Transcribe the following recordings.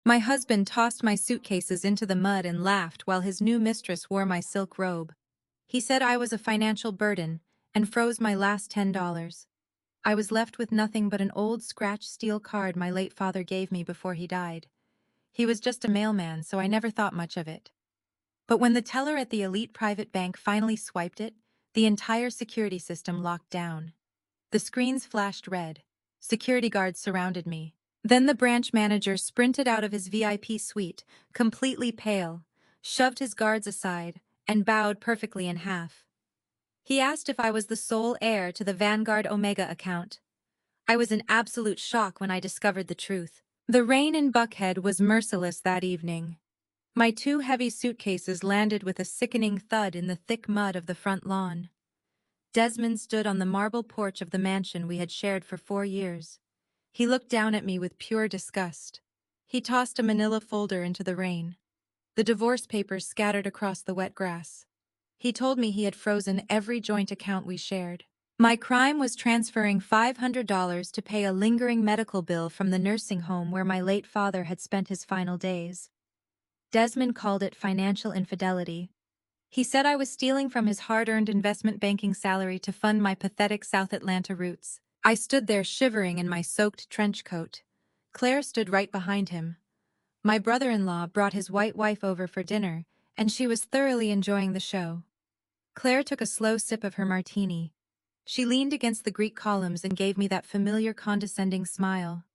My husband tossed my suitcases into the mud and laughed while his new mistress wore my silk robe. He said I was a financial burden and froze my last $10. I was left with nothing but an old scratched steel card my late father gave me before he died. He was just a mailman, so I never thought much of it. But when the teller at the elite private bank finally swiped it, the entire security system locked down. The screens flashed red. Security guards surrounded me. Then the branch manager sprinted out of his VIP suite, completely pale, shoved his guards aside, and bowed perfectly in half. He asked if I was the sole heir to the Vanguard Omega account. I was in absolute shock when I discovered the truth. The rain in Buckhead was merciless that evening. My two heavy suitcases landed with a sickening thud in the thick mud of the front lawn. Desmond stood on the marble porch of the mansion we had shared for 4 years. He looked down at me with pure disgust. He tossed a manila folder into the rain. The divorce papers scattered across the wet grass. He told me he had frozen every joint account we shared. My crime was transferring $500 to pay a lingering medical bill from the nursing home where my late father had spent his final days. Desmond called it financial infidelity. He said I was stealing from his hard-earned investment banking salary to fund my pathetic South Atlanta roots. I stood there shivering in my soaked trench coat. Claire stood right behind him. My brother-in-law brought his white wife over for dinner, and she was thoroughly enjoying the show. Claire took a slow sip of her martini. She leaned against the Greek columns and gave me that familiar condescending smile.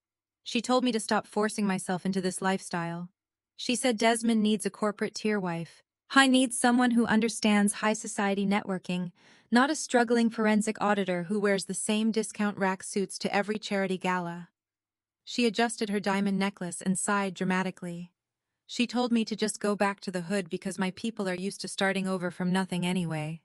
She told me to stop forcing myself into this lifestyle. She said Desmond needs a corporate tier wife. I need someone who understands high society networking, not a struggling forensic auditor who wears the same discount rack suits to every charity gala. She adjusted her diamond necklace and sighed dramatically. She told me to just go back to the hood because my people are used to starting over from nothing anyway.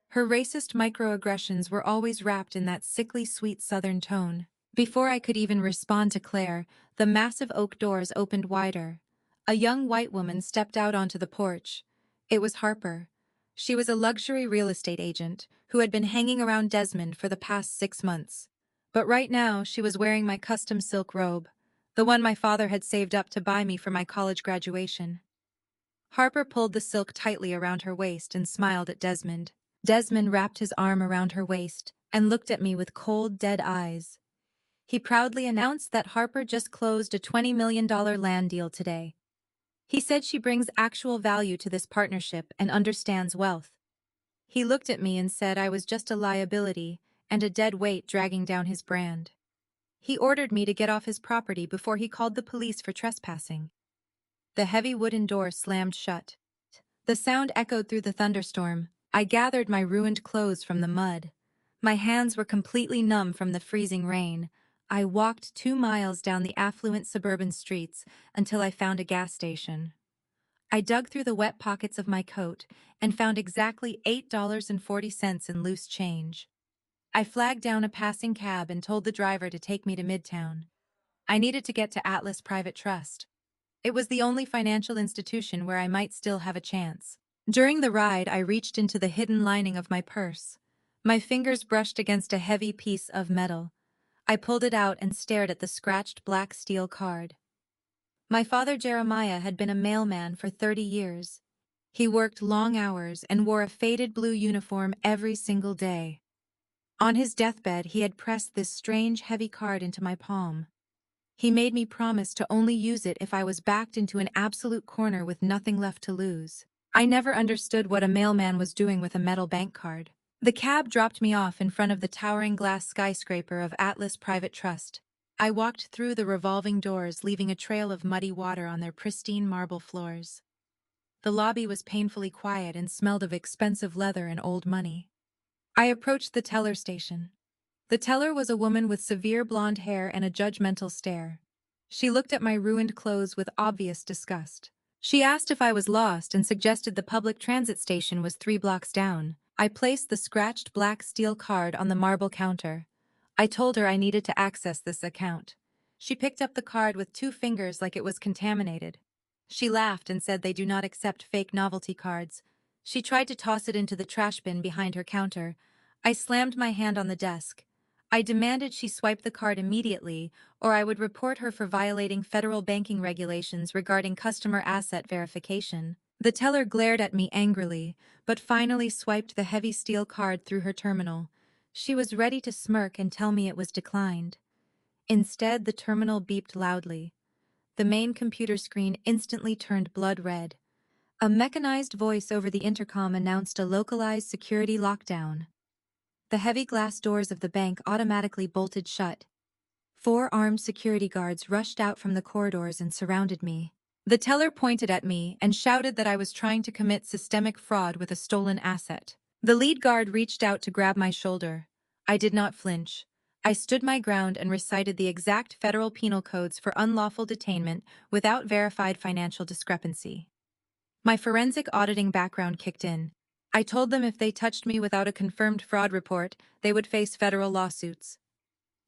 Her racist microaggressions were always wrapped in that sickly sweet southern tone. Before I could even respond to Claire, the massive oak doors opened wider. A young white woman stepped out onto the porch. It was Harper. She was a luxury real estate agent who had been hanging around Desmond for the past 6 months. But right now she was wearing my custom silk robe, the one my father had saved up to buy me for my college graduation. Harper pulled the silk tightly around her waist and smiled at Desmond. Desmond wrapped his arm around her waist and looked at me with cold, dead eyes. He proudly announced that Harper just closed a $20 million land deal today. He said she brings actual value to this partnership and understands wealth. He looked at me and said I was just a liability and a dead weight dragging down his brand. He ordered me to get off his property before he called the police for trespassing. The heavy wooden door slammed shut. The sound echoed through the thunderstorm. I gathered my ruined clothes from the mud. My hands were completely numb from the freezing rain. I walked 2 miles down the affluent suburban streets until I found a gas station. I dug through the wet pockets of my coat and found exactly $8.40 in loose change. I flagged down a passing cab and told the driver to take me to Midtown. I needed to get to Atlas Private Trust. It was the only financial institution where I might still have a chance. During the ride, I reached into the hidden lining of my purse. My fingers brushed against a heavy piece of metal. I pulled it out and stared at the scratched black steel card. My father Jeremiah had been a mailman for 30 years. He worked long hours and wore a faded blue uniform every single day. On his deathbed, he had pressed this strange heavy card into my palm. He made me promise to only use it if I was backed into an absolute corner with nothing left to lose. I never understood what a mailman was doing with a metal bank card. The cab dropped me off in front of the towering glass skyscraper of Atlas Private Trust. I walked through the revolving doors, leaving a trail of muddy water on their pristine marble floors. The lobby was painfully quiet and smelled of expensive leather and old money. I approached the teller station. The teller was a woman with severe blonde hair and a judgmental stare. She looked at my ruined clothes with obvious disgust. She asked if I was lost and suggested the public transit station was 3 blocks down. I placed the scratched black steel card on the marble counter. I told her I needed to access this account. She picked up the card with 2 fingers like it was contaminated. She laughed and said they do not accept fake novelty cards. She tried to toss it into the trash bin behind her counter. I slammed my hand on the desk. I demanded she swipe the card immediately, or I would report her for violating federal banking regulations regarding customer asset verification. The teller glared at me angrily, but finally swiped the heavy steel card through her terminal. She was ready to smirk and tell me it was declined. Instead, the terminal beeped loudly. The main computer screen instantly turned blood red. A mechanized voice over the intercom announced a localized security lockdown. The heavy glass doors of the bank automatically bolted shut. 4 armed security guards rushed out from the corridors and surrounded me. The teller pointed at me and shouted that I was trying to commit systemic fraud with a stolen asset. The lead guard reached out to grab my shoulder. I did not flinch. I stood my ground and recited the exact federal penal codes for unlawful detainment without verified financial discrepancy. My forensic auditing background kicked in. I told them if they touched me without a confirmed fraud report, they would face federal lawsuits.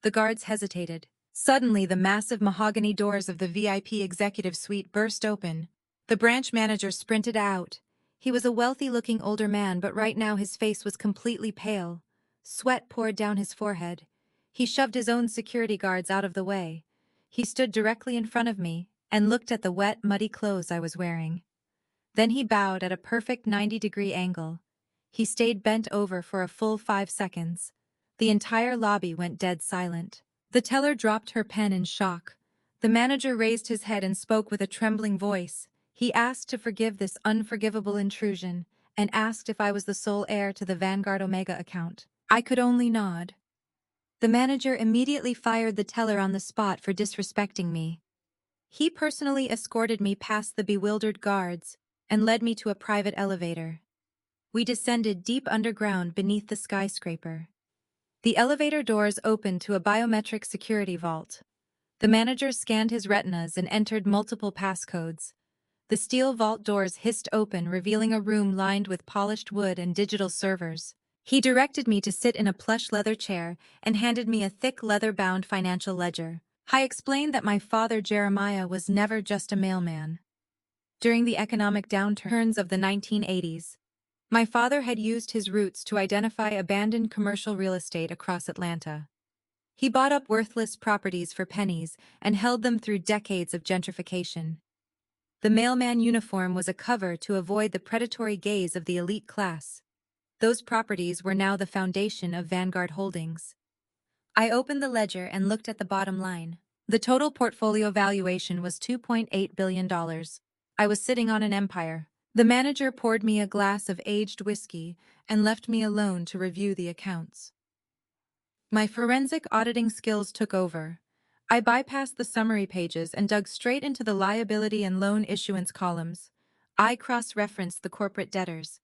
The guards hesitated. Suddenly, the massive mahogany doors of the VIP executive suite burst open. The branch manager sprinted out. He was a wealthy-looking older man, but right now his face was completely pale. Sweat poured down his forehead. He shoved his own security guards out of the way. He stood directly in front of me and looked at the wet, muddy clothes I was wearing. Then he bowed at a perfect 90-degree angle. He stayed bent over for a full 5 seconds. The entire lobby went dead silent. The teller dropped her pen in shock. The manager raised his head and spoke with a trembling voice. He asked to forgive this unforgivable intrusion, and asked if I was the sole heir to the Vanguard Omega account. I could only nod. The manager immediately fired the teller on the spot for disrespecting me. He personally escorted me past the bewildered guards and led me to a private elevator. We descended deep underground beneath the skyscraper. The elevator doors opened to a biometric security vault. The manager scanned his retinas and entered multiple passcodes. The steel vault doors hissed open, revealing a room lined with polished wood and digital servers. He directed me to sit in a plush leather chair and handed me a thick leather-bound financial ledger. I explained that my father Jeremiah was never just a mailman. During the economic downturns of the 1980s, my father had used his roots to identify abandoned commercial real estate across Atlanta. He bought up worthless properties for pennies and held them through decades of gentrification. The mailman uniform was a cover to avoid the predatory gaze of the elite class. Those properties were now the foundation of Vanguard Holdings. I opened the ledger and looked at the bottom line. The total portfolio valuation was $2.8 billion. I was sitting on an empire. The manager poured me a glass of aged whiskey and left me alone to review the accounts. My forensic auditing skills took over. I bypassed the summary pages and dug straight into the liability and loan issuance columns. I cross-referenced the corporate debtors.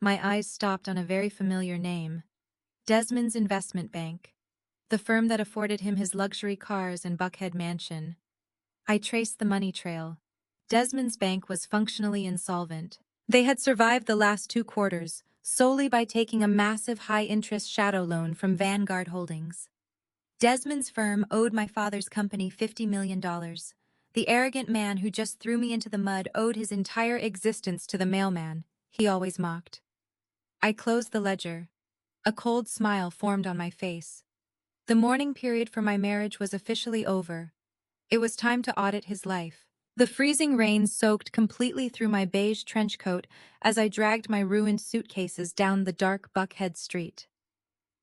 My eyes stopped on a very familiar name. Desmond's Investment Bank, the firm that afforded him his luxury cars and Buckhead mansion. I traced the money trail. Desmond's bank was functionally insolvent. They had survived the last 2 quarters solely by taking a massive high-interest shadow loan from Vanguard Holdings. Desmond's firm owed my father's company $50 million. The arrogant man who just threw me into the mud owed his entire existence to the mailman, he always mocked. I closed the ledger. A cold smile formed on my face. The mourning period for my marriage was officially over. It was time to audit his life. The freezing rain soaked completely through my beige trench coat as I dragged my ruined suitcases down the dark Buckhead street.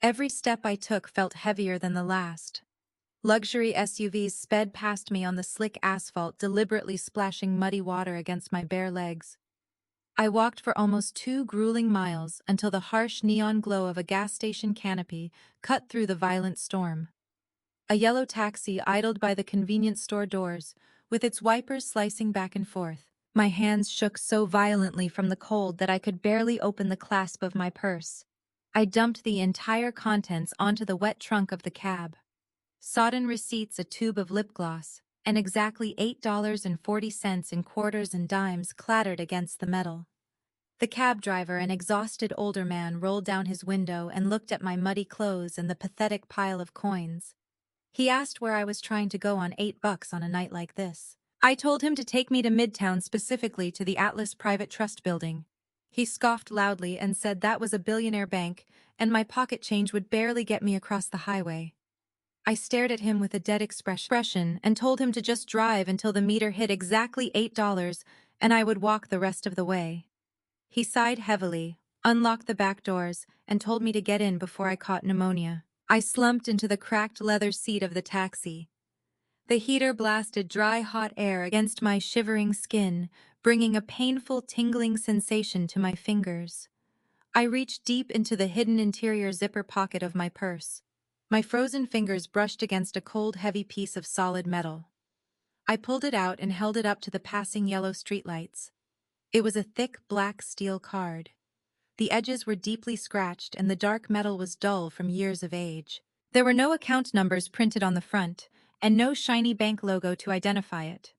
Every step I took felt heavier than the last. Luxury SUVs sped past me on the slick asphalt, deliberately splashing muddy water against my bare legs. I walked for almost 2 grueling miles until the harsh neon glow of a gas station canopy cut through the violent storm. A yellow taxi idled by the convenience store doors, with its wipers slicing back and forth. My hands shook so violently from the cold that I could barely open the clasp of my purse. I dumped the entire contents onto the wet trunk of the cab. Sodden receipts, a tube of lip gloss, and exactly $8.40 in quarters and dimes clattered against the metal. The cab driver, an exhausted older man, rolled down his window and looked at my muddy clothes and the pathetic pile of coins. He asked where I was trying to go on $8 on a night like this. I told him to take me to Midtown, specifically to the Atlas Private Trust building. He scoffed loudly and said that was a billionaire bank, and my pocket change would barely get me across the highway. I stared at him with a dead expression and told him to just drive until the meter hit exactly $8 and I would walk the rest of the way. He sighed heavily, unlocked the back doors, and told me to get in before I caught pneumonia. I slumped into the cracked leather seat of the taxi. The heater blasted dry hot air against my shivering skin, bringing a painful tingling sensation to my fingers. I reached deep into the hidden interior zipper pocket of my purse. My frozen fingers brushed against a cold, heavy piece of solid metal. I pulled it out and held it up to the passing yellow streetlights. It was a thick, black steel card. The edges were deeply scratched and the dark metal was dull from years of age. There were no account numbers printed on the front, and no shiny bank logo to identify it.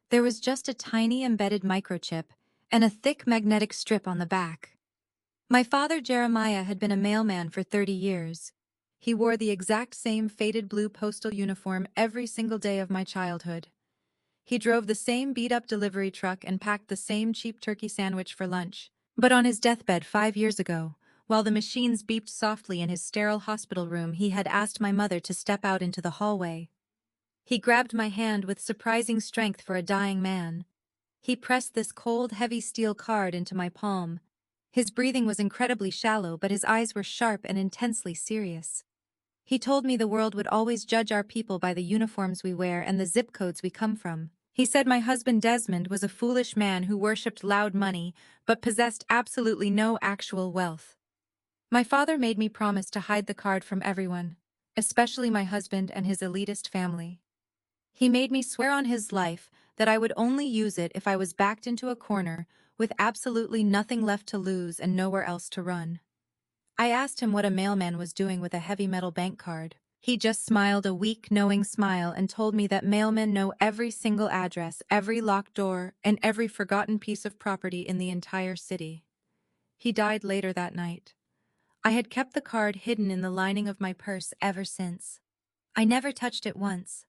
There was just a tiny embedded microchip and a thick magnetic strip on the back. My father Jeremiah had been a mailman for 30 years. He wore the exact same faded blue postal uniform every single day of my childhood. He drove the same beat-up delivery truck and packed the same cheap turkey sandwich for lunch. But on his deathbed 5 years ago, while the machines beeped softly in his sterile hospital room, he had asked my mother to step out into the hallway. He grabbed my hand with surprising strength for a dying man. He pressed this cold, heavy steel card into my palm. His breathing was incredibly shallow, but his eyes were sharp and intensely serious. He told me the world would always judge our people by the uniforms we wear and the zip codes we come from. He said my husband Desmond was a foolish man who worshipped loud money, but possessed absolutely no actual wealth. My father made me promise to hide the card from everyone, especially my husband and his elitist family. He made me swear on his life that I would only use it if I was backed into a corner with absolutely nothing left to lose and nowhere else to run. I asked him what a mailman was doing with a heavy metal bank card. He just smiled a weak, knowing smile and told me that mailmen know every single address, every locked door, and every forgotten piece of property in the entire city. He died later that night. I had kept the card hidden in the lining of my purse ever since. I never touched it once.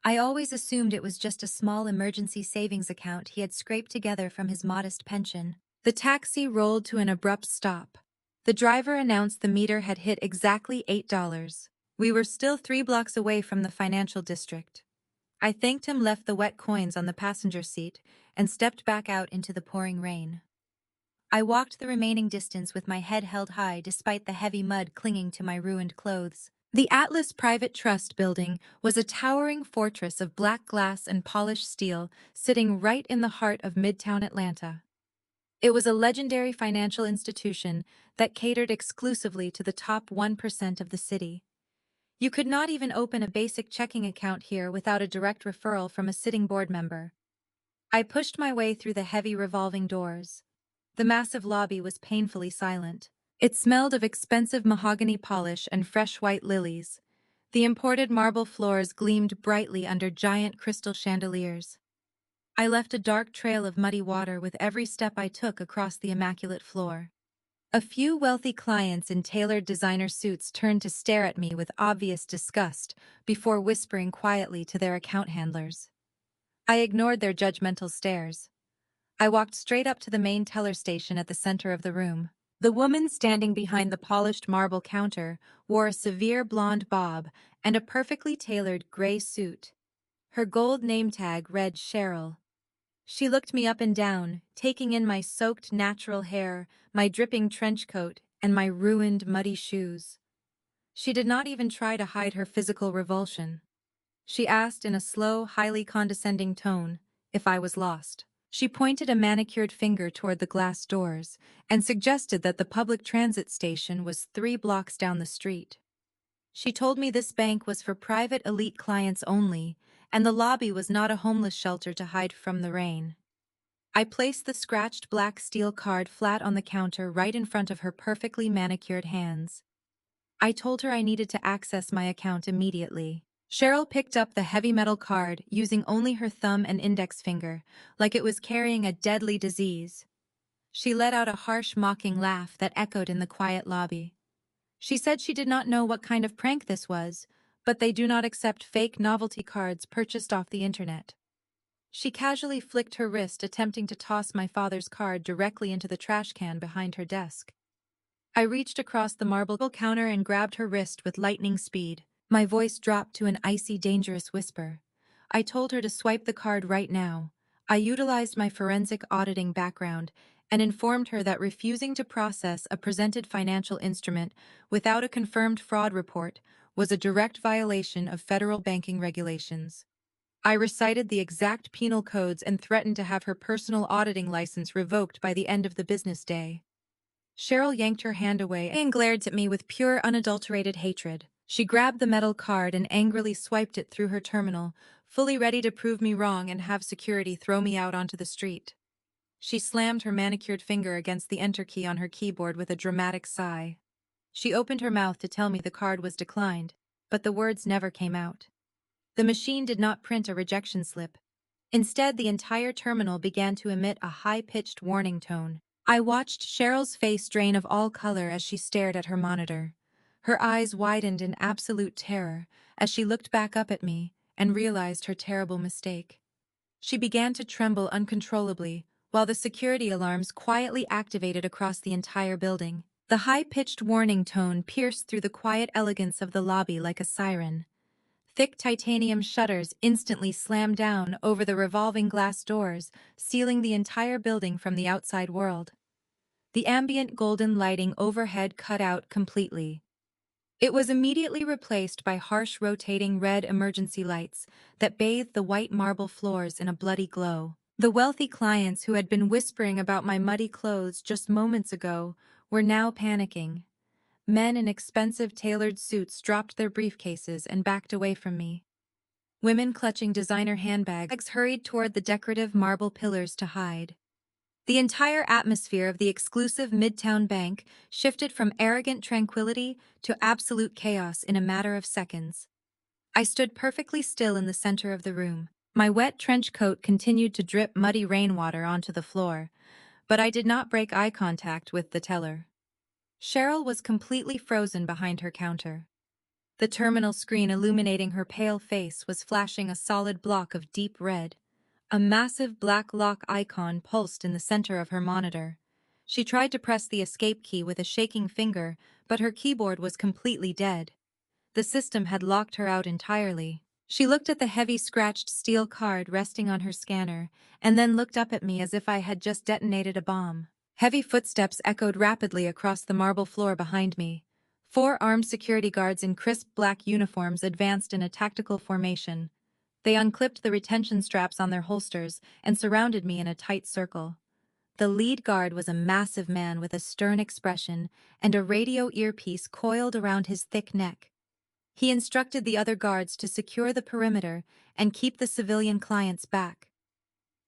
I always assumed it was just a small emergency savings account he had scraped together from his modest pension. The taxi rolled to an abrupt stop. The driver announced the meter had hit exactly $8. We were still 3 blocks away from the financial district. I thanked him, left the wet coins on the passenger seat, and stepped back out into the pouring rain. I walked the remaining distance with my head held high despite the heavy mud clinging to my ruined clothes. The Atlas Private Trust building was a towering fortress of black glass and polished steel sitting right in the heart of Midtown Atlanta. It was a legendary financial institution that catered exclusively to the top 1% of the city. You could not even open a basic checking account here without a direct referral from a sitting board member. I pushed my way through the heavy revolving doors. The massive lobby was painfully silent. It smelled of expensive mahogany polish and fresh white lilies. The imported marble floors gleamed brightly under giant crystal chandeliers. I left a dark trail of muddy water with every step I took across the immaculate floor. A few wealthy clients in tailored designer suits turned to stare at me with obvious disgust before whispering quietly to their account handlers. I ignored their judgmental stares. I walked straight up to the main teller station at the center of the room. The woman standing behind the polished marble counter wore a severe blonde bob and a perfectly tailored gray suit. Her gold name tag read Cheryl. She looked me up and down, taking in my soaked natural hair, my dripping trench coat, and my ruined, muddy shoes. She did not even try to hide her physical revulsion. She asked in a slow, highly condescending tone if I was lost. She pointed a manicured finger toward the glass doors and suggested that the public transit station was 3 blocks down the street. She told me this bank was for private elite clients only, and the lobby was not a homeless shelter to hide from the rain. I placed the scratched black steel card flat on the counter right in front of her perfectly manicured hands. I told her I needed to access my account immediately. Cheryl picked up the heavy metal card using only her thumb and index finger, like it was carrying a deadly disease. She let out a harsh, mocking laugh that echoed in the quiet lobby. She said she did not know what kind of prank this was, but they do not accept fake novelty cards purchased off the internet. She casually flicked her wrist, attempting to toss my father's card directly into the trash can behind her desk. I reached across the marble counter and grabbed her wrist with lightning speed. My voice dropped to an icy, dangerous whisper. I told her to swipe the card right now. I utilized my forensic auditing background and informed her that refusing to process a presented financial instrument without a confirmed fraud report was a direct violation of federal banking regulations. I recited the exact penal codes and threatened to have her personal auditing license revoked by the end of the business day. Cheryl yanked her hand away and glared at me with pure, unadulterated hatred. She grabbed the metal card and angrily swiped it through her terminal, fully ready to prove me wrong and have security throw me out onto the street. She slammed her manicured finger against the enter key on her keyboard with a dramatic sigh. She opened her mouth to tell me the card was declined, but the words never came out. The machine did not print a rejection slip. Instead, the entire terminal began to emit a high-pitched warning tone. I watched Cheryl's face drain of all color as she stared at her monitor. Her eyes widened in absolute terror as she looked back up at me and realized her terrible mistake. She began to tremble uncontrollably, while the security alarms quietly activated across the entire building. The high-pitched warning tone pierced through the quiet elegance of the lobby like a siren. Thick titanium shutters instantly slammed down over the revolving glass doors, sealing the entire building from the outside world. The ambient golden lighting overhead cut out completely. It was immediately replaced by harsh rotating red emergency lights that bathed the white marble floors in a bloody glow. The wealthy clients who had been whispering about my muddy clothes just moments ago were now panicking. Men in expensive tailored suits dropped their briefcases and backed away from me. Women clutching designer handbags hurried toward the decorative marble pillars to hide. The entire atmosphere of the exclusive Midtown Bank shifted from arrogant tranquility to absolute chaos in a matter of seconds. I stood perfectly still in the center of the room. My wet trench coat continued to drip muddy rainwater onto the floor, but I did not break eye contact with the teller. Cheryl was completely frozen behind her counter. The terminal screen illuminating her pale face was flashing a solid block of deep red. A massive black lock icon pulsed in the center of her monitor. She tried to press the escape key with a shaking finger, but her keyboard was completely dead. The system had locked her out entirely. She looked at the heavy scratched steel card resting on her scanner, and then looked up at me as if I had just detonated a bomb. Heavy footsteps echoed rapidly across the marble floor behind me. 4 armed security guards in crisp black uniforms advanced in a tactical formation. They unclipped the retention straps on their holsters and surrounded me in a tight circle. The lead guard was a massive man with a stern expression and a radio earpiece coiled around his thick neck. He instructed the other guards to secure the perimeter and keep the civilian clients back.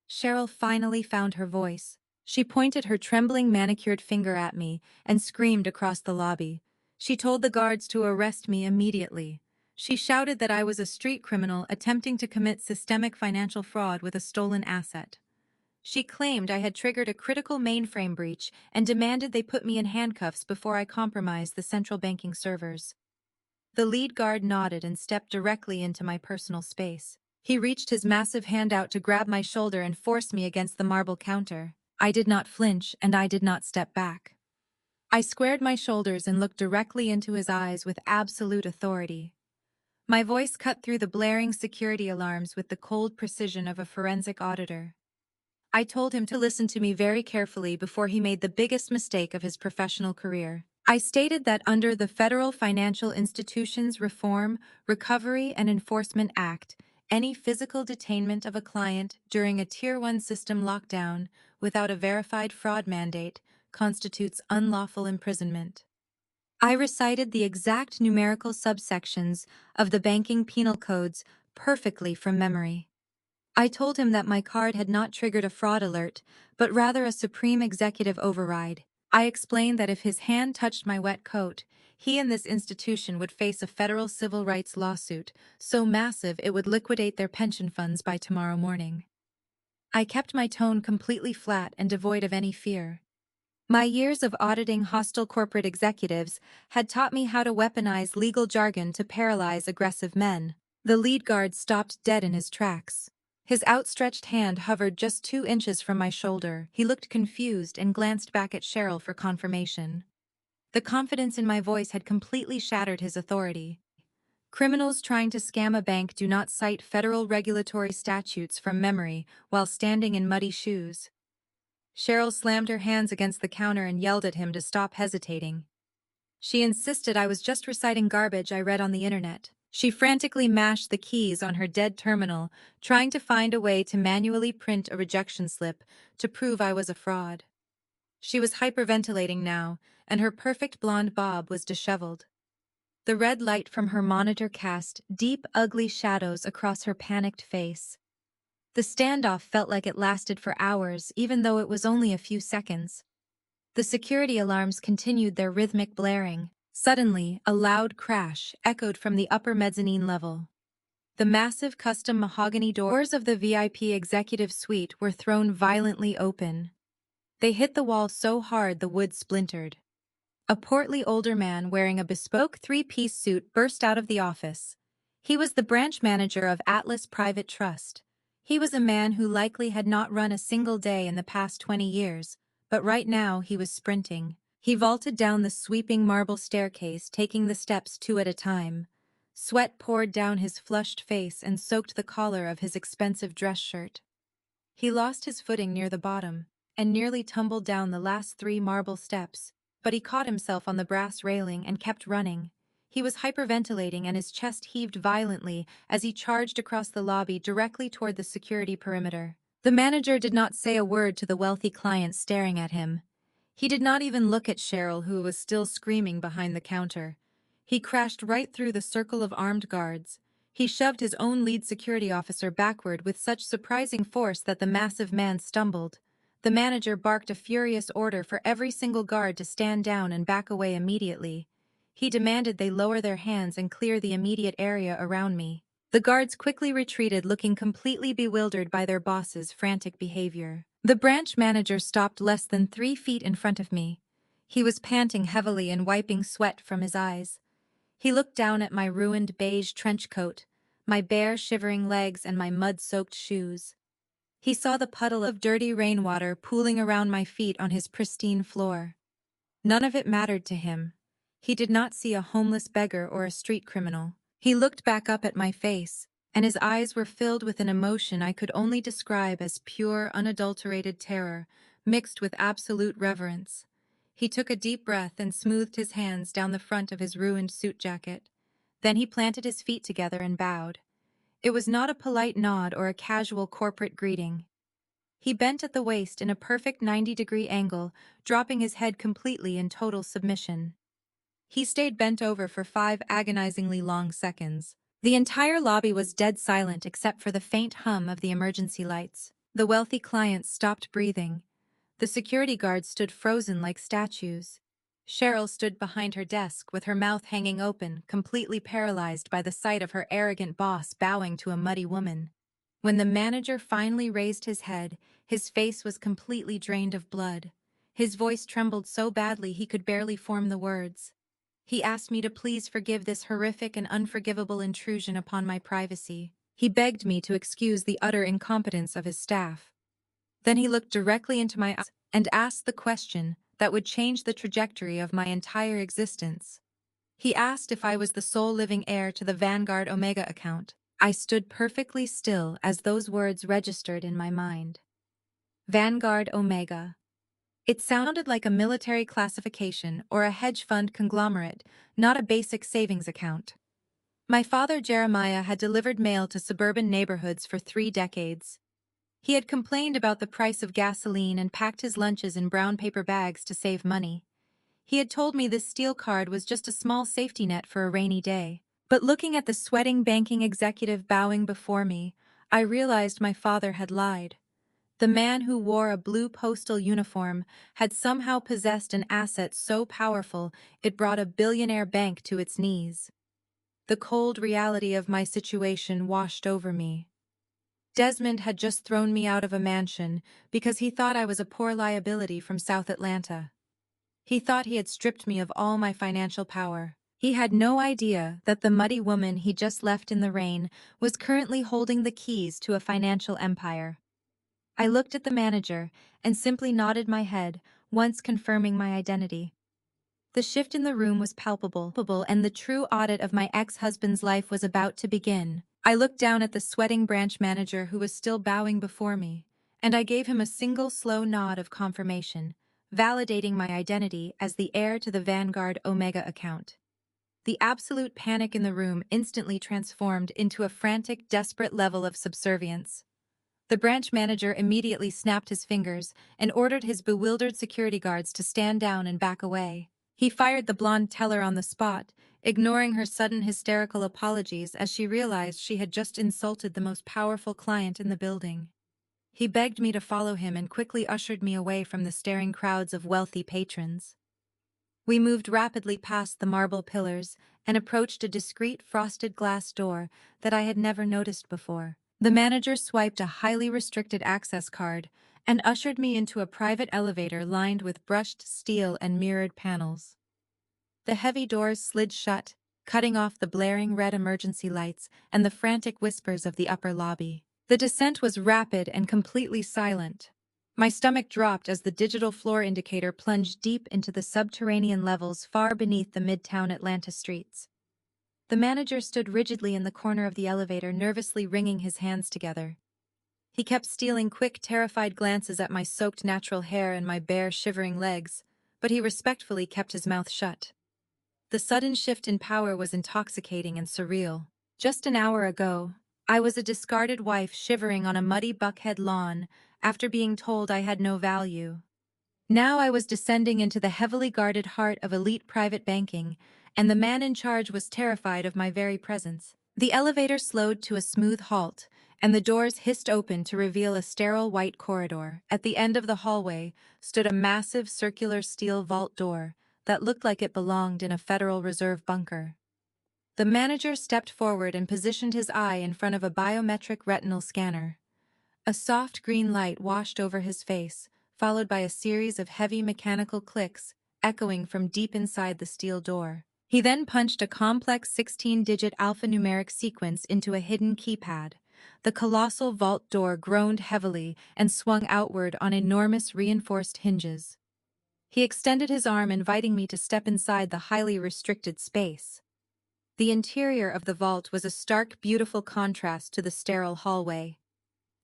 Cheryl finally found her voice. She pointed her trembling manicured finger at me and screamed across the lobby. She told the guards to arrest me immediately. She shouted that I was a street criminal attempting to commit systemic financial fraud with a stolen asset. She claimed I had triggered a critical mainframe breach and demanded they put me in handcuffs before I compromised the central banking servers. The lead guard nodded and stepped directly into my personal space. He reached his massive hand out to grab my shoulder and force me against the marble counter. I did not flinch, and I did not step back. I squared my shoulders and looked directly into his eyes with absolute authority. My voice cut through the blaring security alarms with the cold precision of a forensic auditor. I told him to listen to me very carefully before he made the biggest mistake of his professional career. I stated that under the Federal Financial Institutions Reform, Recovery and Enforcement Act, any physical detainment of a client during a Tier 1 system lockdown without a verified fraud mandate constitutes unlawful imprisonment. I recited the exact numerical subsections of the banking penal codes perfectly from memory. I told him that my card had not triggered a fraud alert, but rather a supreme executive override. I explained that if his hand touched my wet coat, he and this institution would face a federal civil rights lawsuit, so massive it would liquidate their pension funds by tomorrow morning. I kept my tone completely flat and devoid of any fear. My years of auditing hostile corporate executives had taught me how to weaponize legal jargon to paralyze aggressive men. The lead guard stopped dead in his tracks. His outstretched hand hovered just 2 inches from my shoulder. He looked confused and glanced back at Cheryl for confirmation. The confidence in my voice had completely shattered his authority. Criminals trying to scam a bank do not cite federal regulatory statutes from memory while standing in muddy shoes. Cheryl slammed her hands against the counter and yelled at him to stop hesitating. She insisted I was just reciting garbage I read on the internet. She frantically mashed the keys on her dead terminal, trying to find a way to manually print a rejection slip to prove I was a fraud. She was hyperventilating now, and her perfect blonde bob was disheveled. The red light from her monitor cast deep, ugly shadows across her panicked face. The standoff felt like it lasted for hours, even though it was only a few seconds. The security alarms continued their rhythmic blaring. Suddenly, a loud crash echoed from the upper mezzanine level. The massive custom mahogany doors of the VIP executive suite were thrown violently open. They hit the wall so hard the wood splintered. A portly older man wearing a bespoke three-piece suit burst out of the office. He was the branch manager of Atlas Private Trust. He was a man who likely had not run a single day in the past 20 years, but right now he was sprinting. He vaulted down the sweeping marble staircase, taking the steps 2 at a time. Sweat poured down his flushed face and soaked the collar of his expensive dress shirt. He lost his footing near the bottom and nearly tumbled down the last 3 marble steps, but he caught himself on the brass railing and kept running. He was hyperventilating and his chest heaved violently as he charged across the lobby directly toward the security perimeter. The manager did not say a word to the wealthy client staring at him. He did not even look at Cheryl, who was still screaming behind the counter. He crashed right through the circle of armed guards. He shoved his own lead security officer backward with such surprising force that the massive man stumbled. The manager barked a furious order for every single guard to stand down and back away immediately. He demanded they lower their hands and clear the immediate area around me. The guards quickly retreated, looking completely bewildered by their boss's frantic behavior. The branch manager stopped less than 3 feet in front of me. He was panting heavily and wiping sweat from his eyes. He looked down at my ruined beige trench coat, my bare, shivering legs, and my mud-soaked shoes. He saw the puddle of dirty rainwater pooling around my feet on his pristine floor. None of it mattered to him. He did not see a homeless beggar or a street criminal. He looked back up at my face, and his eyes were filled with an emotion I could only describe as pure, unadulterated terror, mixed with absolute reverence. He took a deep breath and smoothed his hands down the front of his ruined suit jacket. Then he planted his feet together and bowed. It was not a polite nod or a casual corporate greeting. He bent at the waist in a perfect 90-degree angle, dropping his head completely in total submission. He stayed bent over for 5 agonizingly long seconds. The entire lobby was dead silent except for the faint hum of the emergency lights. The wealthy client stopped breathing. The security guards stood frozen like statues. Cheryl stood behind her desk with her mouth hanging open, completely paralyzed by the sight of her arrogant boss bowing to a muddy woman. When the manager finally raised his head, his face was completely drained of blood. His voice trembled so badly he could barely form the words. He asked me to please forgive this horrific and unforgivable intrusion upon my privacy. He begged me to excuse the utter incompetence of his staff. Then he looked directly into my eyes and asked the question that would change the trajectory of my entire existence. He asked if I was the sole living heir to the Vanguard Omega account. I stood perfectly still as those words registered in my mind. Vanguard Omega. It sounded like a military classification or a hedge fund conglomerate, not a basic savings account. My father Jeremiah had delivered mail to suburban neighborhoods for 3 decades. He had complained about the price of gasoline and packed his lunches in brown paper bags to save money. He had told me this steel card was just a small safety net for a rainy day. But looking at the sweating banking executive bowing before me, I realized my father had lied. The man who wore a blue postal uniform had somehow possessed an asset so powerful it brought a billionaire bank to its knees. The cold reality of my situation washed over me. Desmond had just thrown me out of a mansion because he thought I was a poor liability from South Atlanta. He thought he had stripped me of all my financial power. He had no idea that the muddy woman he just left in the rain was currently holding the keys to a financial empire. I looked at the manager and simply nodded my head, once confirming my identity. The shift in the room was palpable, and the true audit of my ex-husband's life was about to begin. I looked down at the sweating branch manager who was still bowing before me, and I gave him a single slow nod of confirmation, validating my identity as the heir to the Vanguard Omega account. The absolute panic in the room instantly transformed into a frantic, desperate level of subservience. The branch manager immediately snapped his fingers and ordered his bewildered security guards to stand down and back away. He fired the blonde teller on the spot, ignoring her sudden hysterical apologies as she realized she had just insulted the most powerful client in the building. He begged me to follow him and quickly ushered me away from the staring crowds of wealthy patrons. We moved rapidly past the marble pillars and approached a discreet frosted glass door that I had never noticed before. The manager swiped a highly restricted access card and ushered me into a private elevator lined with brushed steel and mirrored panels. The heavy doors slid shut, cutting off the blaring red emergency lights and the frantic whispers of the upper lobby. The descent was rapid and completely silent. My stomach dropped as the digital floor indicator plunged deep into the subterranean levels far beneath the midtown Atlanta streets. The manager stood rigidly in the corner of the elevator, nervously wringing his hands together. He kept stealing quick, terrified glances at my soaked natural hair and my bare, shivering legs, but he respectfully kept his mouth shut. The sudden shift in power was intoxicating and surreal. Just an hour ago, I was a discarded wife shivering on a muddy Buckhead lawn after being told I had no value. Now I was descending into the heavily guarded heart of elite private banking, and the man in charge was terrified of my very presence. The elevator slowed to a smooth halt, and the doors hissed open to reveal a sterile white corridor. At the end of the hallway stood a massive circular steel vault door that looked like it belonged in a Federal Reserve bunker. The manager stepped forward and positioned his eye in front of a biometric retinal scanner. A soft green light washed over his face, followed by a series of heavy mechanical clicks, echoing from deep inside the steel door. He then punched a complex 16-digit alphanumeric sequence into a hidden keypad. The colossal vault door groaned heavily and swung outward on enormous reinforced hinges. He extended his arm, inviting me to step inside the highly restricted space. The interior of the vault was a stark, beautiful contrast to the sterile hallway.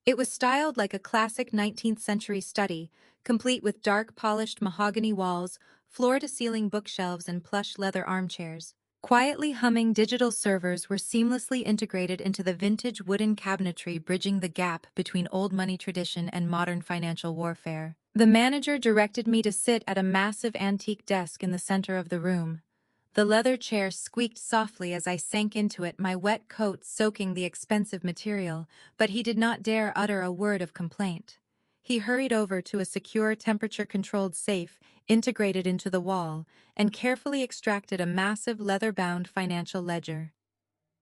It was styled like a classic 19th century study, complete with dark polished mahogany walls, floor-to-ceiling bookshelves and plush leather armchairs. Quietly humming digital servers were seamlessly integrated into the vintage wooden cabinetry, bridging the gap between old money tradition and modern financial warfare. The manager directed me to sit at a massive antique desk in the center of the room. The leather chair squeaked softly as I sank into it, my wet coat soaking the expensive material, but he did not dare utter a word of complaint. He hurried over to a secure temperature-controlled safe integrated into the wall and carefully extracted a massive leather-bound financial ledger.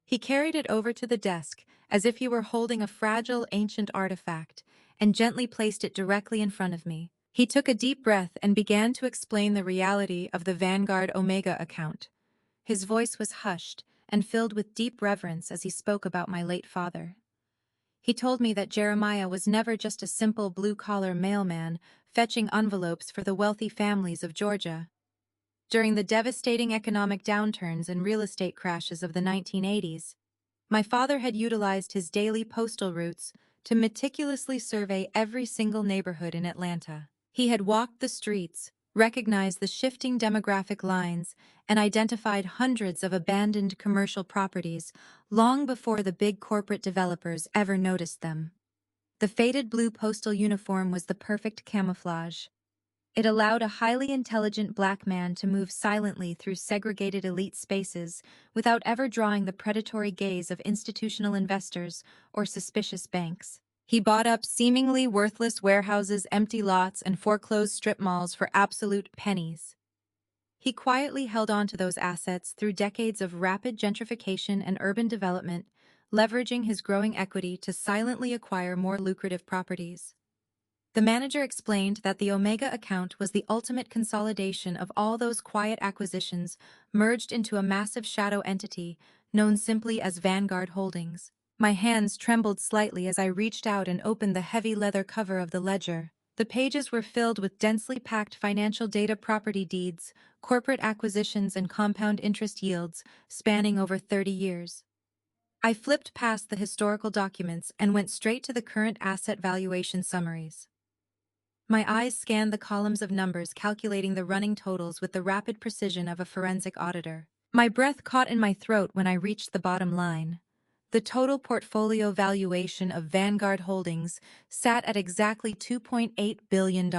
He carried it over to the desk as if he were holding a fragile ancient artifact and gently placed it directly in front of me. He took a deep breath and began to explain the reality of the Vanguard Omega account. His voice was hushed and filled with deep reverence as he spoke about my late father. He told me that Jeremiah was never just a simple blue-collar mailman fetching envelopes for the wealthy families of Georgia. During the devastating economic downturns and real estate crashes of the 1980s, my father had utilized his daily postal routes to meticulously survey every single neighborhood in Atlanta. He had walked the streets, recognized the shifting demographic lines, and identified hundreds of abandoned commercial properties long before the big corporate developers ever noticed them. The faded blue postal uniform was the perfect camouflage. It allowed a highly intelligent black man to move silently through segregated elite spaces without ever drawing the predatory gaze of institutional investors or suspicious banks. He bought up seemingly worthless warehouses, empty lots, and foreclosed strip malls for absolute pennies. He quietly held on to those assets through decades of rapid gentrification and urban development, leveraging his growing equity to silently acquire more lucrative properties. The manager explained that the Omega account was the ultimate consolidation of all those quiet acquisitions merged into a massive shadow entity known simply as Vanguard Holdings. My hands trembled slightly as I reached out and opened the heavy leather cover of the ledger. The pages were filled with densely packed financial data, property deeds, corporate acquisitions, and compound interest yields spanning over 30 years. I flipped past the historical documents and went straight to the current asset valuation summaries. My eyes scanned the columns of numbers, calculating the running totals with the rapid precision of a forensic auditor. My breath caught in my throat when I reached the bottom line. The total portfolio valuation of Vanguard Holdings sat at exactly $2.8 billion.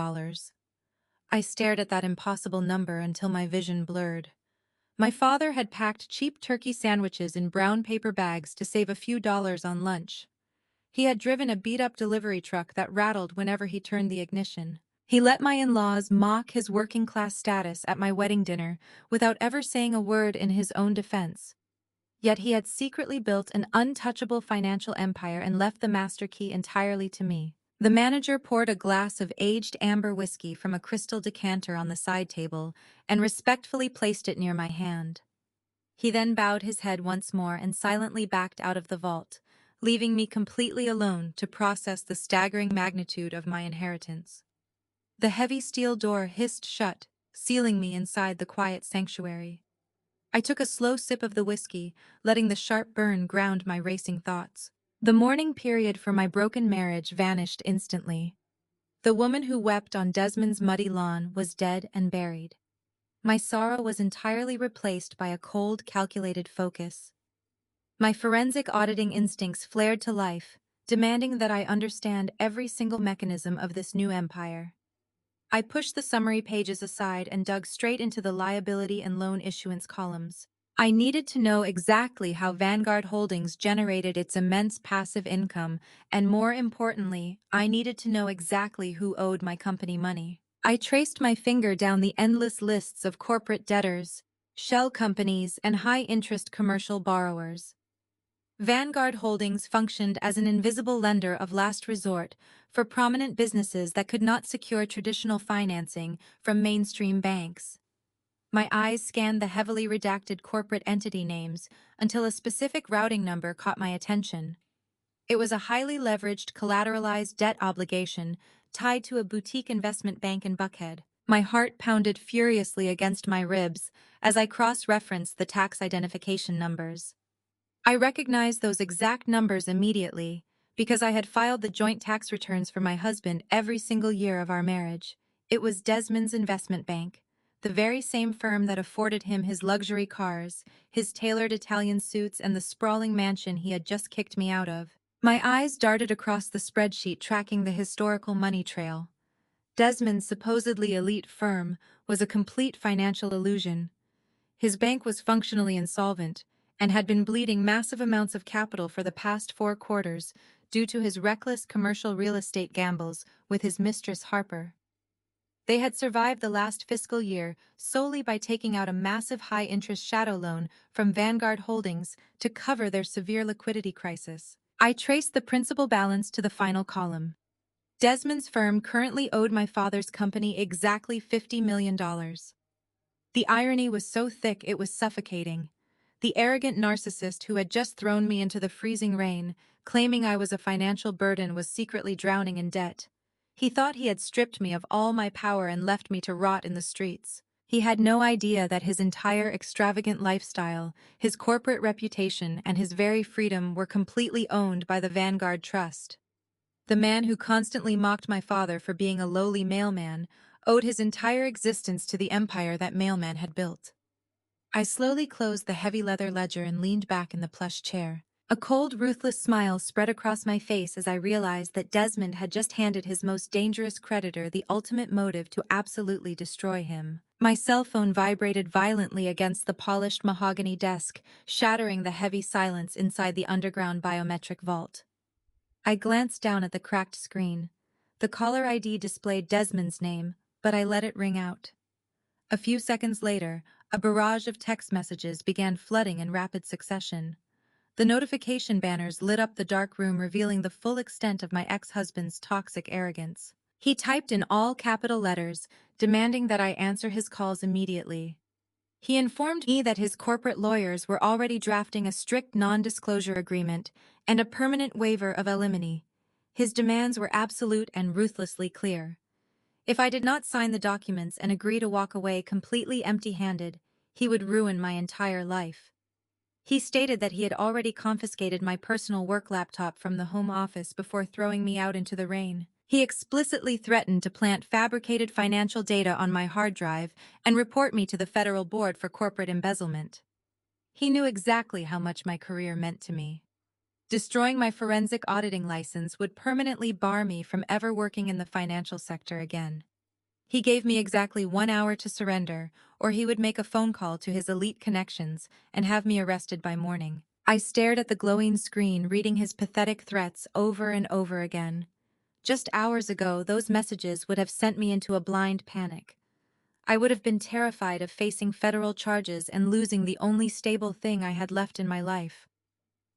I stared at that impossible number until my vision blurred. My father had packed cheap turkey sandwiches in brown paper bags to save a few dollars on lunch. He had driven a beat-up delivery truck that rattled whenever he turned the ignition. He let my in-laws mock his working-class status at my wedding dinner without ever saying a word in his own defense. Yet he had secretly built an untouchable financial empire and left the master key entirely to me. The manager poured a glass of aged amber whiskey from a crystal decanter on the side table and respectfully placed it near my hand. He then bowed his head once more and silently backed out of the vault, leaving me completely alone to process the staggering magnitude of my inheritance. The heavy steel door hissed shut, sealing me inside the quiet sanctuary. I took a slow sip of the whiskey, letting the sharp burn ground my racing thoughts. The mourning period for my broken marriage vanished instantly. The woman who wept on Desmond's muddy lawn was dead and buried. My sorrow was entirely replaced by a cold, calculated focus. My forensic auditing instincts flared to life, demanding that I understand every single mechanism of this new empire. I pushed the summary pages aside and dug straight into the liability and loan issuance columns. I needed to know exactly how Vanguard Holdings generated its immense passive income, and more importantly, I needed to know exactly who owed my company money. I traced my finger down the endless lists of corporate debtors, shell companies, and high-interest commercial borrowers. Vanguard Holdings functioned as an invisible lender of last resort for prominent businesses that could not secure traditional financing from mainstream banks. My eyes scanned the heavily redacted corporate entity names until a specific routing number caught my attention. It was a highly leveraged, collateralized debt obligation tied to a boutique investment bank in Buckhead. My heart pounded furiously against my ribs as I cross-referenced the tax identification numbers. I recognized those exact numbers immediately because I had filed the joint tax returns for my husband every single year of our marriage. It was Desmond's investment bank, the very same firm that afforded him his luxury cars, his tailored Italian suits, and the sprawling mansion he had just kicked me out of. My eyes darted across the spreadsheet tracking the historical money trail. Desmond's supposedly elite firm was a complete financial illusion. His bank was functionally insolvent and had been bleeding massive amounts of capital for the past 4 quarters due to his reckless commercial real estate gambles with his mistress Harper. They had survived the last fiscal year solely by taking out a massive high-interest shadow loan from Vanguard Holdings to cover their severe liquidity crisis. I traced the principal balance to the final column. Desmond's firm currently owed my father's company exactly $50 million. The irony was so thick it was suffocating. The arrogant narcissist who had just thrown me into the freezing rain, claiming I was a financial burden, was secretly drowning in debt. He thought he had stripped me of all my power and left me to rot in the streets. He had no idea that his entire extravagant lifestyle, his corporate reputation, and his very freedom were completely owned by the Vanguard Trust. The man who constantly mocked my father for being a lowly mailman owed his entire existence to the empire that mailman had built. I slowly closed the heavy leather ledger and leaned back in the plush chair. A cold, ruthless smile spread across my face as I realized that Desmond had just handed his most dangerous creditor the ultimate motive to absolutely destroy him. My cell phone vibrated violently against the polished mahogany desk, shattering the heavy silence inside the underground biometric vault. I glanced down at the cracked screen. The caller ID displayed Desmond's name, but I let it ring out. A few seconds later, a barrage of text messages began flooding in rapid succession. The notification banners lit up the dark room, revealing the full extent of my ex-husband's toxic arrogance. He typed in all capital letters, demanding that I answer his calls immediately. He informed me that his corporate lawyers were already drafting a strict non-disclosure agreement and a permanent waiver of alimony. His demands were absolute and ruthlessly clear. If I did not sign the documents and agree to walk away completely empty-handed, he would ruin my entire life. He stated that he had already confiscated my personal work laptop from the home office before throwing me out into the rain. He explicitly threatened to plant fabricated financial data on my hard drive and report me to the Federal Board for Corporate Embezzlement. He knew exactly how much my career meant to me. Destroying my forensic auditing license would permanently bar me from ever working in the financial sector again. He gave me exactly 1 hour to surrender, or he would make a phone call to his elite connections and have me arrested by morning. I stared at the glowing screen, reading his pathetic threats over and over again. Just hours ago, those messages would have sent me into a blind panic. I would have been terrified of facing federal charges and losing the only stable thing I had left in my life.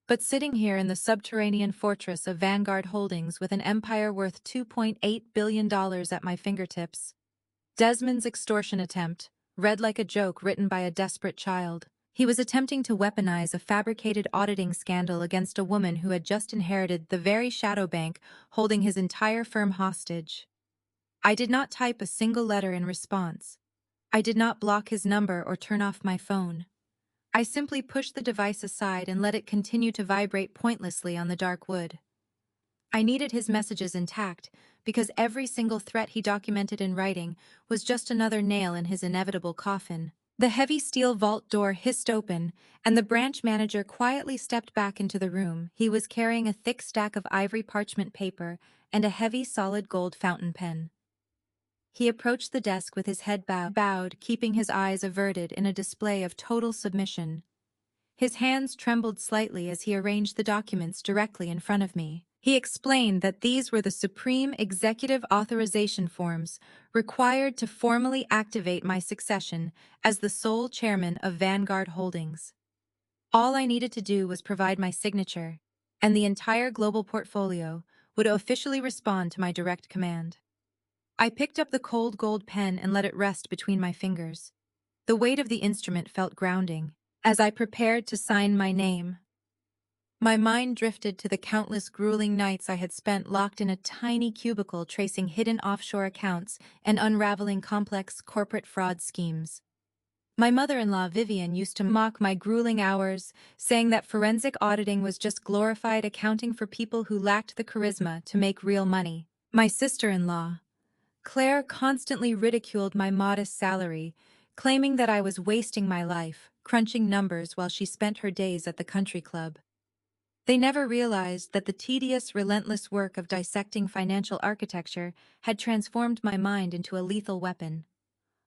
But sitting here in the subterranean fortress of Vanguard Holdings with an empire worth $2.8 billion at my fingertips, Desmond's extortion attempt read like a joke written by a desperate child. He was attempting to weaponize a fabricated auditing scandal against a woman who had just inherited the very shadow bank holding his entire firm hostage. I did not type a single letter in response. I did not block his number or turn off my phone. I simply pushed the device aside and let it continue to vibrate pointlessly on the dark wood. I needed his messages intact, because every single threat he documented in writing was just another nail in his inevitable coffin. The heavy steel vault door hissed open, and the branch manager quietly stepped back into the room. He was carrying a thick stack of ivory parchment paper and a heavy solid gold fountain pen. He approached the desk with his head bowed, keeping his eyes averted in a display of total submission. His hands trembled slightly as he arranged the documents directly in front of me. He explained that these were the supreme executive authorization forms required to formally activate my succession as the sole chairman of Vanguard Holdings. All I needed to do was provide my signature, and the entire global portfolio would officially respond to my direct command. I picked up the cold gold pen and let it rest between my fingers. The weight of the instrument felt grounding. As I prepared to sign my name, my mind drifted to the countless grueling nights I had spent locked in a tiny cubicle tracing hidden offshore accounts and unraveling complex corporate fraud schemes. My mother-in-law Vivian used to mock my grueling hours, saying that forensic auditing was just glorified accounting for people who lacked the charisma to make real money. My sister-in-law, Claire, constantly ridiculed my modest salary, claiming that I was wasting my life, crunching numbers while she spent her days at the country club. They never realized that the tedious, relentless work of dissecting financial architecture had transformed my mind into a lethal weapon.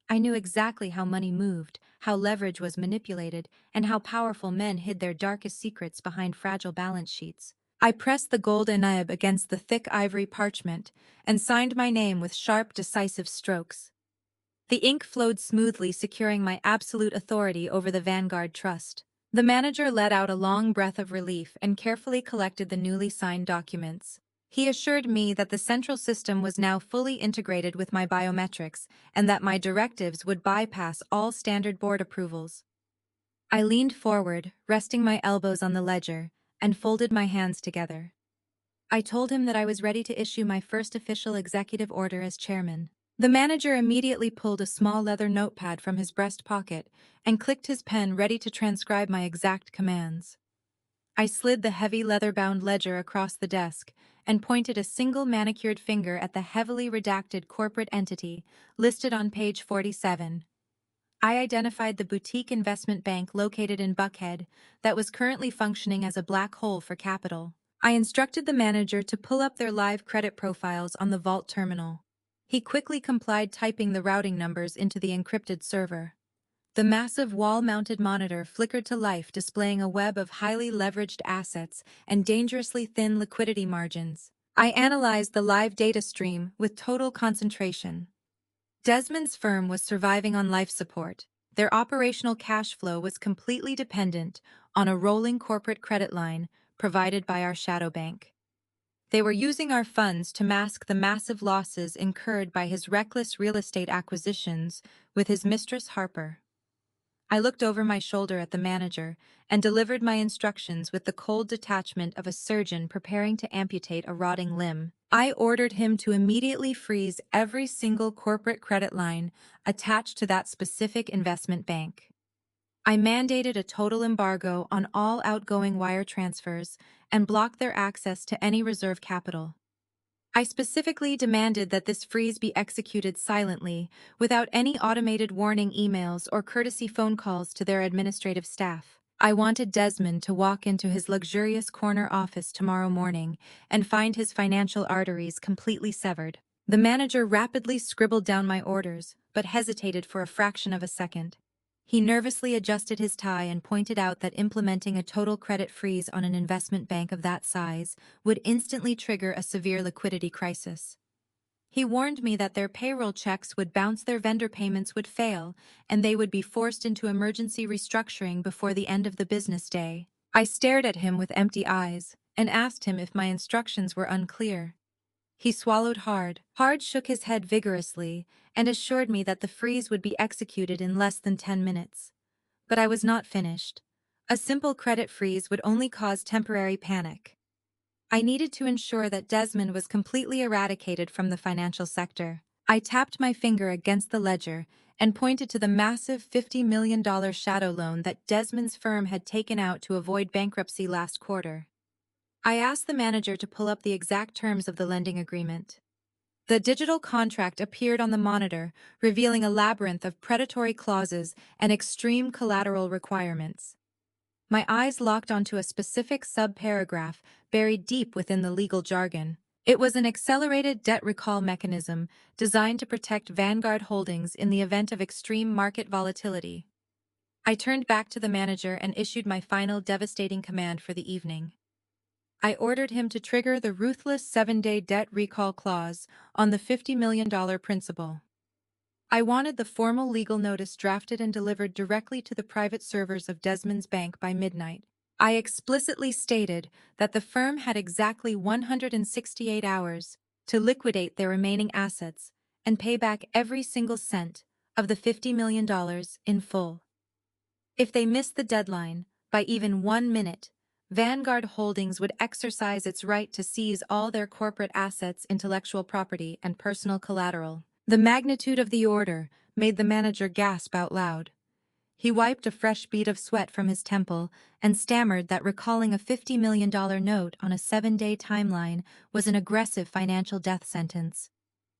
I knew exactly how money moved, how leverage was manipulated, and how powerful men hid their darkest secrets behind fragile balance sheets. I pressed the gold nib against the thick ivory parchment and signed my name with sharp, decisive strokes. The ink flowed smoothly, securing my absolute authority over the Vanguard Trust. The manager let out a long breath of relief and carefully collected the newly signed documents. He assured me that the central system was now fully integrated with my biometrics and that my directives would bypass all standard board approvals. I leaned forward, resting my elbows on the ledger, and folded my hands together. I told him that I was ready to issue my first official executive order as chairman. The manager immediately pulled a small leather notepad from his breast pocket and clicked his pen, ready to transcribe my exact commands. I slid the heavy leather-bound ledger across the desk and pointed a single manicured finger at the heavily redacted corporate entity listed on page 47. I identified the boutique investment bank located in Buckhead that was currently functioning as a black hole for capital. I instructed the manager to pull up their live credit profiles on the vault terminal. He quickly complied, typing the routing numbers into the encrypted server. The massive wall-mounted monitor flickered to life, displaying a web of highly leveraged assets and dangerously thin liquidity margins. I analyzed the live data stream with total concentration. Desmond's firm was surviving on life support. Their operational cash flow was completely dependent on a rolling corporate credit line provided by our shadow bank. They were using our funds to mask the massive losses incurred by his reckless real estate acquisitions with his mistress Harper. I looked over my shoulder at the manager and delivered my instructions with the cold detachment of a surgeon preparing to amputate a rotting limb. I ordered him to immediately freeze every single corporate credit line attached to that specific investment bank. I mandated a total embargo on all outgoing wire transfers and blocked their access to any reserve capital. I specifically demanded that this freeze be executed silently, without any automated warning emails or courtesy phone calls to their administrative staff. I wanted Desmond to walk into his luxurious corner office tomorrow morning and find his financial arteries completely severed. The manager rapidly scribbled down my orders, but hesitated for a fraction of a second. He nervously adjusted his tie and pointed out that implementing a total credit freeze on an investment bank of that size would instantly trigger a severe liquidity crisis. He warned me that their payroll checks would bounce, their vendor payments would fail, and they would be forced into emergency restructuring before the end of the business day. I stared at him with empty eyes and asked him if my instructions were unclear. He swallowed hard, shook his head vigorously, and assured me that the freeze would be executed in less than 10 minutes. But I was not finished. A simple credit freeze would only cause temporary panic. I needed to ensure that Desmond was completely eradicated from the financial sector. I tapped my finger against the ledger and pointed to the massive $50 million shadow loan that Desmond's firm had taken out to avoid bankruptcy last quarter. I asked the manager to pull up the exact terms of the lending agreement. The digital contract appeared on the monitor, revealing a labyrinth of predatory clauses and extreme collateral requirements. My eyes locked onto a specific sub-paragraph buried deep within the legal jargon. It was an accelerated debt recall mechanism designed to protect Vanguard holdings in the event of extreme market volatility. I turned back to the manager and issued my final devastating command for the evening. I ordered him to trigger the ruthless 7-day debt recall clause on the $50 million principal. I wanted the formal legal notice drafted and delivered directly to the private servers of Desmond's bank by midnight. I explicitly stated that the firm had exactly 168 hours to liquidate their remaining assets and pay back every single cent of the $50 million in full. If they missed the deadline by even 1 minute, Vanguard Holdings would exercise its right to seize all their corporate assets, intellectual property, and personal collateral. The magnitude of the order made the manager gasp out loud. He wiped a fresh bead of sweat from his temple and stammered that recalling a $50 million note on a 7-day timeline was an aggressive financial death sentence.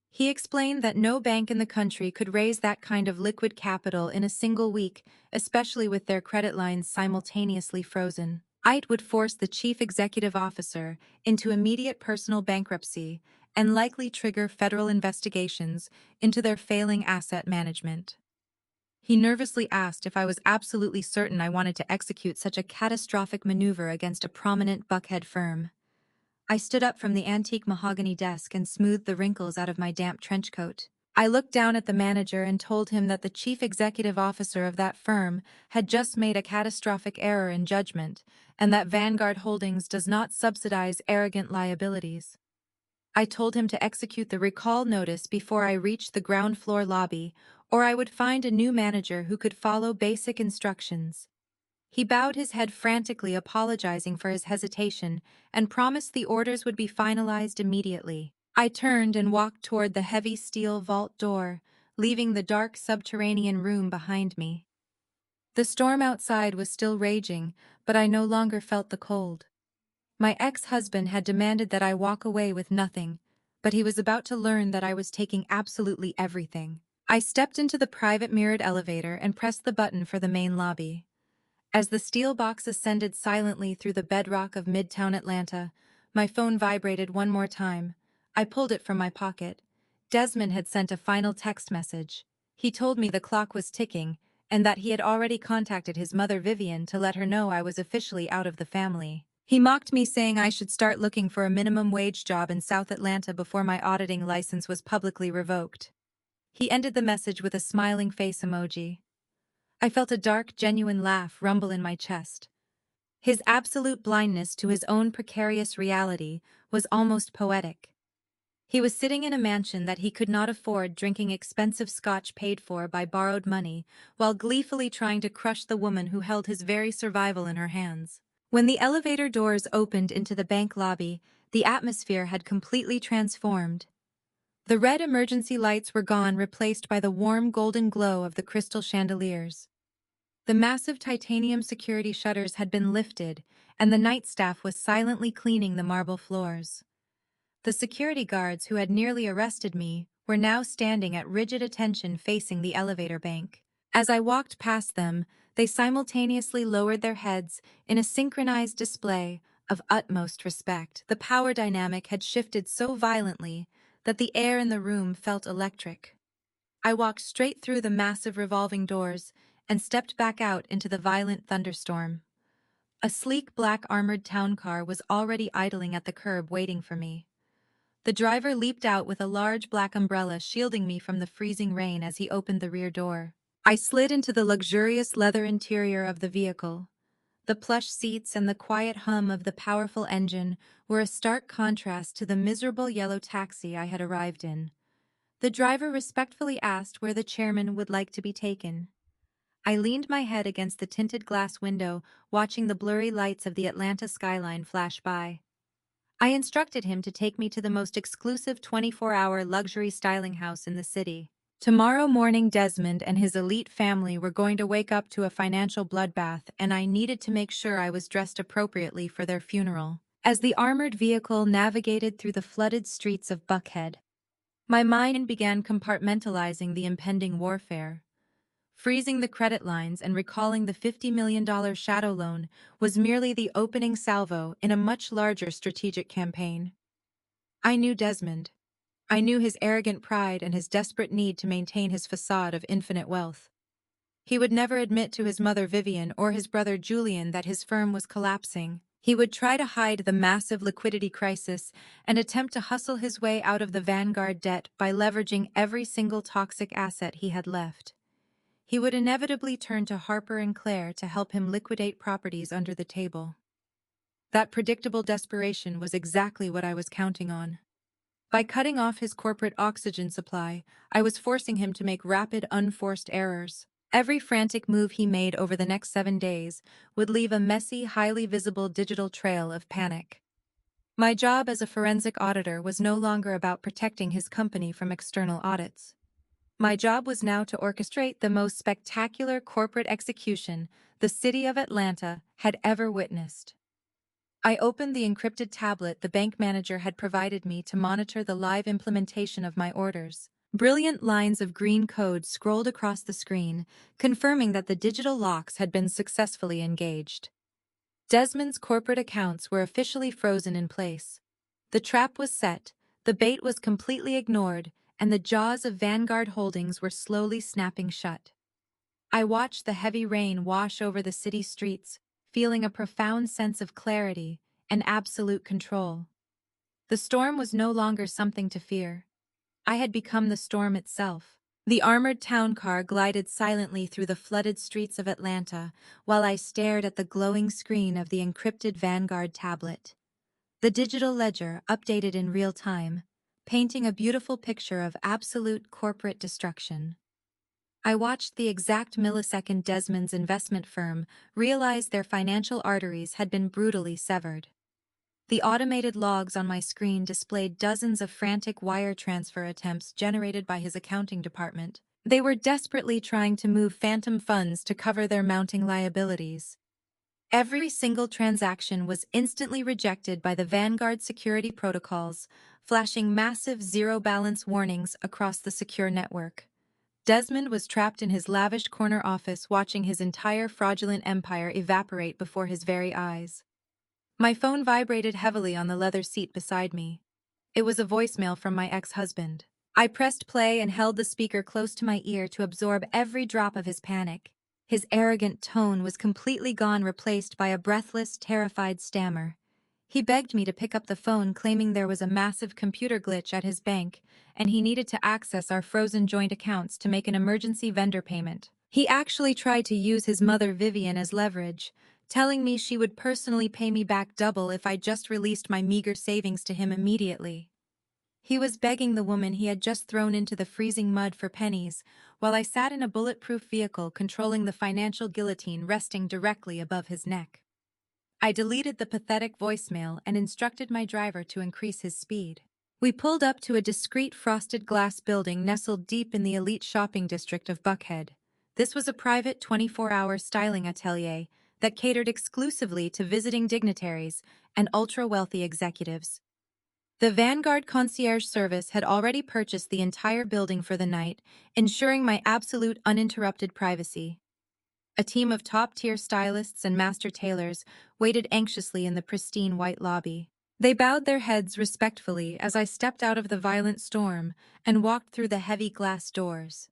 He explained that no bank in the country could raise that kind of liquid capital in a single week, especially with their credit lines simultaneously frozen. It would force the chief executive officer into immediate personal bankruptcy and likely trigger federal investigations into their failing asset management. He nervously asked if I was absolutely certain I wanted to execute such a catastrophic maneuver against a prominent Buckhead firm. I stood up from the antique mahogany desk and smoothed the wrinkles out of my damp trench coat. I looked down at the manager and told him that the chief executive officer of that firm had just made a catastrophic error in judgment, and that Vanguard Holdings does not subsidize arrogant liabilities. I told him to execute the recall notice before I reached the ground floor lobby, or I would find a new manager who could follow basic instructions. He bowed his head frantically, apologizing for his hesitation, and promised the orders would be finalized immediately. I turned and walked toward the heavy steel vault door, leaving the dark subterranean room behind me. The storm outside was still raging, but I no longer felt the cold. My ex-husband had demanded that I walk away with nothing, but he was about to learn that I was taking absolutely everything. I stepped into the private mirrored elevator and pressed the button for the main lobby. As the steel box ascended silently through the bedrock of Midtown Atlanta, my phone vibrated one more time. I pulled it from my pocket. Desmond had sent a final text message. He told me the clock was ticking, and that he had already contacted his mother Vivian to let her know I was officially out of the family. He mocked me, saying I should start looking for a minimum wage job in South Atlanta before my auditing license was publicly revoked. He ended the message with a smiling face emoji. I felt a dark, genuine laugh rumble in my chest. His absolute blindness to his own precarious reality was almost poetic. He was sitting in a mansion that he could not afford, drinking expensive scotch paid for by borrowed money, while gleefully trying to crush the woman who held his very survival in her hands. When the elevator doors opened into the bank lobby, the atmosphere had completely transformed. The red emergency lights were gone, replaced by the warm golden glow of the crystal chandeliers. The massive titanium security shutters had been lifted, and the night staff was silently cleaning the marble floors. The security guards who had nearly arrested me were now standing at rigid attention facing the elevator bank. As I walked past them, they simultaneously lowered their heads in a synchronized display of utmost respect. The power dynamic had shifted so violently that the air in the room felt electric. I walked straight through the massive revolving doors and stepped back out into the violent thunderstorm. A sleek black armored town car was already idling at the curb waiting for me. The driver leaped out with a large black umbrella shielding me from the freezing rain as he opened the rear door. I slid into the luxurious leather interior of the vehicle. The plush seats and the quiet hum of the powerful engine were a stark contrast to the miserable yellow taxi I had arrived in. The driver respectfully asked where the chairman would like to be taken. I leaned my head against the tinted glass window, watching the blurry lights of the Atlanta skyline flash by. I instructed him to take me to the most exclusive 24-hour luxury styling house in the city. Tomorrow morning, Desmond and his elite family were going to wake up to a financial bloodbath, and I needed to make sure I was dressed appropriately for their funeral. As the armored vehicle navigated through the flooded streets of Buckhead, my mind began compartmentalizing the impending warfare. Freezing the credit lines and recalling the $50 million shadow loan was merely the opening salvo in a much larger strategic campaign. I knew Desmond. I knew his arrogant pride and his desperate need to maintain his facade of infinite wealth. He would never admit to his mother Vivian or his brother Julian that his firm was collapsing. He would try to hide the massive liquidity crisis and attempt to hustle his way out of the Vanguard debt by leveraging every single toxic asset he had left. He would inevitably turn to Harper and Claire to help him liquidate properties under the table. That predictable desperation was exactly what I was counting on. By cutting off his corporate oxygen supply, I was forcing him to make rapid, unforced errors. Every frantic move he made over the next 7 days would leave a messy, highly visible digital trail of panic. My job as a forensic auditor was no longer about protecting his company from external audits. My job was now to orchestrate the most spectacular corporate execution the city of Atlanta had ever witnessed. I opened the encrypted tablet the bank manager had provided me to monitor the live implementation of my orders. Brilliant lines of green code scrolled across the screen, confirming that the digital locks had been successfully engaged. Desmond's corporate accounts were officially frozen in place. The trap was set, the bait was completely ignored, and the jaws of Vanguard Holdings were slowly snapping shut. I watched the heavy rain wash over the city streets, feeling a profound sense of clarity and absolute control. The storm was no longer something to fear. I had become the storm itself. The armored town car glided silently through the flooded streets of Atlanta while I stared at the glowing screen of the encrypted Vanguard tablet. The digital ledger updated in real time, painting a beautiful picture of absolute corporate destruction. I watched the exact millisecond Desmond's investment firm realized their financial arteries had been brutally severed. The automated logs on my screen displayed dozens of frantic wire transfer attempts generated by his accounting department. They were desperately trying to move phantom funds to cover their mounting liabilities. Every single transaction was instantly rejected by the Vanguard security protocols, flashing massive zero-balance warnings across the secure network. Desmond was trapped in his lavish corner office watching his entire fraudulent empire evaporate before his very eyes. My phone vibrated heavily on the leather seat beside me. It was a voicemail from my ex-husband. I pressed play and held the speaker close to my ear to absorb every drop of his panic. His arrogant tone was completely gone, replaced by a breathless, terrified stammer. He begged me to pick up the phone, claiming there was a massive computer glitch at his bank, and he needed to access our frozen joint accounts to make an emergency vendor payment. He actually tried to use his mother Vivian as leverage, telling me she would personally pay me back double if I just released my meager savings to him immediately. He was begging the woman he had just thrown into the freezing mud for pennies, while I sat in a bulletproof vehicle controlling the financial guillotine resting directly above his neck. I deleted the pathetic voicemail and instructed my driver to increase his speed. We pulled up to a discreet frosted glass building nestled deep in the elite shopping district of Buckhead. This was a private 24-hour styling atelier that catered exclusively to visiting dignitaries and ultra-wealthy executives. The Vanguard concierge service had already purchased the entire building for the night, ensuring my absolute uninterrupted privacy. A team of top-tier stylists and master tailors waited anxiously in the pristine white lobby. They bowed their heads respectfully as I stepped out of the violent storm and walked through the heavy glass doors.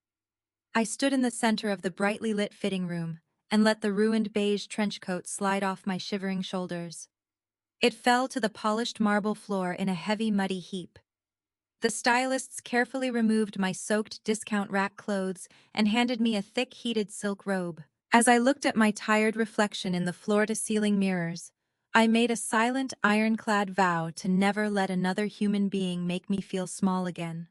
I stood in the center of the brightly lit fitting room and let the ruined beige trench coat slide off my shivering shoulders. It fell to the polished marble floor in a heavy, muddy heap. The stylists carefully removed my soaked discount rack clothes and handed me a thick, heated silk robe. As I looked at my tired reflection in the floor-to-ceiling mirrors, I made a silent, ironclad vow to never let another human being make me feel small again.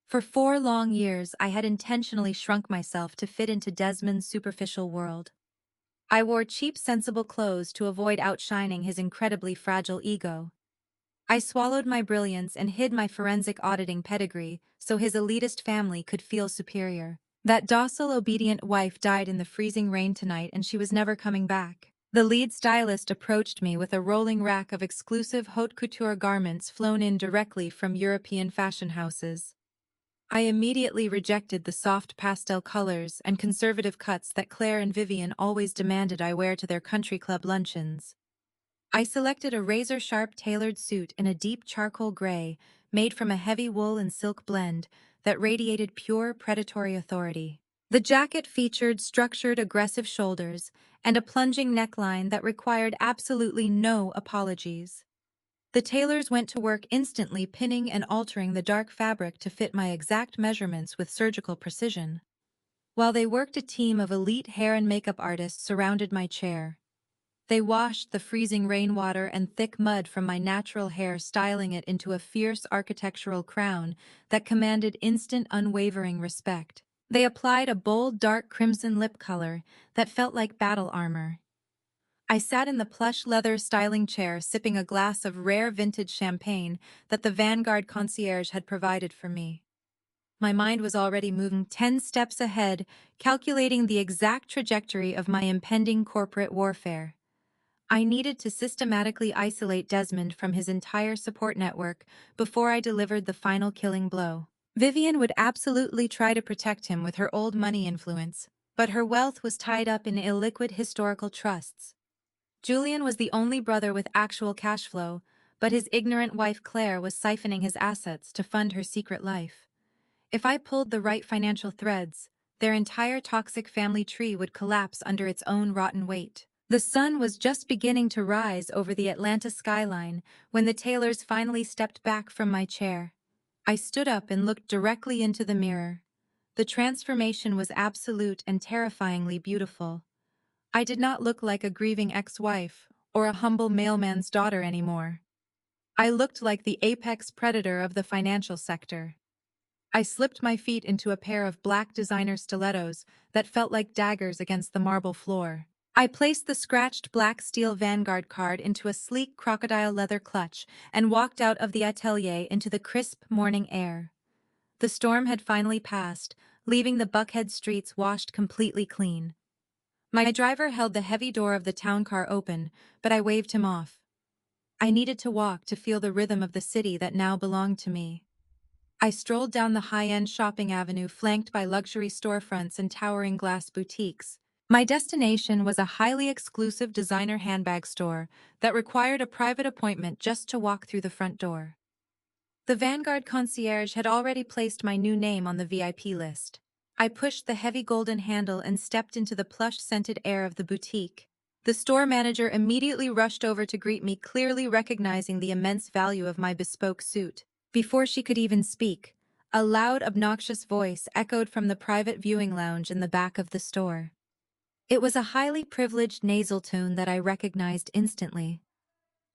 For 4 long years, I had intentionally shrunk myself to fit into Desmond's superficial world. I wore cheap, sensible clothes to avoid outshining his incredibly fragile ego. I swallowed my brilliance and hid my forensic auditing pedigree so his elitist family could feel superior. That docile, obedient wife died in the freezing rain tonight and she was never coming back. The lead stylist approached me with a rolling rack of exclusive haute couture garments flown in directly from European fashion houses. I immediately rejected the soft pastel colors and conservative cuts that Claire and Vivian always demanded I wear to their country club luncheons. I selected a razor-sharp tailored suit in a deep charcoal gray, made from a heavy wool and silk blend that radiated pure predatory authority. The jacket featured structured, aggressive shoulders and a plunging neckline that required absolutely no apologies. The tailors went to work instantly pinning and altering the dark fabric to fit my exact measurements with surgical precision. While they worked, a team of elite hair and makeup artists surrounded my chair. They washed the freezing rainwater and thick mud from my natural hair, styling it into a fierce architectural crown that commanded instant, unwavering respect. They applied a bold, dark crimson lip color that felt like battle armor. I sat in the plush leather styling chair sipping a glass of rare vintage champagne that the Vanguard concierge had provided for me. My mind was already moving 10 steps ahead, calculating the exact trajectory of my impending corporate warfare. I needed to systematically isolate Desmond from his entire support network before I delivered the final killing blow. Vivian would absolutely try to protect him with her old money influence, but her wealth was tied up in illiquid historical trusts. Julian was the only brother with actual cash flow, but his ignorant wife Claire was siphoning his assets to fund her secret life. If I pulled the right financial threads, their entire toxic family tree would collapse under its own rotten weight. The sun was just beginning to rise over the Atlanta skyline when the tailors finally stepped back from my chair. I stood up and looked directly into the mirror. The transformation was absolute and terrifyingly beautiful. I did not look like a grieving ex-wife or a humble mailman's daughter anymore. I looked like the apex predator of the financial sector. I slipped my feet into a pair of black designer stilettos that felt like daggers against the marble floor. I placed the scratched black steel Vanguard card into a sleek crocodile leather clutch and walked out of the atelier into the crisp morning air. The storm had finally passed, leaving the Buckhead streets washed completely clean. My driver held the heavy door of the town car open, but I waved him off. I needed to walk to feel the rhythm of the city that now belonged to me. I strolled down the high-end shopping avenue flanked by luxury storefronts and towering glass boutiques. My destination was a highly exclusive designer handbag store that required a private appointment just to walk through the front door. The Vanguard concierge had already placed my new name on the VIP list. I pushed the heavy golden handle and stepped into the plush-scented air of the boutique. The store manager immediately rushed over to greet me, clearly recognizing the immense value of my bespoke suit. Before she could even speak, a loud, obnoxious voice echoed from the private viewing lounge in the back of the store. It was a highly privileged nasal tone that I recognized instantly.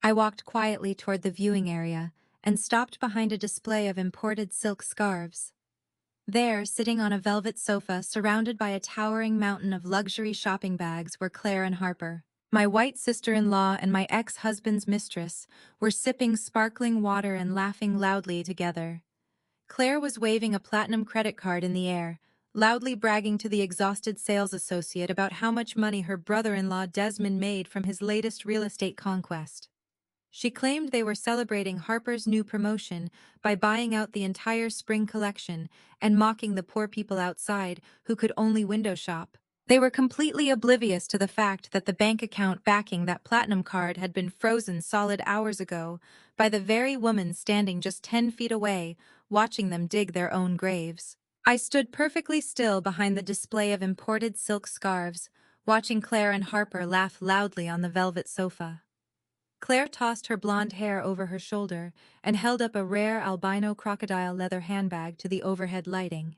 I walked quietly toward the viewing area and stopped behind a display of imported silk scarves. There, sitting on a velvet sofa surrounded by a towering mountain of luxury shopping bags, were Claire and Harper. My white sister-in-law and my ex-husband's mistress were sipping sparkling water and laughing loudly together. Claire was waving a platinum credit card in the air, loudly bragging to the exhausted sales associate about how much money her brother-in-law Desmond made from his latest real estate conquest. She claimed they were celebrating Harper's new promotion by buying out the entire spring collection and mocking the poor people outside who could only window shop. They were completely oblivious to the fact that the bank account backing that platinum card had been frozen solid hours ago by the very woman standing just 10 feet away, watching them dig their own graves. I stood perfectly still behind the display of imported silk scarves, watching Claire and Harper laugh loudly on the velvet sofa. Claire tossed her blonde hair over her shoulder and held up a rare albino crocodile leather handbag to the overhead lighting.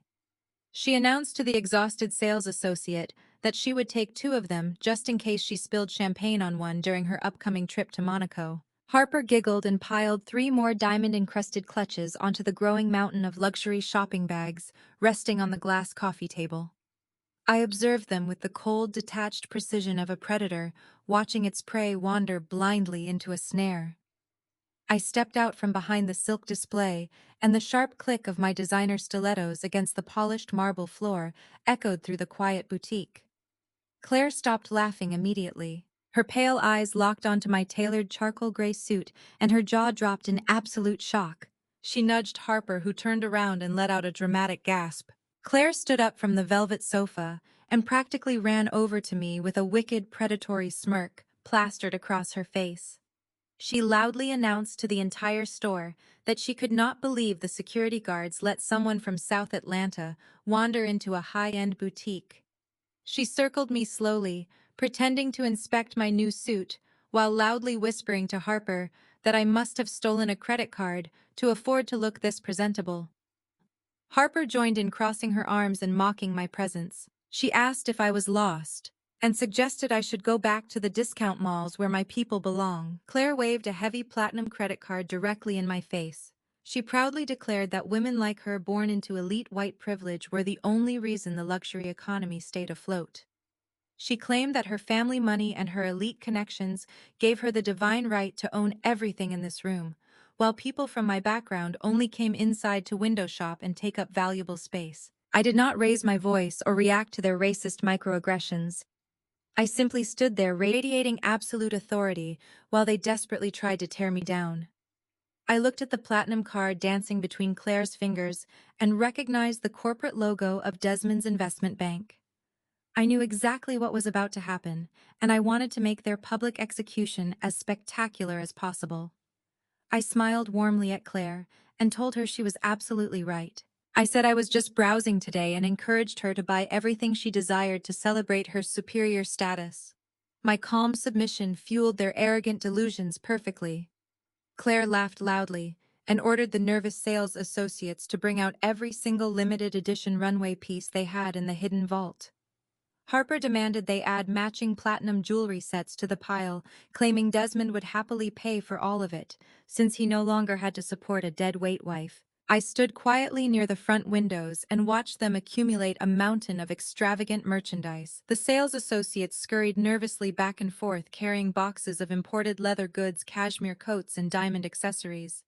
She announced to the exhausted sales associate that she would take 2 of them just in case she spilled champagne on one during her upcoming trip to Monaco. Harper giggled and piled 3 more diamond-encrusted clutches onto the growing mountain of luxury shopping bags resting on the glass coffee table. I observed them with the cold, detached precision of a predator watching its prey wander blindly into a snare. I stepped out from behind the silk display, and the sharp click of my designer stilettos against the polished marble floor echoed through the quiet boutique. Claire stopped laughing immediately. Her pale eyes locked onto my tailored charcoal gray suit, and her jaw dropped in absolute shock. She nudged Harper, who turned around and let out a dramatic gasp. Claire stood up from the velvet sofa and practically ran over to me with a wicked, predatory smirk plastered across her face. She loudly announced to the entire store that she could not believe the security guards let someone from South Atlanta wander into a high-end boutique. She circled me slowly, pretending to inspect my new suit, while loudly whispering to Harper that I must have stolen a credit card to afford to look this presentable. Harper joined in, crossing her arms and mocking my presence. She asked if I was lost, and suggested I should go back to the discount malls where my people belong. Claire waved a heavy platinum credit card directly in my face. She proudly declared that women like her, born into elite white privilege, were the only reason the luxury economy stayed afloat. She claimed that her family money and her elite connections gave her the divine right to own everything in this room, while people from my background only came inside to window shop and take up valuable space. I did not raise my voice or react to their racist microaggressions. I simply stood there radiating absolute authority while they desperately tried to tear me down. I looked at the platinum card dancing between Claire's fingers and recognized the corporate logo of Desmond's investment bank. I knew exactly what was about to happen, and I wanted to make their public execution as spectacular as possible. I smiled warmly at Claire and told her she was absolutely right. I said I was just browsing today and encouraged her to buy everything she desired to celebrate her superior status. My calm submission fueled their arrogant delusions perfectly. Claire laughed loudly and ordered the nervous sales associates to bring out every single limited edition runway piece they had in the hidden vault. Harper demanded they add matching platinum jewelry sets to the pile, claiming Desmond would happily pay for all of it, since he no longer had to support a dead-weight wife. I stood quietly near the front windows and watched them accumulate a mountain of extravagant merchandise. The sales associates scurried nervously back and forth, carrying boxes of imported leather goods, cashmere coats, and diamond accessories.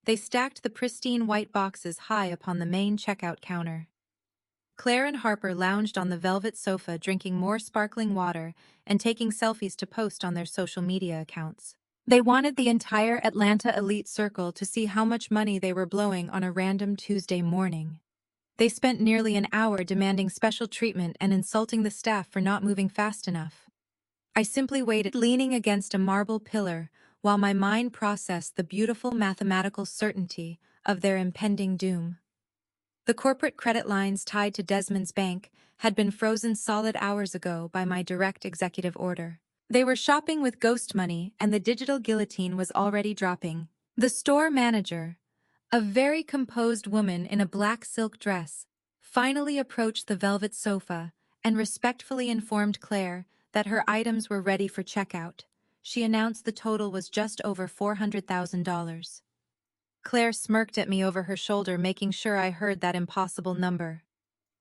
They stacked the pristine white boxes high upon the main checkout counter. Claire and Harper lounged on the velvet sofa, drinking more sparkling water and taking selfies to post on their social media accounts. They wanted the entire Atlanta elite circle to see how much money they were blowing on a random Tuesday morning. They spent nearly an hour demanding special treatment and insulting the staff for not moving fast enough. I simply waited, leaning against a marble pillar, while my mind processed the beautiful mathematical certainty of their impending doom. The corporate credit lines tied to Desmond's bank had been frozen solid hours ago by my direct executive order. They were shopping with ghost money, and the digital guillotine was already dropping. The store manager, a very composed woman in a black silk dress, finally approached the velvet sofa and respectfully informed Claire that her items were ready for checkout. She announced the total was just over $400,000. Claire smirked at me over her shoulder, making sure I heard that impossible number.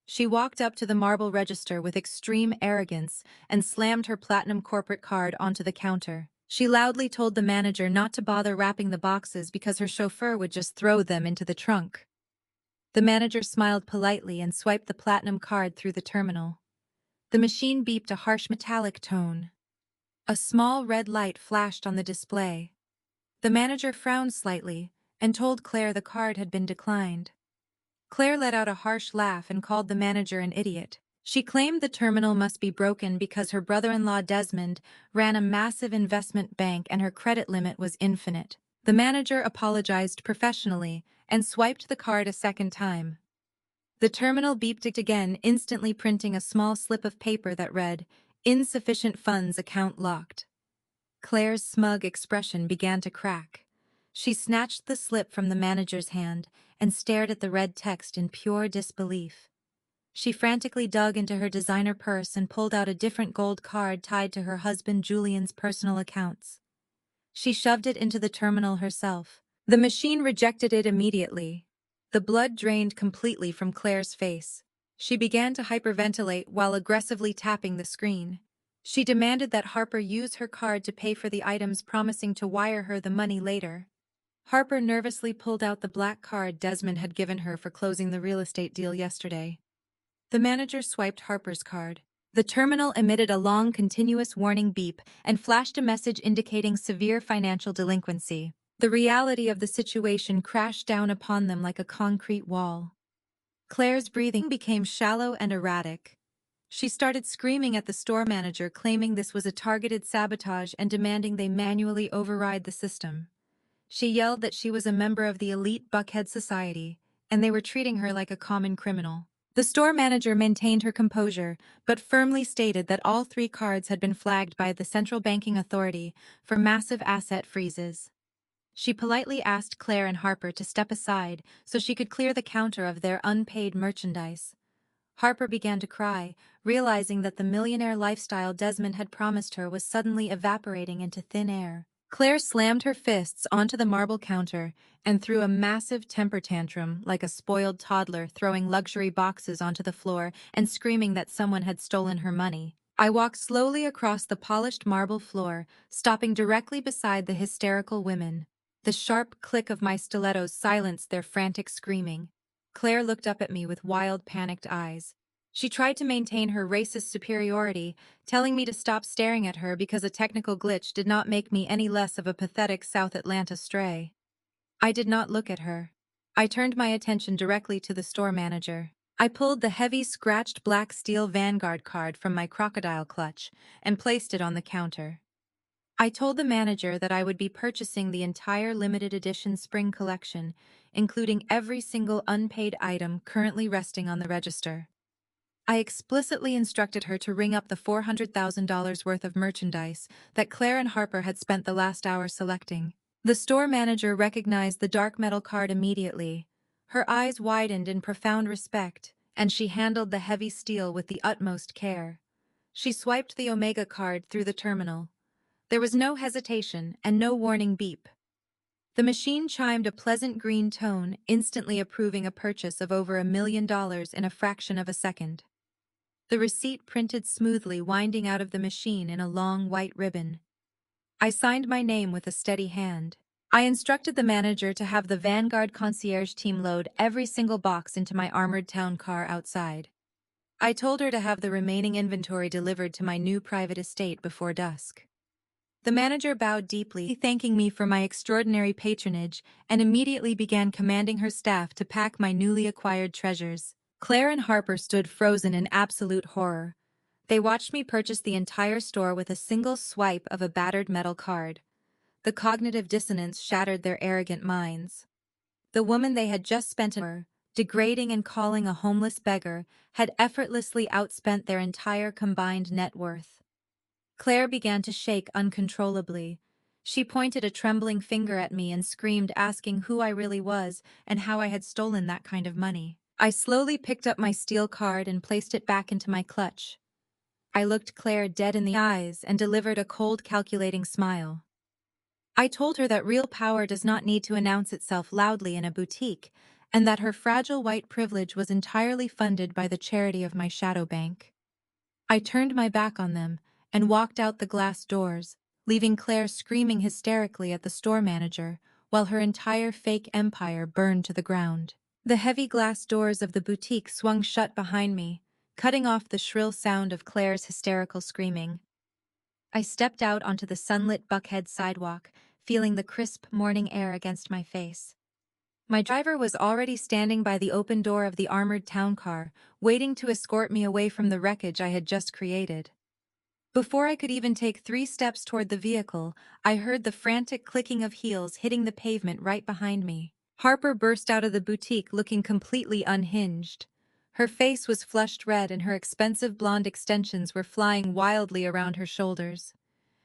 She walked up to the marble register with extreme arrogance and slammed her platinum corporate card onto the counter. She loudly told the manager not to bother wrapping the boxes because her chauffeur would just throw them into the trunk. The manager smiled politely and swiped the platinum card through the terminal. The machine beeped a harsh metallic tone. A small red light flashed on the display. The manager frowned slightly and told Claire the card had been declined. Claire let out a harsh laugh and called the manager an idiot. She claimed the terminal must be broken because her brother-in-law Desmond ran a massive investment bank and her credit limit was infinite. The manager apologized professionally and swiped the card a second time. The terminal beeped again, instantly printing a small slip of paper that read, "Insufficient funds, account locked." Claire's smug expression began to crack. She snatched the slip from the manager's hand and stared at the red text in pure disbelief. She frantically dug into her designer purse and pulled out a different gold card tied to her husband Julian's personal accounts. She shoved it into the terminal herself. The machine rejected it immediately. The blood drained completely from Claire's face. She began to hyperventilate while aggressively tapping the screen. She demanded that Harper use her card to pay for the items, promising to wire her the money later. Harper nervously pulled out the black card Desmond had given her for closing the real estate deal yesterday. The manager swiped Harper's card. The terminal emitted a long, continuous warning beep and flashed a message indicating severe financial delinquency. The reality of the situation crashed down upon them like a concrete wall. Claire's breathing became shallow and erratic. She started screaming at the store manager, claiming this was a targeted sabotage and demanding they manually override the system. She yelled that she was a member of the elite Buckhead Society, and they were treating her like a common criminal. The store manager maintained her composure, but firmly stated that all 3 cards had been flagged by the Central Banking Authority for massive asset freezes. She politely asked Claire and Harper to step aside so she could clear the counter of their unpaid merchandise. Harper began to cry, realizing that the millionaire lifestyle Desmond had promised her was suddenly evaporating into thin air. Claire slammed her fists onto the marble counter and threw a massive temper tantrum like a spoiled toddler, throwing luxury boxes onto the floor and screaming that someone had stolen her money. I walked slowly across the polished marble floor, stopping directly beside the hysterical women. The sharp click of my stilettos silenced their frantic screaming. Claire looked up at me with wild, panicked eyes. She tried to maintain her racist superiority, telling me to stop staring at her because a technical glitch did not make me any less of a pathetic South Atlanta stray. I did not look at her. I turned my attention directly to the store manager. I pulled the heavy, scratched black steel Vanguard card from my crocodile clutch and placed it on the counter. I told the manager that I would be purchasing the entire limited edition spring collection, including every single unpaid item currently resting on the register. I explicitly instructed her to ring up the $400,000 worth of merchandise that Claire and Harper had spent the last hour selecting. The store manager recognized the dark metal card immediately. Her eyes widened in profound respect, and she handled the heavy steel with the utmost care. She swiped the Omega card through the terminal. There was no hesitation and no warning beep. The machine chimed a pleasant green tone, instantly approving a purchase of over $1 million in a fraction of a second. The receipt printed smoothly, winding out of the machine in a long white ribbon. I signed my name with a steady hand. I instructed the manager to have the Vanguard concierge team load every single box into my armored town car outside. I told her to have the remaining inventory delivered to my new private estate before dusk. The manager bowed deeply, thanking me for my extraordinary patronage, and immediately began commanding her staff to pack my newly acquired treasures. Claire and Harper stood frozen in absolute horror. They watched me purchase the entire store with a single swipe of a battered metal card. The cognitive dissonance shattered their arrogant minds. The woman they had just spent an hour degrading and calling a homeless beggar had effortlessly outspent their entire combined net worth. Claire began to shake uncontrollably. She pointed a trembling finger at me and screamed, asking who I really was and how I had stolen that kind of money. I slowly picked up my steel card and placed it back into my clutch. I looked Claire dead in the eyes and delivered a cold, calculating smile. I told her that real power does not need to announce itself loudly in a boutique, and that her fragile white privilege was entirely funded by the charity of my shadow bank. I turned my back on them and walked out the glass doors, leaving Claire screaming hysterically at the store manager, while her entire fake empire burned to the ground. The heavy glass doors of the boutique swung shut behind me, cutting off the shrill sound of Claire's hysterical screaming. I stepped out onto the sunlit Buckhead sidewalk, feeling the crisp morning air against my face. My driver was already standing by the open door of the armored town car, waiting to escort me away from the wreckage I had just created. Before I could even take 3 steps toward the vehicle, I heard the frantic clicking of heels hitting the pavement right behind me. Harper burst out of the boutique looking completely unhinged. Her face was flushed red and her expensive blonde extensions were flying wildly around her shoulders.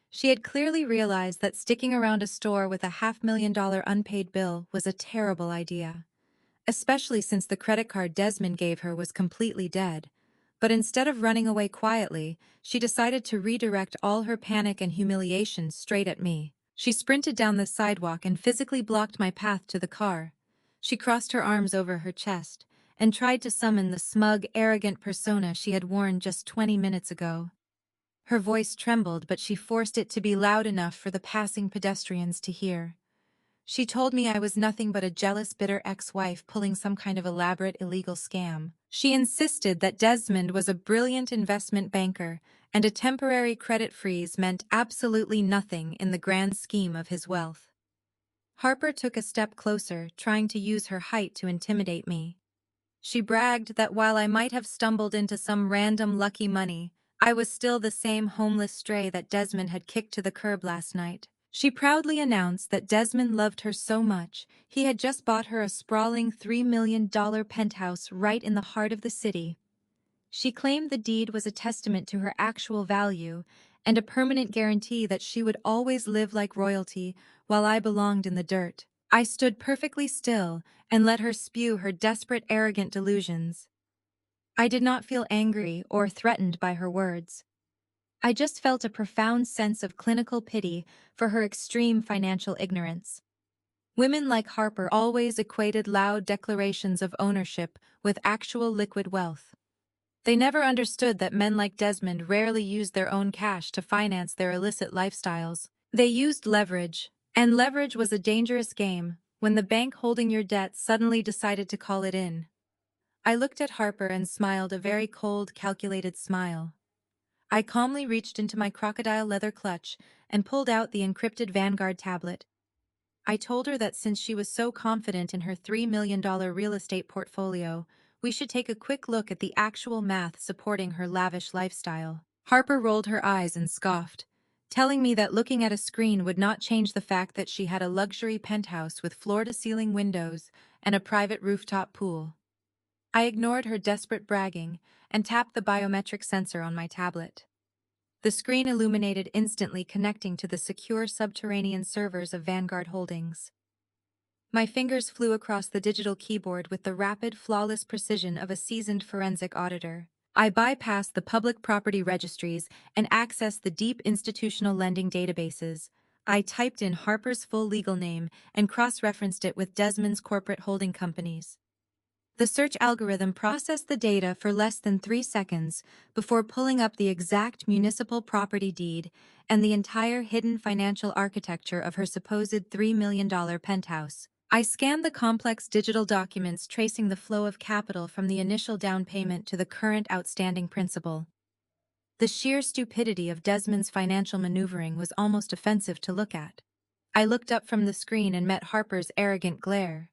She had clearly realized that sticking around a store with a $500,000 unpaid bill was a terrible idea, especially since the credit card Desmond gave her was completely dead. But instead of running away quietly, she decided to redirect all her panic and humiliation straight at me. She sprinted down the sidewalk and physically blocked my path to the car. She crossed her arms over her chest and tried to summon the smug, arrogant persona she had worn just 20 minutes ago. Her voice trembled, but she forced it to be loud enough for the passing pedestrians to hear. She told me I was nothing but a jealous, bitter ex-wife pulling some kind of elaborate illegal scam. She insisted that Desmond was a brilliant investment banker, and a temporary credit freeze meant absolutely nothing in the grand scheme of his wealth. Harper took a step closer, trying to use her height to intimidate me. She bragged that while I might have stumbled into some random lucky money, I was still the same homeless stray that Desmond had kicked to the curb last night. She proudly announced that Desmond loved her so much, he had just bought her a sprawling $3 million penthouse right in the heart of the city. She claimed the deed was a testament to her actual value and a permanent guarantee that she would always live like royalty while I belonged in the dirt. I stood perfectly still and let her spew her desperate, arrogant delusions. I did not feel angry or threatened by her words. I just felt a profound sense of clinical pity for her extreme financial ignorance. Women like Harper always equated loud declarations of ownership with actual liquid wealth. They never understood that men like Desmond rarely used their own cash to finance their illicit lifestyles. They used leverage, and leverage was a dangerous game when the bank holding your debt suddenly decided to call it in. I looked at Harper and smiled a very cold, calculated smile. I calmly reached into my crocodile leather clutch and pulled out the encrypted Vanguard tablet. I told her that since she was so confident in her $3 million real estate portfolio, we should take a quick look at the actual math supporting her lavish lifestyle. Harper rolled her eyes and scoffed, telling me that looking at a screen would not change the fact that she had a luxury penthouse with floor-to-ceiling windows and a private rooftop pool. I ignored her desperate bragging and tapped the biometric sensor on my tablet. The screen illuminated instantly, connecting to the secure subterranean servers of Vanguard Holdings. My fingers flew across the digital keyboard with the rapid, flawless precision of a seasoned forensic auditor. I bypassed the public property registries and accessed the deep institutional lending databases. I typed in Harper's full legal name and cross-referenced it with Desmond's corporate holding companies. The search algorithm processed the data for less than 3 seconds before pulling up the exact municipal property deed and the entire hidden financial architecture of her supposed $3 million penthouse. I scanned the complex digital documents tracing the flow of capital from the initial down payment to the current outstanding principal. The sheer stupidity of Desmond's financial maneuvering was almost offensive to look at. I looked up from the screen and met Harper's arrogant glare.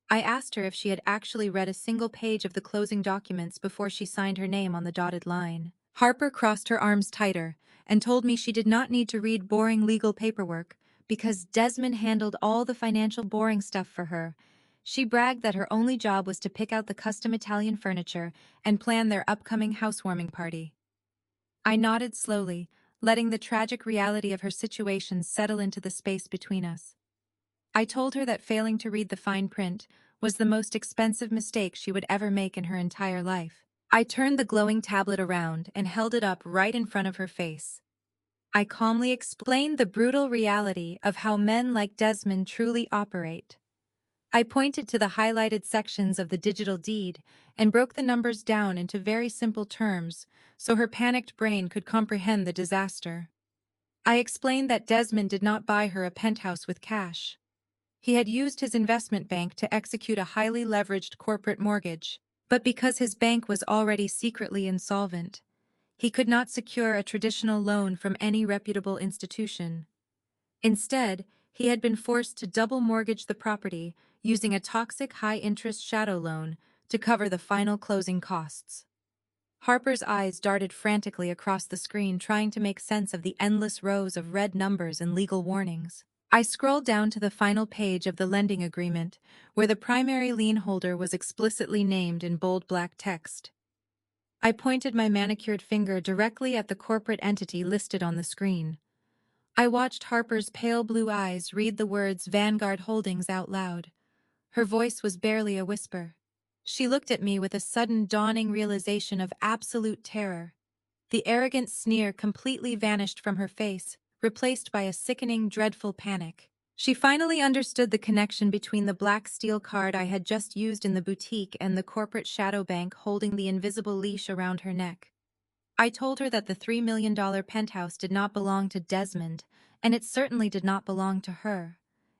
I asked her if she had actually read a single page of the closing documents before she signed her name on the dotted line. Harper crossed her arms tighter and told me she did not need to read boring legal paperwork because Desmond handled all the financial boring stuff for her. She bragged that her only job was to pick out the custom Italian furniture and plan their upcoming housewarming party. I nodded slowly, letting the tragic reality of her situation settle into the space between us. I told her that failing to read the fine print was the most expensive mistake she would ever make in her entire life. I turned the glowing tablet around and held it up right in front of her face. I calmly explained the brutal reality of how men like Desmond truly operate. I pointed to the highlighted sections of the digital deed and broke the numbers down into very simple terms so her panicked brain could comprehend the disaster. I explained that Desmond did not buy her a penthouse with cash. He had used his investment bank to execute a highly leveraged corporate mortgage, but because his bank was already secretly insolvent, he could not secure a traditional loan from any reputable institution. Instead, he had been forced to double mortgage the property using a toxic high-interest shadow loan to cover the final closing costs. Harper's eyes darted frantically across the screen trying to make sense of the endless rows of red numbers and legal warnings. I scrolled down to the final page of the lending agreement, where the primary lien holder was explicitly named in bold black text. I pointed my manicured finger directly at the corporate entity listed on the screen. I watched Harper's pale blue eyes read the words Vanguard Holdings out loud. Her voice was barely a whisper. She looked at me with a sudden dawning realization of absolute terror. The arrogant sneer completely vanished from her face, replaced by a sickening, dreadful panic. She finally understood the connection between the black steel card I had just used in the boutique and the corporate shadow bank holding the invisible leash around her neck. I told her that the $3 million penthouse did not belong to Desmond, and it certainly did not belong to her.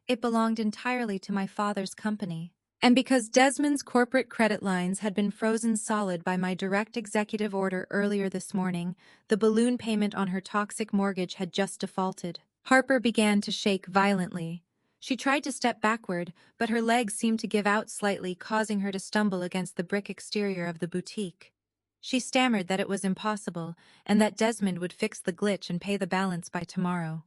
It belonged entirely to my father's company. And because Desmond's corporate credit lines had been frozen solid by my direct executive order earlier this morning, the balloon payment on her toxic mortgage had just defaulted. Harper began to shake violently. She tried to step backward, but her legs seemed to give out slightly, causing her to stumble against the brick exterior of the boutique. She stammered that it was impossible, and that Desmond would fix the glitch and pay the balance by tomorrow.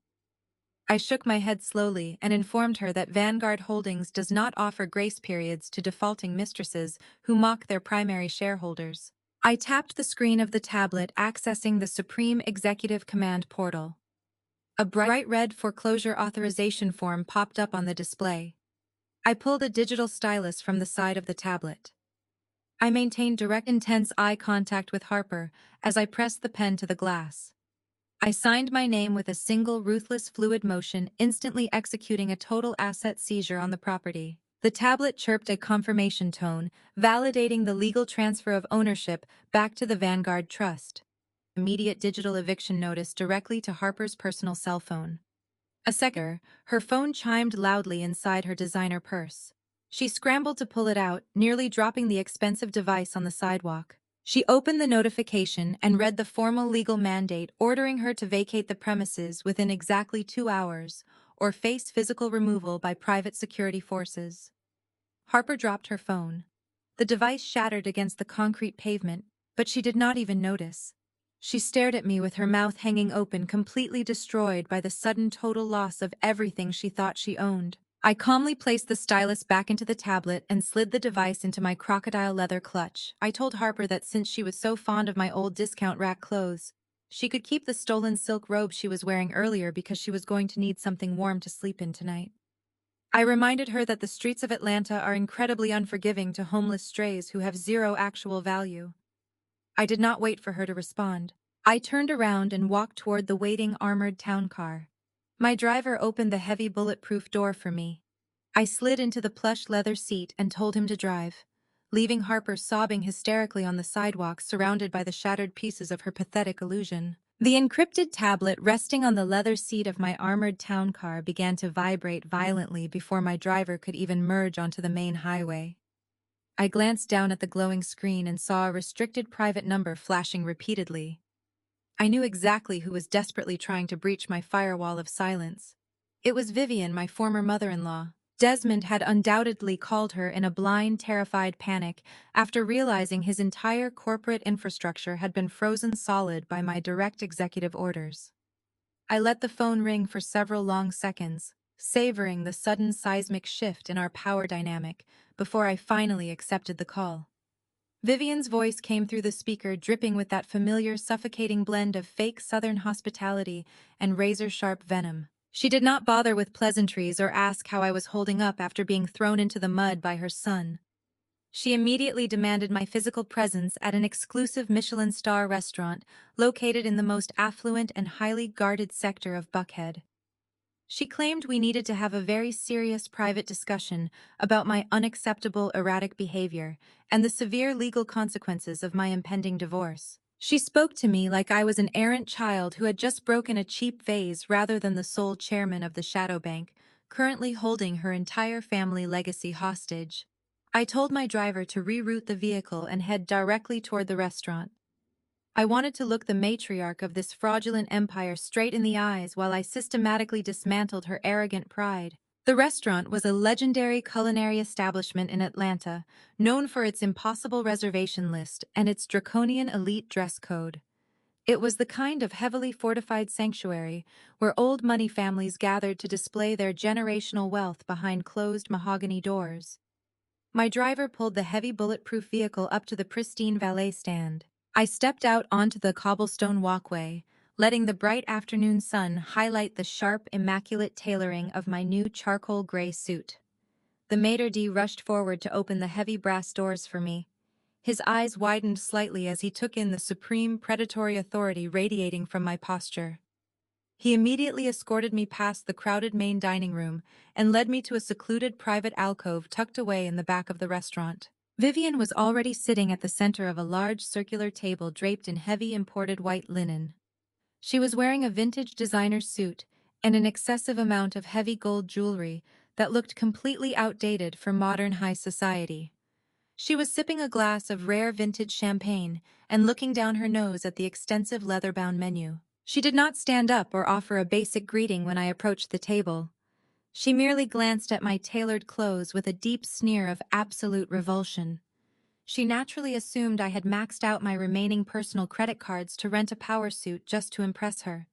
I shook my head slowly and informed her that Vanguard Holdings does not offer grace periods to defaulting mistresses who mock their primary shareholders. I tapped the screen of the tablet, accessing the Supreme Executive Command portal. A bright red foreclosure authorization form popped up on the display. I pulled a digital stylus from the side of the tablet. I maintained direct, intense eye contact with Harper as I pressed the pen to the glass. I signed my name with a single ruthless fluid motion, instantly executing a total asset seizure on the property. The tablet chirped a confirmation tone, validating the legal transfer of ownership back to the Vanguard Trust. Immediate digital eviction notice directly to Harper's personal cell phone. A second, her phone chimed loudly inside her designer purse. She scrambled to pull it out, nearly dropping the expensive device on the sidewalk. She opened the notification and read the formal legal mandate ordering her to vacate the premises within exactly 2 hours or face physical removal by private security forces. Harper dropped her phone. The device shattered against the concrete pavement, but she did not even notice. She stared at me with her mouth hanging open, completely destroyed by the sudden total loss of everything she thought she owned. I calmly placed the stylus back into the tablet and slid the device into my crocodile leather clutch. I told Harper that since she was so fond of my old discount rack clothes, she could keep the stolen silk robe she was wearing earlier because she was going to need something warm to sleep in tonight. I reminded her that the streets of Atlanta are incredibly unforgiving to homeless strays who have zero actual value. I did not wait for her to respond. I turned around and walked toward the waiting armored town car. My driver opened the heavy bulletproof door for me. I slid into the plush leather seat and told him to drive, leaving Harper sobbing hysterically on the sidewalk surrounded by the shattered pieces of her pathetic illusion. The encrypted tablet resting on the leather seat of my armored town car began to vibrate violently before my driver could even merge onto the main highway. I glanced down at the glowing screen and saw a restricted private number flashing repeatedly. I knew exactly who was desperately trying to breach my firewall of silence. It was Vivian, my former mother-in-law. Desmond had undoubtedly called her in a blind, terrified panic after realizing his entire corporate infrastructure had been frozen solid by my direct executive orders. I let the phone ring for several long seconds, savoring the sudden seismic shift in our power dynamic before I finally accepted the call. Vivian's voice came through the speaker, dripping with that familiar, suffocating blend of fake Southern hospitality and razor-sharp venom. She did not bother with pleasantries or ask how I was holding up after being thrown into the mud by her son. She immediately demanded my physical presence at an exclusive Michelin star restaurant located in the most affluent and highly guarded sector of Buckhead. She claimed we needed to have a very serious private discussion about my unacceptable erratic behavior and the severe legal consequences of my impending divorce. She spoke to me like I was an errant child who had just broken a cheap vase rather than the sole chairman of the shadow bank, currently holding her entire family legacy hostage. I told my driver to reroute the vehicle and head directly toward the restaurant. I wanted to look the matriarch of this fraudulent empire straight in the eyes while I systematically dismantled her arrogant pride. The restaurant was a legendary culinary establishment in Atlanta, known for its impossible reservation list and its draconian elite dress code. It was the kind of heavily fortified sanctuary where old money families gathered to display their generational wealth behind closed mahogany doors. My driver pulled the heavy bulletproof vehicle up to the pristine valet stand. I stepped out onto the cobblestone walkway, letting the bright afternoon sun highlight the sharp, immaculate tailoring of my new charcoal gray suit. The maitre d' rushed forward to open the heavy brass doors for me. His eyes widened slightly as he took in the supreme predatory authority radiating from my posture. He immediately escorted me past the crowded main dining room and led me to a secluded private alcove tucked away in the back of the restaurant. Vivian was already sitting at the center of a large circular table draped in heavy imported white linen. She was wearing a vintage designer suit and an excessive amount of heavy gold jewelry that looked completely outdated for modern high society. She was sipping a glass of rare vintage champagne and looking down her nose at the extensive leather-bound menu. She did not stand up or offer a basic greeting when I approached the table. She merely glanced at my tailored clothes with a deep sneer of absolute revulsion. She naturally assumed I had maxed out my remaining personal credit cards to rent a power suit just to impress her.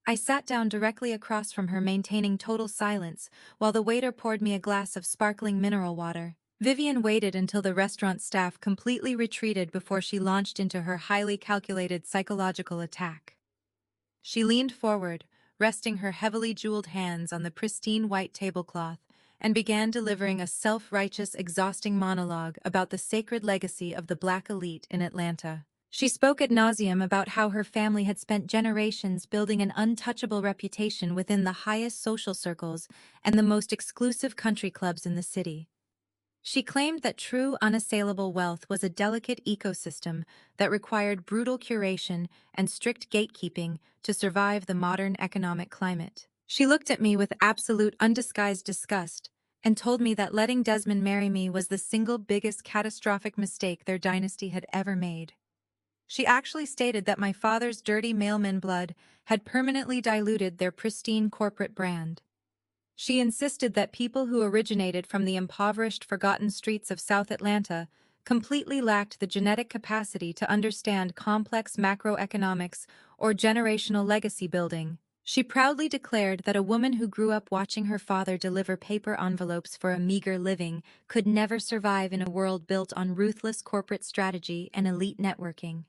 I sat down directly across from her, maintaining total silence, while the waiter poured me a glass of sparkling mineral water. Vivian waited until the restaurant staff completely retreated before she launched into her highly calculated psychological attack. She leaned forward, resting her heavily jeweled hands on the pristine white tablecloth, and began delivering a self-righteous, exhausting monologue about the sacred legacy of the Black elite in Atlanta. She spoke ad nauseum about how her family had spent generations building an untouchable reputation within the highest social circles and the most exclusive country clubs in the city. She claimed that true unassailable wealth was a delicate ecosystem that required brutal curation and strict gatekeeping to survive the modern economic climate. She looked at me with absolute undisguised disgust and told me that letting Desmond marry me was the single biggest catastrophic mistake their dynasty had ever made. She actually stated that my father's dirty mailman blood had permanently diluted their pristine corporate brand. She insisted that people who originated from the impoverished, forgotten streets of South Atlanta completely lacked the genetic capacity to understand complex macroeconomics or generational legacy building. She proudly declared that a woman who grew up watching her father deliver paper envelopes for a meager living could never survive in a world built on ruthless corporate strategy and elite networking.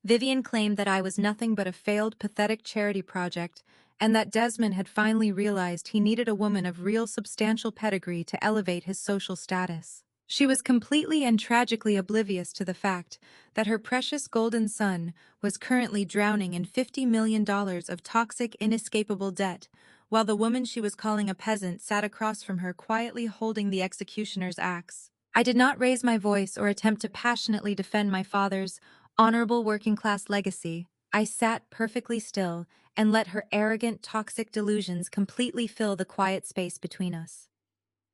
Vivian claimed that I was nothing but a failed, pathetic charity project, and that Desmond had finally realized he needed a woman of real substantial pedigree to elevate his social status. She was completely and tragically oblivious to the fact that her precious golden son was currently drowning in $50 million of toxic, inescapable debt, while the woman she was calling a peasant sat across from her quietly holding the executioner's axe. I did not raise my voice or attempt to passionately defend my father's honorable working-class legacy. I sat perfectly still and let her arrogant, toxic delusions completely fill the quiet space between us.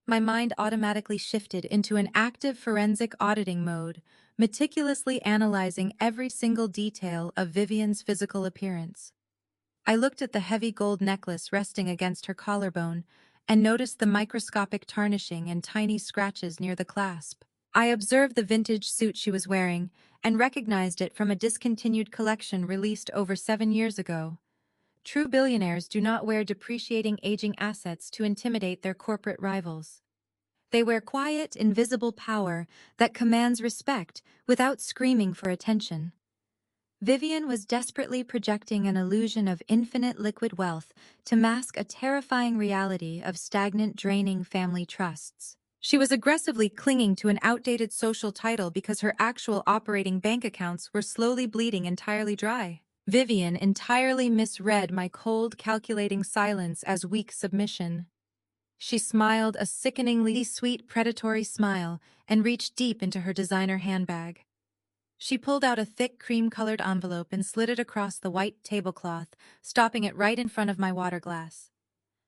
My mind automatically shifted into an active forensic auditing mode, meticulously analyzing every single detail of Vivian's physical appearance. I looked at the heavy gold necklace resting against her collarbone and noticed the microscopic tarnishing and tiny scratches near the clasp. I observed the vintage suit she was wearing and recognized it from a discontinued collection released over 7 years ago. True billionaires do not wear depreciating aging assets to intimidate their corporate rivals. They wear quiet, invisible power that commands respect without screaming for attention. Vivian was desperately projecting an illusion of infinite liquid wealth to mask a terrifying reality of stagnant, draining family trusts. She was aggressively clinging to an outdated social title because her actual operating bank accounts were slowly bleeding entirely dry. Vivian entirely misread my cold, calculating silence as weak submission. She smiled a sickeningly sweet, predatory smile and reached deep into her designer handbag. She pulled out a thick cream-colored envelope and slid it across the white tablecloth, stopping it right in front of my water glass.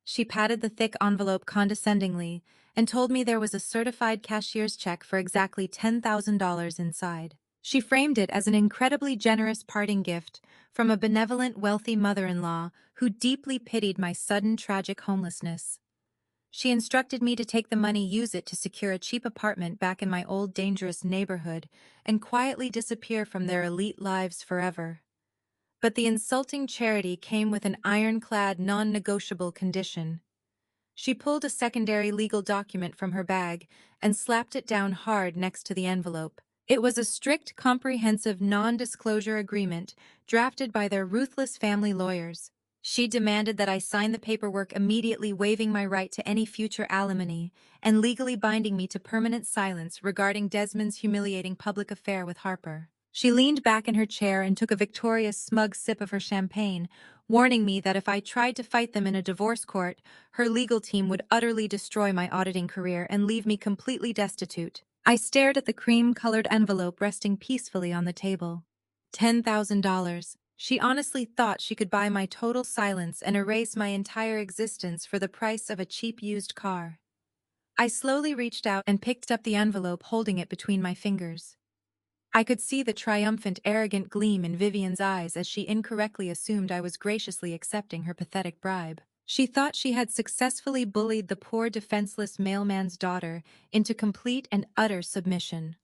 She patted the thick envelope condescendingly and told me there was a certified cashier's check for exactly $10,000 inside. She framed it as an incredibly generous parting gift from a benevolent, wealthy mother-in-law who deeply pitied my sudden tragic homelessness. She instructed me to take the money, use it to secure a cheap apartment back in my old dangerous neighborhood, and quietly disappear from their elite lives forever. But the insulting charity came with an ironclad, non-negotiable condition. She pulled a secondary legal document from her bag and slapped it down hard next to the envelope. It was a strict, comprehensive non-disclosure agreement drafted by their ruthless family lawyers. She demanded that I sign the paperwork immediately, waiving my right to any future alimony and legally binding me to permanent silence regarding Desmond's humiliating public affair with Harper. She leaned back in her chair and took a victorious, smug sip of her champagne, warning me that if I tried to fight them in a divorce court, her legal team would utterly destroy my auditing career and leave me completely destitute. I stared at the cream-colored envelope resting peacefully on the table. $10,000. She honestly thought she could buy my total silence and erase my entire existence for the price of a cheap used car. I slowly reached out and picked up the envelope, holding it between my fingers. I could see the triumphant, arrogant gleam in Vivian's eyes as she incorrectly assumed I was graciously accepting her pathetic bribe. She thought she had successfully bullied the poor, defenseless mailman's daughter into complete and utter submission.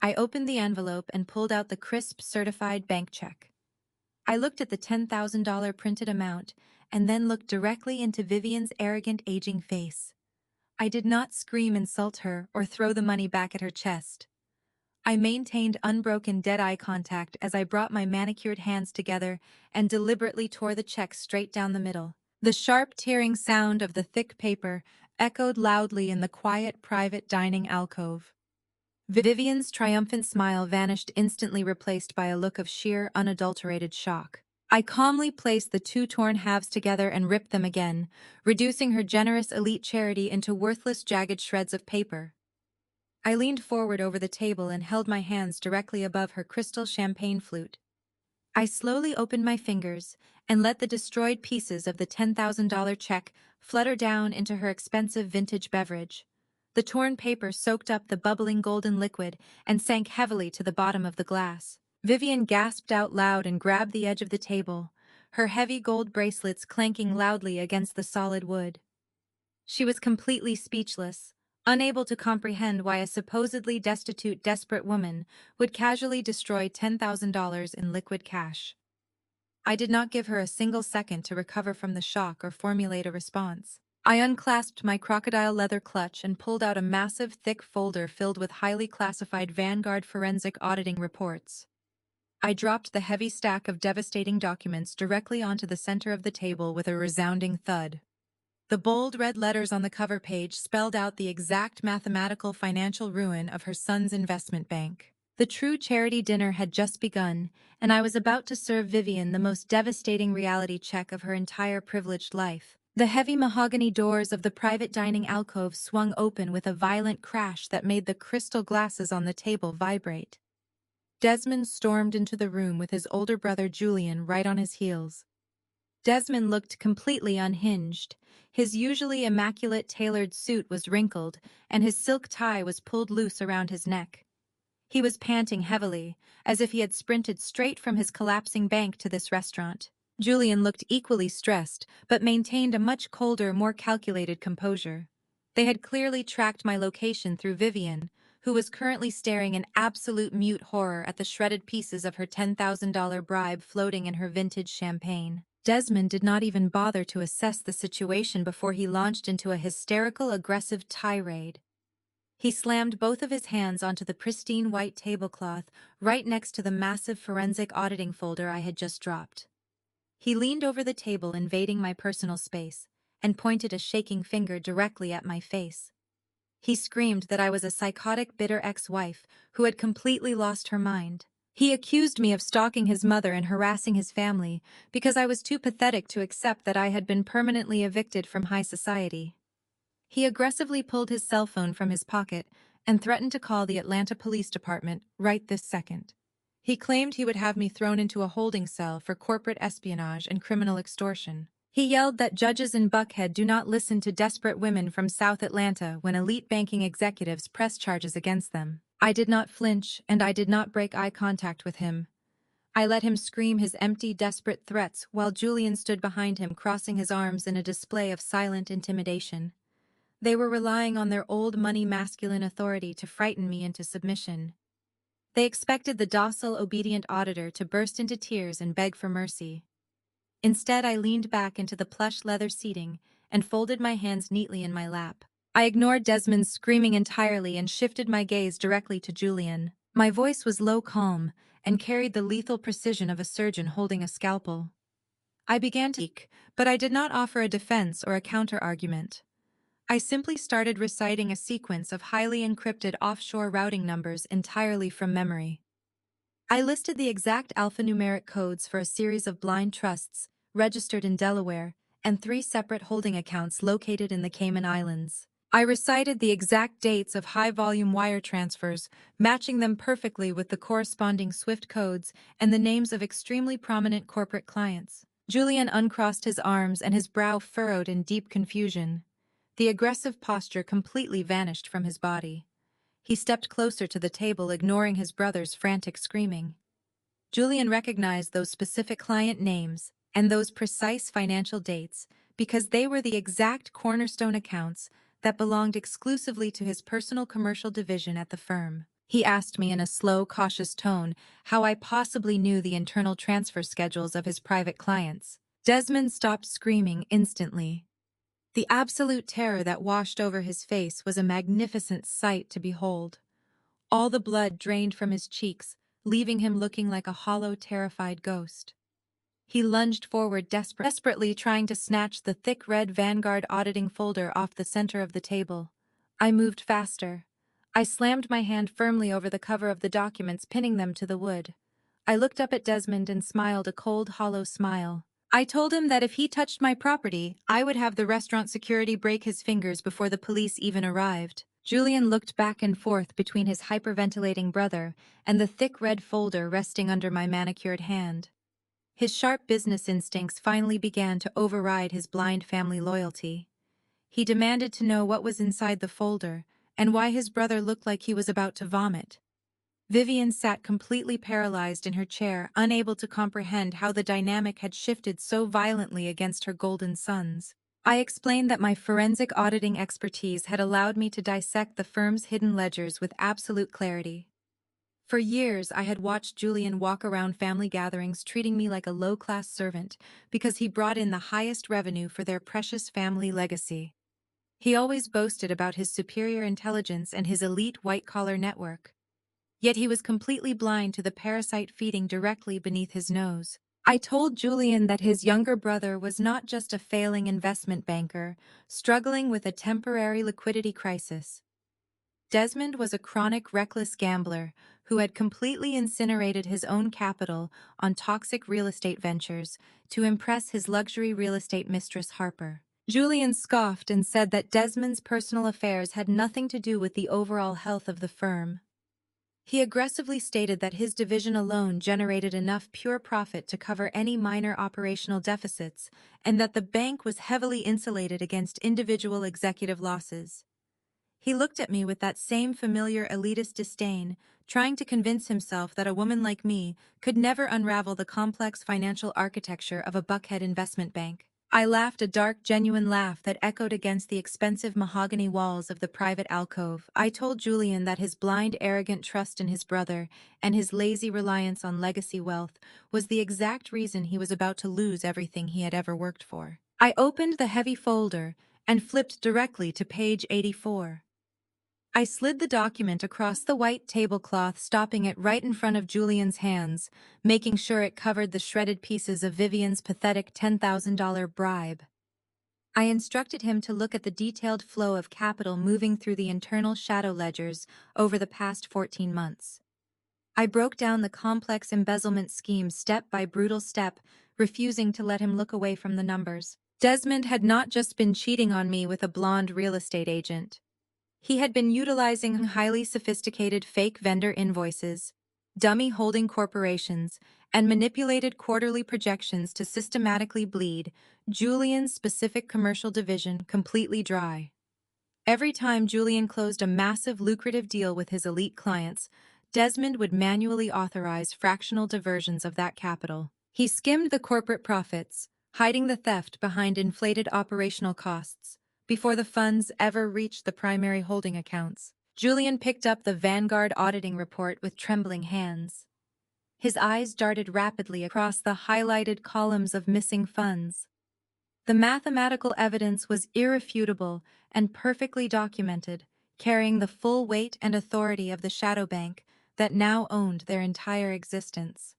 I opened the envelope and pulled out the crisp, certified bank check. I looked at the $10,000 printed amount and then looked directly into Vivian's arrogant, aging face. I did not scream, insult her, or throw the money back at her chest. I maintained unbroken dead eye contact as I brought my manicured hands together and deliberately tore the check straight down the middle. The sharp, tearing sound of the thick paper echoed loudly in the quiet, private dining alcove. Vivian's triumphant smile vanished, instantly replaced by a look of sheer, unadulterated shock. I calmly placed the two torn halves together and ripped them again, reducing her generous elite charity into worthless, jagged shreds of paper. I leaned forward over the table and held my hands directly above her crystal champagne flute. I slowly opened my fingers and let the destroyed pieces of the $10,000 check flutter down into her expensive vintage beverage. The torn paper soaked up the bubbling golden liquid and sank heavily to the bottom of the glass. Vivian gasped out loud and grabbed the edge of the table, her heavy gold bracelets clanking loudly against the solid wood. She was completely speechless, unable to comprehend why a supposedly destitute, desperate woman would casually destroy $10,000 in liquid cash. I did not give her a single second to recover from the shock or formulate a response. I unclasped my crocodile leather clutch and pulled out a massive, thick folder filled with highly classified Vanguard forensic auditing reports. I dropped the heavy stack of devastating documents directly onto the center of the table with a resounding thud. The bold red letters on the cover page spelled out the exact mathematical financial ruin of her son's investment bank. The true charity dinner had just begun, and I was about to serve Vivian the most devastating reality check of her entire privileged life. The heavy mahogany doors of the private dining alcove swung open with a violent crash that made the crystal glasses on the table vibrate. Desmond stormed into the room with his older brother Julian right on his heels. Desmond looked completely unhinged. His usually immaculate tailored suit was wrinkled, and his silk tie was pulled loose around his neck. He was panting heavily, as if he had sprinted straight from his collapsing bank to this restaurant. Julian looked equally stressed, but maintained a much colder, more calculated composure. They had clearly tracked my location through Vivian, who was currently staring in absolute mute horror at the shredded pieces of her $10,000 bribe floating in her vintage champagne. Desmond did not even bother to assess the situation before he launched into a hysterical, aggressive tirade. He slammed both of his hands onto the pristine white tablecloth right next to the massive forensic auditing folder I had just dropped. He leaned over the table, invading my personal space, and pointed a shaking finger directly at my face. He screamed that I was a psychotic, bitter ex-wife who had completely lost her mind. He accused me of stalking his mother and harassing his family because I was too pathetic to accept that I had been permanently evicted from high society. He aggressively pulled his cell phone from his pocket and threatened to call the Atlanta Police Department right this second. He claimed he would have me thrown into a holding cell for corporate espionage and criminal extortion. He yelled that judges in Buckhead do not listen to desperate women from South Atlanta when elite banking executives press charges against them. I did not flinch, and I did not break eye contact with him. I let him scream his empty, desperate threats while Julian stood behind him, crossing his arms in a display of silent intimidation. They were relying on their old money masculine authority to frighten me into submission. They expected the docile, obedient auditor to burst into tears and beg for mercy. Instead, I leaned back into the plush leather seating and folded my hands neatly in my lap. I ignored Desmond's screaming entirely and shifted my gaze directly to Julian. My voice was low, calm, and carried the lethal precision of a surgeon holding a scalpel. I began to speak, but I did not offer a defense or a counter-argument. I simply started reciting a sequence of highly encrypted offshore routing numbers entirely from memory. I listed the exact alphanumeric codes for a series of blind trusts registered in Delaware and 3 separate holding accounts located in the Cayman Islands. I recited the exact dates of high-volume wire transfers, matching them perfectly with the corresponding SWIFT codes and the names of extremely prominent corporate clients. Julian uncrossed his arms and his brow furrowed in deep confusion. The aggressive posture completely vanished from his body. He stepped closer to the table, ignoring his brother's frantic screaming. Julian recognized those specific client names and those precise financial dates because they were the exact cornerstone accounts that belonged exclusively to his personal commercial division at the firm. He asked me in a slow, cautious tone how I possibly knew the internal transfer schedules of his private clients. Desmond stopped screaming instantly. The absolute terror that washed over his face was a magnificent sight to behold. All the blood drained from his cheeks, leaving him looking like a hollow, terrified ghost. He lunged forward desperately, trying to snatch the thick red Vanguard auditing folder off the center of the table. I moved faster. I slammed my hand firmly over the cover of the documents, pinning them to the wood. I looked up at Desmond and smiled a cold, hollow smile. I told him that if he touched my property, I would have the restaurant security break his fingers before the police even arrived. Julian looked back and forth between his hyperventilating brother and the thick red folder resting under my manicured hand. His sharp business instincts finally began to override his blind family loyalty. He demanded to know what was inside the folder and why his brother looked like he was about to vomit. Vivian sat completely paralyzed in her chair, unable to comprehend how the dynamic had shifted so violently against her golden sons. I explained that my forensic auditing expertise had allowed me to dissect the firm's hidden ledgers with absolute clarity. For years, I had watched Julian walk around family gatherings treating me like a low-class servant because he brought in the highest revenue for their precious family legacy. He always boasted about his superior intelligence and his elite white-collar network. Yet he was completely blind to the parasite feeding directly beneath his nose. I told Julian that his younger brother was not just a failing investment banker, struggling with a temporary liquidity crisis. Desmond was a chronic, reckless gambler who had completely incinerated his own capital on toxic real estate ventures to impress his luxury real estate mistress Harper. Julian scoffed and said that Desmond's personal affairs had nothing to do with the overall health of the firm. He aggressively stated that his division alone generated enough pure profit to cover any minor operational deficits, and that the bank was heavily insulated against individual executive losses. He looked at me with that same familiar elitist disdain, trying to convince himself that a woman like me could never unravel the complex financial architecture of a Buckhead investment bank. I laughed a dark, genuine laugh that echoed against the expensive mahogany walls of the private alcove. I told Julian that his blind, arrogant trust in his brother and his lazy reliance on legacy wealth was the exact reason he was about to lose everything he had ever worked for. I opened the heavy folder and flipped directly to page 84. I slid the document across the white tablecloth, stopping it right in front of Julian's hands, making sure it covered the shredded pieces of Vivian's pathetic $10,000 bribe. I instructed him to look at the detailed flow of capital moving through the internal shadow ledgers over the past 14 months. I broke down the complex embezzlement scheme step by brutal step, refusing to let him look away from the numbers. Desmond had not just been cheating on me with a blonde real estate agent. He had been utilizing highly sophisticated fake vendor invoices, dummy holding corporations, and manipulated quarterly projections to systematically bleed Julian's specific commercial division completely dry. Every time Julian closed a massive lucrative deal with his elite clients, Desmond would manually authorize fractional diversions of that capital. He skimmed the corporate profits, hiding the theft behind inflated operational costs, before the funds ever reached the primary holding accounts. Julian picked up the Vanguard auditing report with trembling hands. His eyes darted rapidly across the highlighted columns of missing funds. The mathematical evidence was irrefutable and perfectly documented, carrying the full weight and authority of the shadow bank that now owned their entire existence.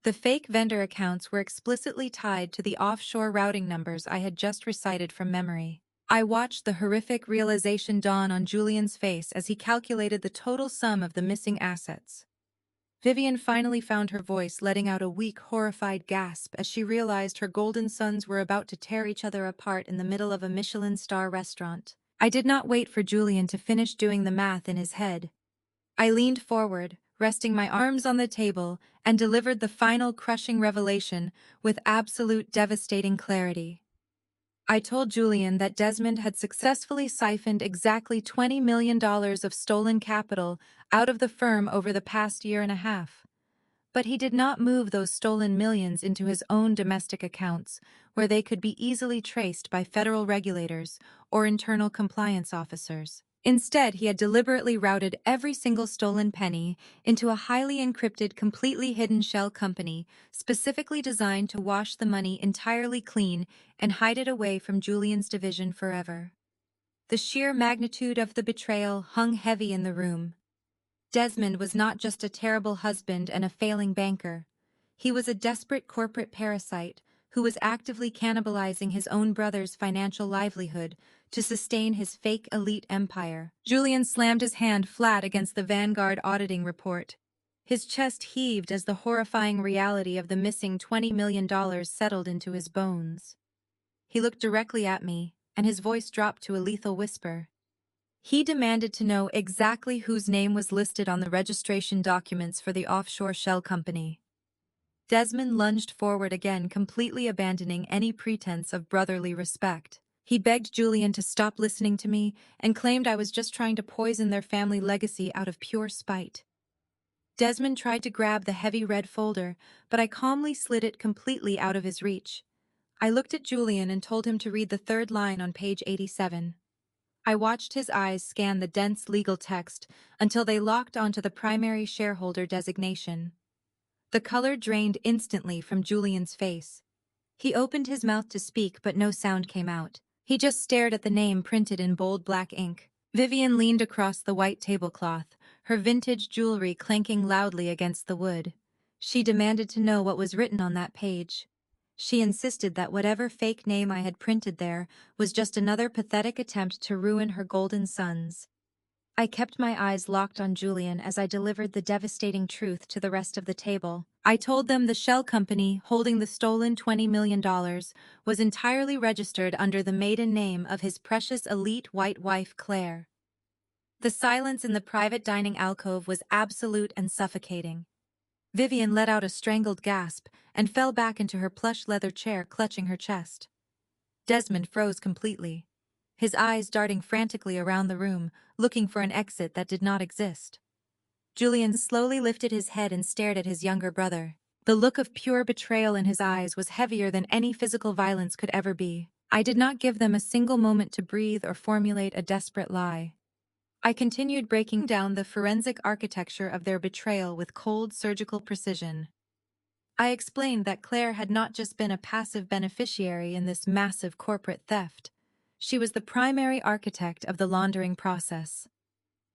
The fake vendor accounts were explicitly tied to the offshore routing numbers I had just recited from memory. I watched the horrific realization dawn on Julian's face as he calculated the total sum of the missing assets. Vivian finally found her voice, letting out a weak, horrified gasp as she realized her golden sons were about to tear each other apart in the middle of a Michelin star restaurant. I did not wait for Julian to finish doing the math in his head. I leaned forward, resting my arms on the table, and delivered the final crushing revelation with absolute devastating clarity. I told Julian that Desmond had successfully siphoned exactly $20 million of stolen capital out of the firm over the past year and a half. But he did not move those stolen millions into his own domestic accounts, where they could be easily traced by federal regulators or internal compliance officers. Instead, he had deliberately routed every single stolen penny into a highly encrypted, completely hidden shell company, specifically designed to wash the money entirely clean and hide it away from Julian's division forever. The sheer magnitude of the betrayal hung heavy in the room. Desmond was not just a terrible husband and a failing banker. He was a desperate corporate parasite who was actively cannibalizing his own brother's financial livelihood to sustain his fake elite empire. Julian slammed his hand flat against the Vanguard auditing report. His chest heaved as the horrifying reality of the missing $20 million settled into his bones. He looked directly at me, and his voice dropped to a lethal whisper. He demanded to know exactly whose name was listed on the registration documents for the offshore shell company. Desmond lunged forward again, completely abandoning any pretense of brotherly respect. He begged Julian to stop listening to me and claimed I was just trying to poison their family legacy out of pure spite. Desmond tried to grab the heavy red folder, but I calmly slid it completely out of his reach. I looked at Julian and told him to read the third line on page 87. I watched his eyes scan the dense legal text until they locked onto the primary shareholder designation. The color drained instantly from Julian's face. He opened his mouth to speak, but no sound came out. He just stared at the name printed in bold black ink. Vivian leaned across the white tablecloth, her vintage jewelry clanking loudly against the wood. She demanded to know what was written on that page. She insisted that whatever fake name I had printed there was just another pathetic attempt to ruin her golden sons. I kept my eyes locked on Julian as I delivered the devastating truth to the rest of the table. I told them the shell company holding the stolen $20 million was entirely registered under the maiden name of his precious elite white wife, Claire. The silence in the private dining alcove was absolute and suffocating. Vivian let out a strangled gasp and fell back into her plush leather chair, clutching her chest. Desmond froze completely, his eyes darting frantically around the room, looking for an exit that did not exist. Julian slowly lifted his head and stared at his younger brother. The look of pure betrayal in his eyes was heavier than any physical violence could ever be. I did not give them a single moment to breathe or formulate a desperate lie. I continued breaking down the forensic architecture of their betrayal with cold, surgical precision. I explained that Claire had not just been a passive beneficiary in this massive corporate theft. She was the primary architect of the laundering process.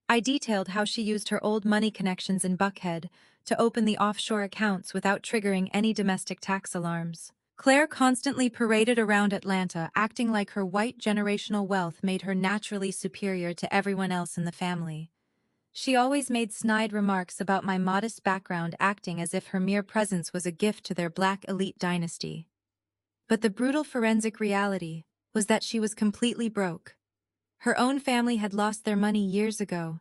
I detailed how she used her old money connections in Buckhead to open the offshore accounts without triggering any domestic tax alarms. Claire constantly paraded around Atlanta, acting like her white generational wealth made her naturally superior to everyone else in the family. She always made snide remarks about my modest background, acting as if her mere presence was a gift to their black elite dynasty. But the brutal forensic reality was that she was completely broke. Her own family had lost their money years ago.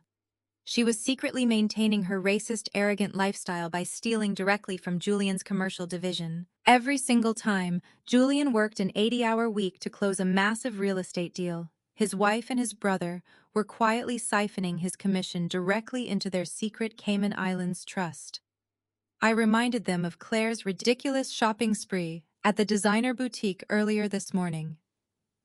She was secretly maintaining her racist, arrogant lifestyle by stealing directly from Julian's commercial division. Every single time, Julian worked an 80-hour week to close a massive real estate deal. His wife and his brother were quietly siphoning his commission directly into their secret Cayman Islands trust. I reminded them of Claire's ridiculous shopping spree at the designer boutique earlier this morning.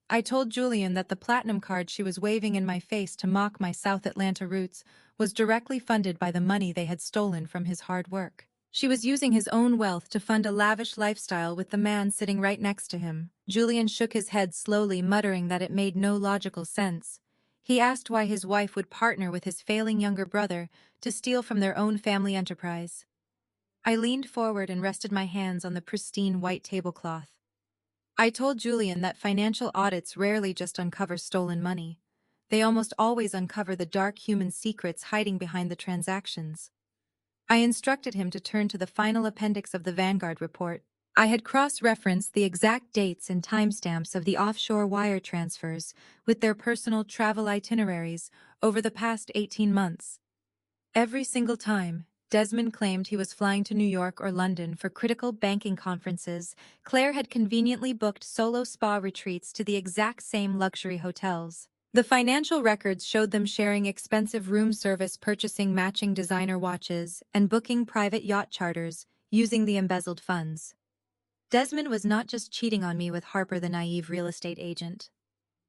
I told Julian that the platinum card she was waving in my face to mock my South Atlanta roots was directly funded by the money they had stolen from his hard work. She was using his own wealth to fund a lavish lifestyle with the man sitting right next to him. Julian shook his head slowly, muttering that it made no logical sense. He asked why his wife would partner with his failing younger brother to steal from their own family enterprise. I leaned forward and rested my hands on the pristine white tablecloth. I told Julian that financial audits rarely just uncover stolen money. They almost always uncover the dark human secrets hiding behind the transactions. I instructed him to turn to the final appendix of the Vanguard report. I had cross-referenced the exact dates and timestamps of the offshore wire transfers with their personal travel itineraries over the past 18 months. Every single time, Desmond claimed he was flying to New York or London for critical banking conferences, Claire had conveniently booked solo spa retreats to the exact same luxury hotels. The financial records showed them sharing expensive room service, purchasing matching designer watches, and booking private yacht charters using the embezzled funds. Desmond was not just cheating on me with Harper, the naive real estate agent.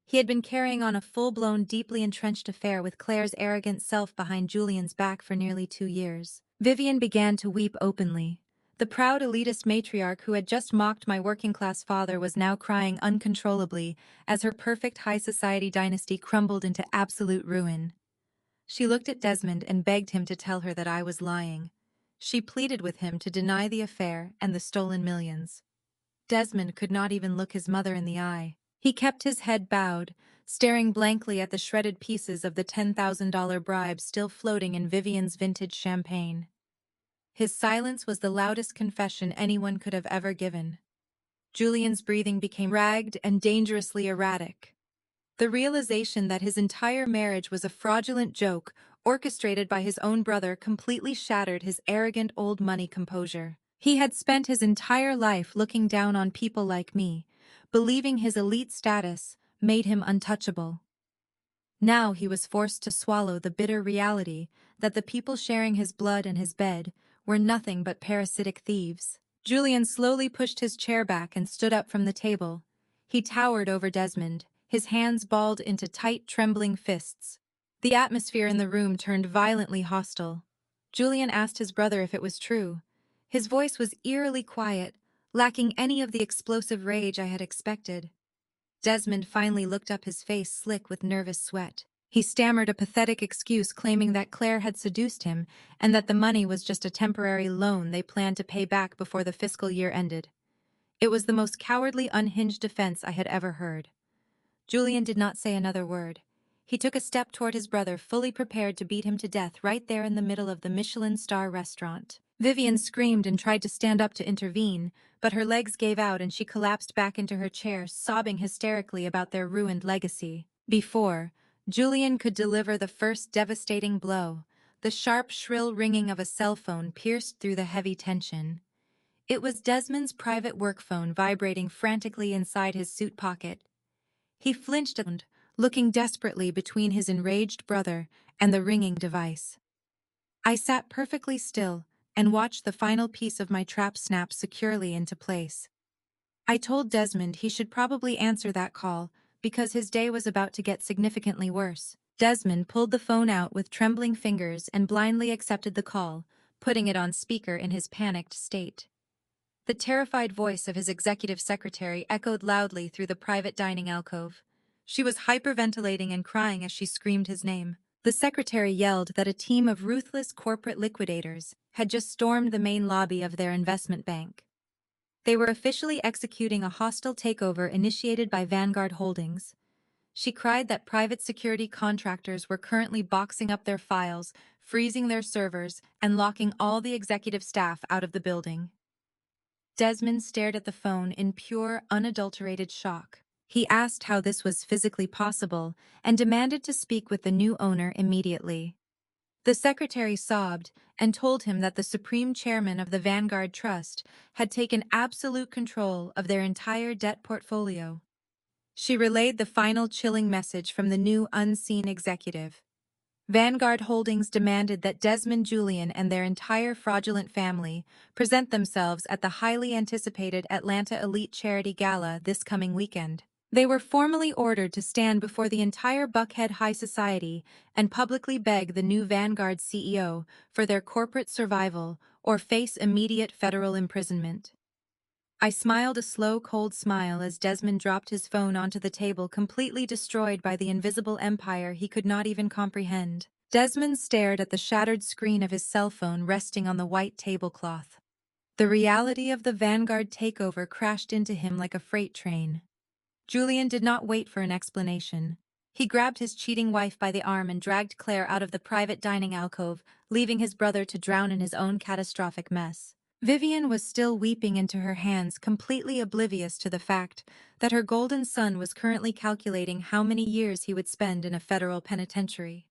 He had been carrying on a full-blown, deeply entrenched affair with Claire's arrogant self behind Julian's back for nearly 2 years. Vivian began to weep openly. The proud elitist matriarch who had just mocked my working-class father was now crying uncontrollably as her perfect high-society dynasty crumbled into absolute ruin. She looked at Desmond and begged him to tell her that I was lying. She pleaded with him to deny the affair and the stolen millions. Desmond could not even look his mother in the eye. He kept his head bowed, staring blankly at the shredded pieces of the $10,000 bribe still floating in Vivian's vintage champagne. His silence was the loudest confession anyone could have ever given. Julian's breathing became ragged and dangerously erratic. The realization that his entire marriage was a fraudulent joke orchestrated by his own brother completely shattered his arrogant old money composure. He had spent his entire life looking down on people like me, believing his elite status made him untouchable. Now he was forced to swallow the bitter reality that the people sharing his blood and his bed were nothing but parasitic thieves. Julian slowly pushed his chair back and stood up from the table. He towered over Desmond, his hands balled into tight, trembling fists. The atmosphere in the room turned violently hostile. Julian asked his brother if it was true. His voice was eerily quiet, lacking any of the explosive rage I had expected. Desmond finally looked up, his face slick with nervous sweat. He stammered a pathetic excuse, claiming that Claire had seduced him and that the money was just a temporary loan they planned to pay back before the fiscal year ended. It was the most cowardly, unhinged defense I had ever heard. Julian did not say another word. He took a step toward his brother, fully prepared to beat him to death right there in the middle of the Michelin star restaurant. Vivian screamed and tried to stand up to intervene, but her legs gave out and she collapsed back into her chair, sobbing hysterically about their ruined legacy. Before Julian could deliver the first devastating blow, the sharp, shrill ringing of a cell phone pierced through the heavy tension. It was Desmond's private work phone vibrating frantically inside his suit pocket. He flinched, looking desperately between his enraged brother and the ringing device. I sat perfectly still and watched the final piece of my trap snap securely into place. I told Desmond he should probably answer that call because his day was about to get significantly worse. Desmond pulled the phone out with trembling fingers and blindly accepted the call, putting it on speaker in his panicked state. The terrified voice of his executive secretary echoed loudly through the private dining alcove. She was hyperventilating and crying as she screamed his name. The secretary yelled that a team of ruthless corporate liquidators had just stormed the main lobby of their investment bank. They were officially executing a hostile takeover initiated by Vanguard Holdings. She cried that private security contractors were currently boxing up their files, freezing their servers, and locking all the executive staff out of the building. Desmond stared at the phone in pure, unadulterated shock. He asked how this was physically possible and demanded to speak with the new owner immediately. The secretary sobbed and told him that the supreme chairman of the Vanguard Trust had taken absolute control of their entire debt portfolio. She relayed the final chilling message from the new unseen executive. Vanguard Holdings demanded that Desmond Julian and their entire fraudulent family present themselves at the highly anticipated Atlanta Elite Charity Gala this coming weekend. They were formally ordered to stand before the entire Buckhead High Society and publicly beg the new Vanguard CEO for their corporate survival or face immediate federal imprisonment. I smiled a slow, cold smile as Desmond dropped his phone onto the table, completely destroyed by the invisible empire he could not even comprehend. Desmond stared at the shattered screen of his cell phone resting on the white tablecloth. The reality of the Vanguard takeover crashed into him like a freight train. Julian did not wait for an explanation. He grabbed his cheating wife by the arm and dragged Claire out of the private dining alcove, leaving his brother to drown in his own catastrophic mess. Vivian was still weeping into her hands, completely oblivious to the fact that her golden son was currently calculating how many years he would spend in a federal penitentiary.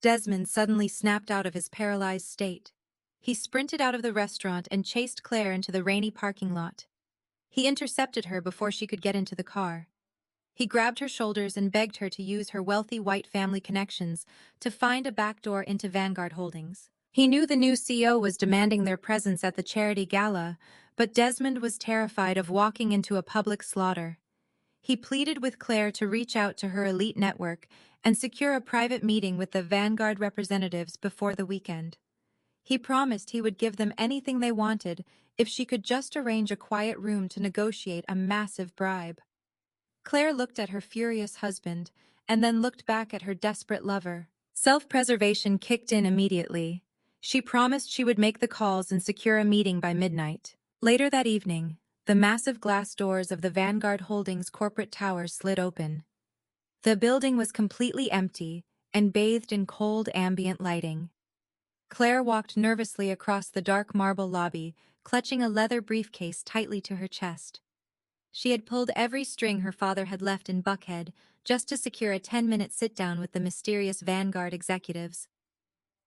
Desmond suddenly snapped out of his paralyzed state. He sprinted out of the restaurant and chased Claire into the rainy parking lot. He intercepted her before she could get into the car. He grabbed her shoulders and begged her to use her wealthy white family connections to find a backdoor into Vanguard Holdings. He knew the new CEO was demanding their presence at the charity gala, but Desmond was terrified of walking into a public slaughter. He pleaded with Claire to reach out to her elite network and secure a private meeting with the Vanguard representatives before the weekend. He promised he would give them anything they wanted if she could just arrange a quiet room to negotiate a massive bribe. Claire looked at her furious husband and then looked back at her desperate lover. Self-preservation kicked in immediately. She promised she would make the calls and secure a meeting by midnight. Later that evening, the massive glass doors of the Vanguard Holdings corporate tower slid open. The building was completely empty and bathed in cold ambient lighting. Claire walked nervously across the dark marble lobby, clutching a leather briefcase tightly to her chest. She had pulled every string her father had left in Buckhead just to secure a 10-minute sit-down with the mysterious Vanguard executives.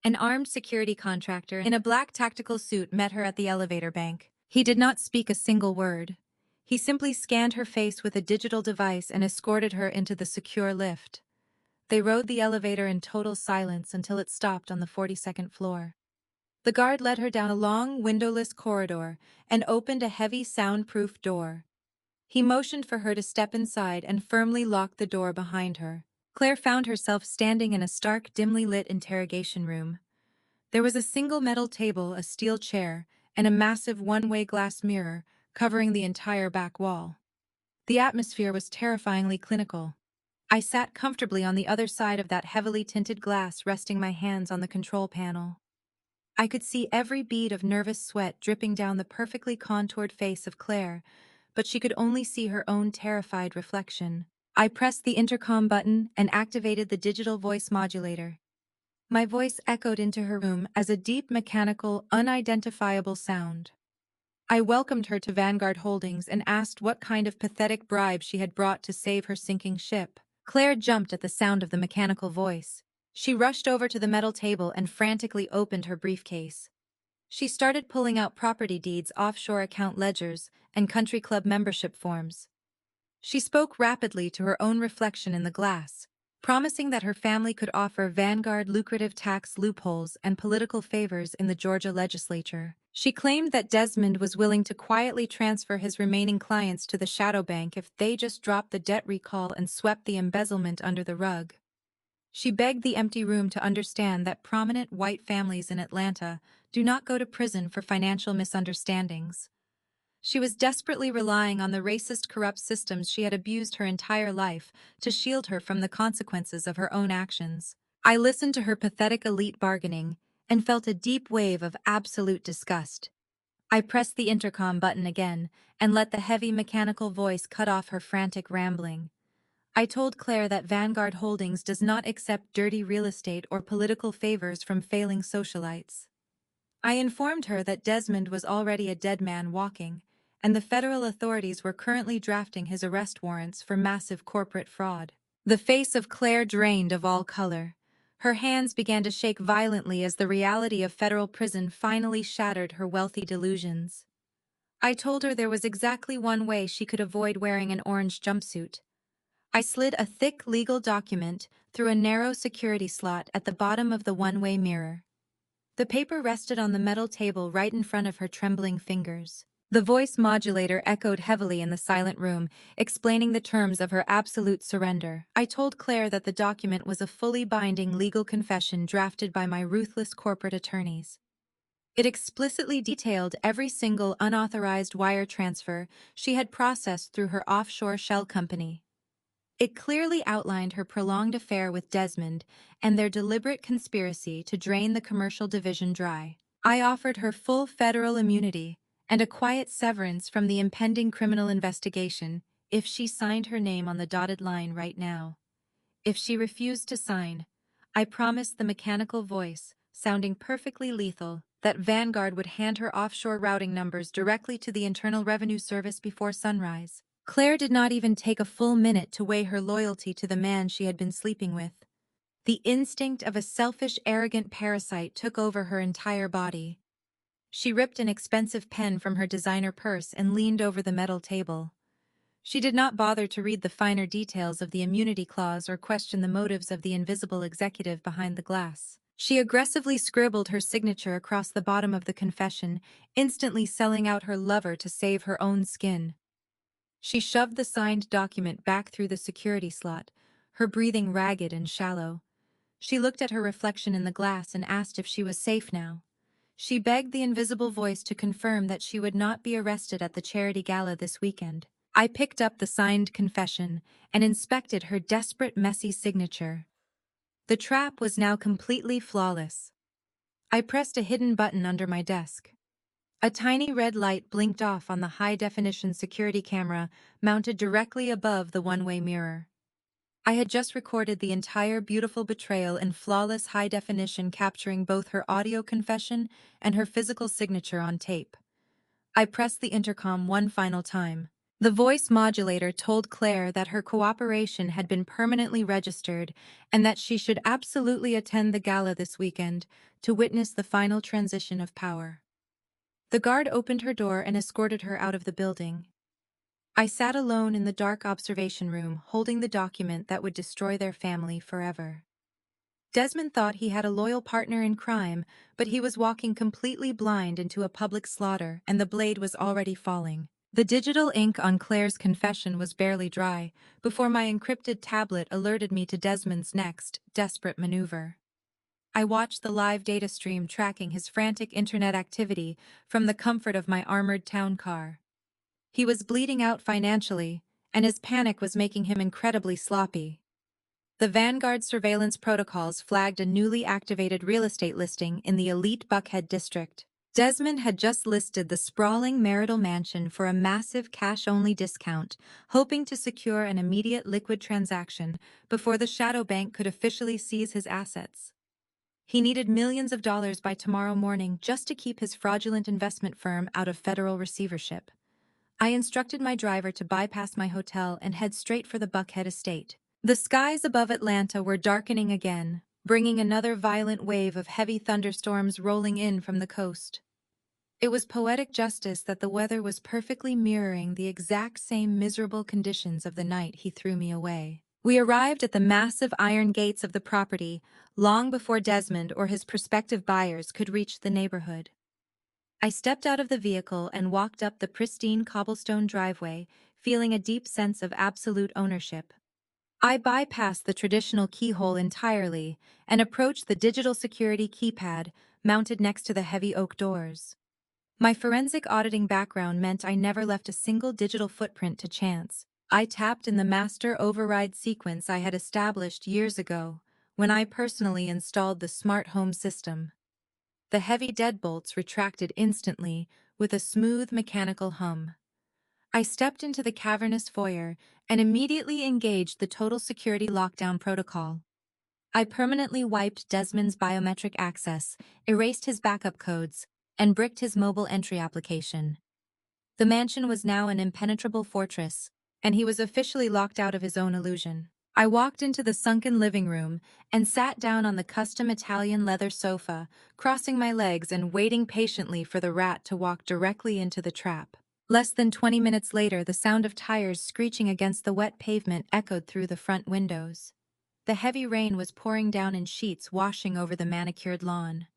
An armed security contractor in a black tactical suit met her at the elevator bank. He did not speak a single word. He simply scanned her face with a digital device and escorted her into the secure lift. They rode the elevator in total silence until it stopped on the 42nd floor. The guard led her down a long, windowless corridor and opened a heavy, soundproof door. He motioned for her to step inside and firmly locked the door behind her. Claire found herself standing in a stark, dimly lit interrogation room. There was a single metal table, a steel chair, and a massive one-way glass mirror covering the entire back wall. The atmosphere was terrifyingly clinical. I sat comfortably on the other side of that heavily tinted glass, resting my hands on the control panel. I could see every bead of nervous sweat dripping down the perfectly contoured face of Claire, but she could only see her own terrified reflection. I pressed the intercom button and activated the digital voice modulator. My voice echoed into her room as a deep, mechanical, unidentifiable sound. I welcomed her to Vanguard Holdings and asked what kind of pathetic bribe she had brought to save her sinking ship. Claire jumped at the sound of the mechanical voice. She rushed over to the metal table and frantically opened her briefcase. She started pulling out property deeds, offshore account ledgers, and country club membership forms. She spoke rapidly to her own reflection in the glass, promising that her family could offer Vanguard lucrative tax loopholes and political favors in the Georgia legislature. She claimed that Desmond was willing to quietly transfer his remaining clients to the shadow bank if they just dropped the debt recall and swept the embezzlement under the rug. She begged the empty room to understand that prominent white families in Atlanta do not go to prison for financial misunderstandings. She was desperately relying on the racist, corrupt systems she had abused her entire life to shield her from the consequences of her own actions. I listened to her pathetic elite bargaining and felt a deep wave of absolute disgust. I pressed the intercom button again and let the heavy mechanical voice cut off her frantic rambling. I told Claire that Vanguard Holdings does not accept dirty real estate or political favors from failing socialites. I informed her that Desmond was already a dead man walking, and the federal authorities were currently drafting his arrest warrants for massive corporate fraud. The face of Claire drained of all color. Her hands began to shake violently as the reality of federal prison finally shattered her wealthy delusions. I told her there was exactly one way she could avoid wearing an orange jumpsuit. I slid a thick legal document through a narrow security slot at the bottom of the one-way mirror. The paper rested on the metal table right in front of her trembling fingers. The voice modulator echoed heavily in the silent room, explaining the terms of her absolute surrender. I told Claire that the document was a fully binding legal confession drafted by my ruthless corporate attorneys. It explicitly detailed every single unauthorized wire transfer she had processed through her offshore shell company. It clearly outlined her prolonged affair with Desmond and their deliberate conspiracy to drain the commercial division dry. I offered her full federal immunity and a quiet severance from the impending criminal investigation if she signed her name on the dotted line right now. If she refused to sign, I promised the mechanical voice, sounding perfectly lethal, that Vanguard would hand her offshore routing numbers directly to the Internal Revenue Service before sunrise. Claire did not even take a full minute to weigh her loyalty to the man she had been sleeping with. The instinct of a selfish, arrogant parasite took over her entire body. She ripped an expensive pen from her designer purse and leaned over the metal table. She did not bother to read the finer details of the immunity clause or question the motives of the invisible executive behind the glass. She aggressively scribbled her signature across the bottom of the confession, instantly selling out her lover to save her own skin. She shoved the signed document back through the security slot, her breathing ragged and shallow. She looked at her reflection in the glass and asked if she was safe now. She begged the invisible voice to confirm that she would not be arrested at the charity gala this weekend. I picked up the signed confession and inspected her desperate, messy signature. The trap was now completely flawless. I pressed a hidden button under my desk. A tiny red light blinked off on the high-definition security camera mounted directly above the one-way mirror. I had just recorded the entire beautiful betrayal in flawless high definition, capturing both her audio confession and her physical signature on tape. I pressed the intercom one final time. The voice modulator told Claire that her cooperation had been permanently registered and that she should absolutely attend the gala this weekend to witness the final transition of power. The guard opened her door and escorted her out of the building. I sat alone in the dark observation room, holding the document that would destroy their family forever. Desmond thought he had a loyal partner in crime, but he was walking completely blind into a public slaughter, and the blade was already falling. The digital ink on Claire's confession was barely dry before my encrypted tablet alerted me to Desmond's next, desperate maneuver. I watched the live data stream tracking his frantic internet activity from the comfort of my armored town car. He was bleeding out financially, and his panic was making him incredibly sloppy. The Vanguard surveillance protocols flagged a newly activated real estate listing in the elite Buckhead district. Desmond had just listed the sprawling marital mansion for a massive cash-only discount, hoping to secure an immediate liquid transaction before the shadow bank could officially seize his assets. He needed millions of dollars by tomorrow morning just to keep his fraudulent investment firm out of federal receivership. I instructed my driver to bypass my hotel and head straight for the Buckhead estate. The skies above Atlanta were darkening again, bringing another violent wave of heavy thunderstorms rolling in from the coast. It was poetic justice that the weather was perfectly mirroring the exact same miserable conditions of the night he threw me away. We arrived at the massive iron gates of the property long before Desmond or his prospective buyers could reach the neighborhood. I stepped out of the vehicle and walked up the pristine cobblestone driveway, feeling a deep sense of absolute ownership. I bypassed the traditional keyhole entirely and approached the digital security keypad mounted next to the heavy oak doors. My forensic auditing background meant I never left a single digital footprint to chance. I tapped in the master override sequence I had established years ago, when I personally installed the smart home system. The heavy deadbolts retracted instantly with a smooth mechanical hum. I stepped into the cavernous foyer and immediately engaged the total security lockdown protocol. I permanently wiped Desmond's biometric access, erased his backup codes, and bricked his mobile entry application. The mansion was now an impenetrable fortress, and he was officially locked out of his own illusion. I walked into the sunken living room and sat down on the custom Italian leather sofa, crossing my legs and waiting patiently for the rat to walk directly into the trap. Less than 20 minutes later, the sound of tires screeching against the wet pavement echoed through the front windows. The heavy rain was pouring down in sheets, washing over the manicured lawn.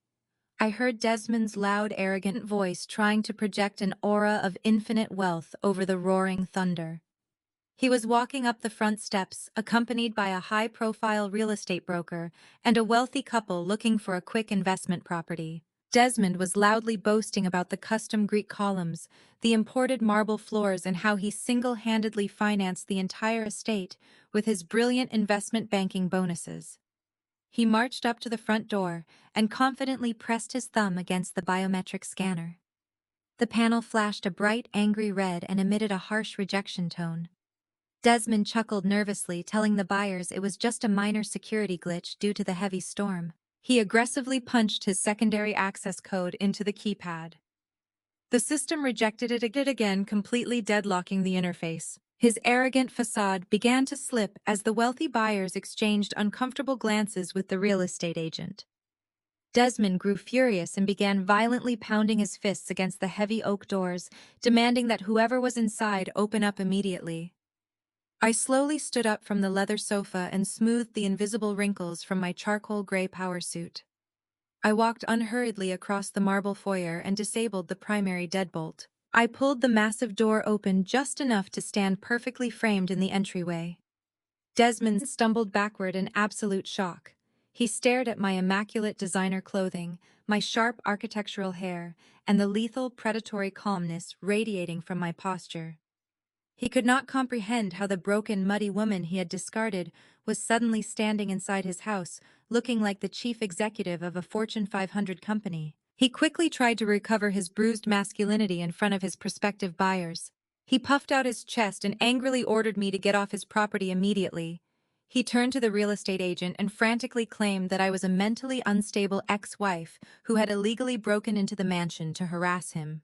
I heard Desmond's loud, arrogant voice trying to project an aura of infinite wealth over the roaring thunder. He was walking up the front steps, accompanied by a high-profile real estate broker and a wealthy couple looking for a quick investment property. Desmond was loudly boasting about the custom Greek columns, the imported marble floors, and how he single-handedly financed the entire estate with his brilliant investment banking bonuses. He marched up to the front door and confidently pressed his thumb against the biometric scanner. The panel flashed a bright, angry red and emitted a harsh rejection tone. Desmond chuckled nervously, telling the buyers it was just a minor security glitch due to the heavy storm. He aggressively punched his secondary access code into the keypad. The system rejected it again, completely deadlocking the interface. His arrogant facade began to slip as the wealthy buyers exchanged uncomfortable glances with the real estate agent. Desmond grew furious and began violently pounding his fists against the heavy oak doors, demanding that whoever was inside open up immediately. I slowly stood up from the leather sofa and smoothed the invisible wrinkles from my charcoal gray power suit. I walked unhurriedly across the marble foyer and disabled the primary deadbolt. I pulled the massive door open just enough to stand perfectly framed in the entryway. Desmond stumbled backward in absolute shock. He stared at my immaculate designer clothing, my sharp architectural hair, and the lethal predatory calmness radiating from my posture. He could not comprehend how the broken, muddy woman he had discarded was suddenly standing inside his house, looking like the chief executive of a Fortune 500 company. He quickly tried to recover his bruised masculinity in front of his prospective buyers. He puffed out his chest and angrily ordered me to get off his property immediately. He turned to the real estate agent and frantically claimed that I was a mentally unstable ex-wife who had illegally broken into the mansion to harass him.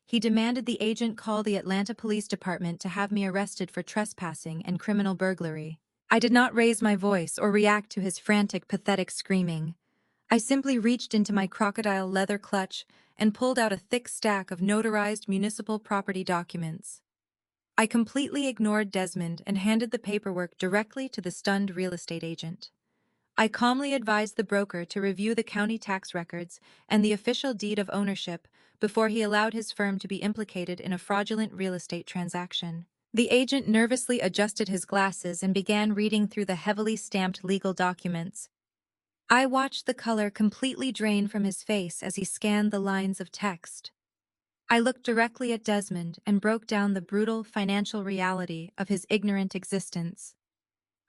He demanded the agent call the Atlanta Police Department to have me arrested for trespassing and criminal burglary. I did not raise my voice or react to his frantic, pathetic screaming. I simply reached into my crocodile leather clutch and pulled out a thick stack of notarized municipal property documents. I completely ignored Desmond and handed the paperwork directly to the stunned real estate agent. I calmly advised the broker to review the county tax records and the official deed of ownership before he allowed his firm to be implicated in a fraudulent real estate transaction. The agent nervously adjusted his glasses and began reading through the heavily stamped legal documents. I watched the color completely drain from his face as he scanned the lines of text. I looked directly at Desmond and broke down the brutal financial reality of his ignorant existence.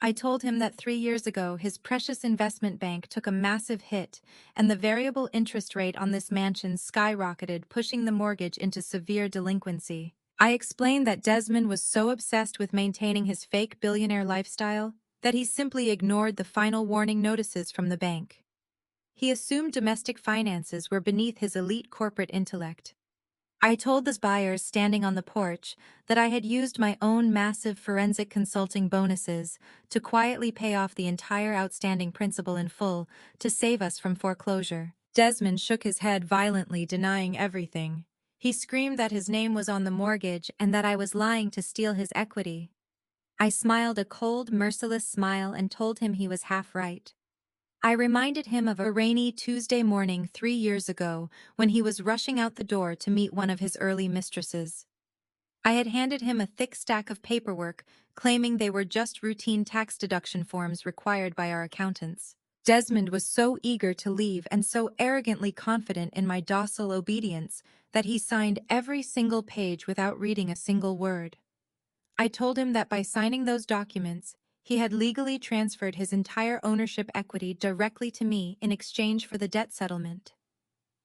I told him that 3 years ago his precious investment bank took a massive hit and the variable interest rate on this mansion skyrocketed, pushing the mortgage into severe delinquency. I explained that Desmond was so obsessed with maintaining his fake billionaire lifestyle that he simply ignored the final warning notices from the bank. He assumed domestic finances were beneath his elite corporate intellect. I told the buyers standing on the porch that I had used my own massive forensic consulting bonuses to quietly pay off the entire outstanding principal in full to save us from foreclosure. Desmond shook his head violently, denying everything. He screamed that his name was on the mortgage and that I was lying to steal his equity. I smiled a cold, merciless smile and told him he was half right. I reminded him of a rainy Tuesday morning 3 years ago when he was rushing out the door to meet one of his early mistresses. I had handed him a thick stack of paperwork, claiming they were just routine tax deduction forms required by our accountants. Desmond was so eager to leave and so arrogantly confident in my docile obedience that he signed every single page without reading a single word. I told him that by signing those documents, He had legally transferred his entire ownership equity directly to me in exchange for the debt settlement.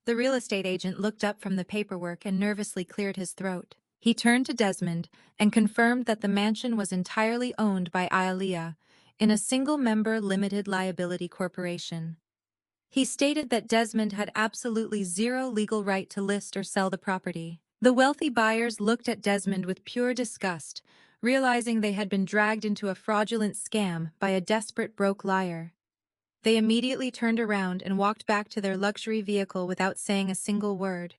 The real estate agent looked up from the paperwork and nervously cleared his throat. He turned to Desmond and confirmed that the mansion was entirely owned by Ailia, in a single-member limited liability corporation. He stated that Desmond had absolutely zero legal right to list or sell the property. The wealthy buyers looked at Desmond with pure disgust, realizing they had been dragged into a fraudulent scam by a desperate broke liar. They immediately turned around and walked back to their luxury vehicle without saying a single word.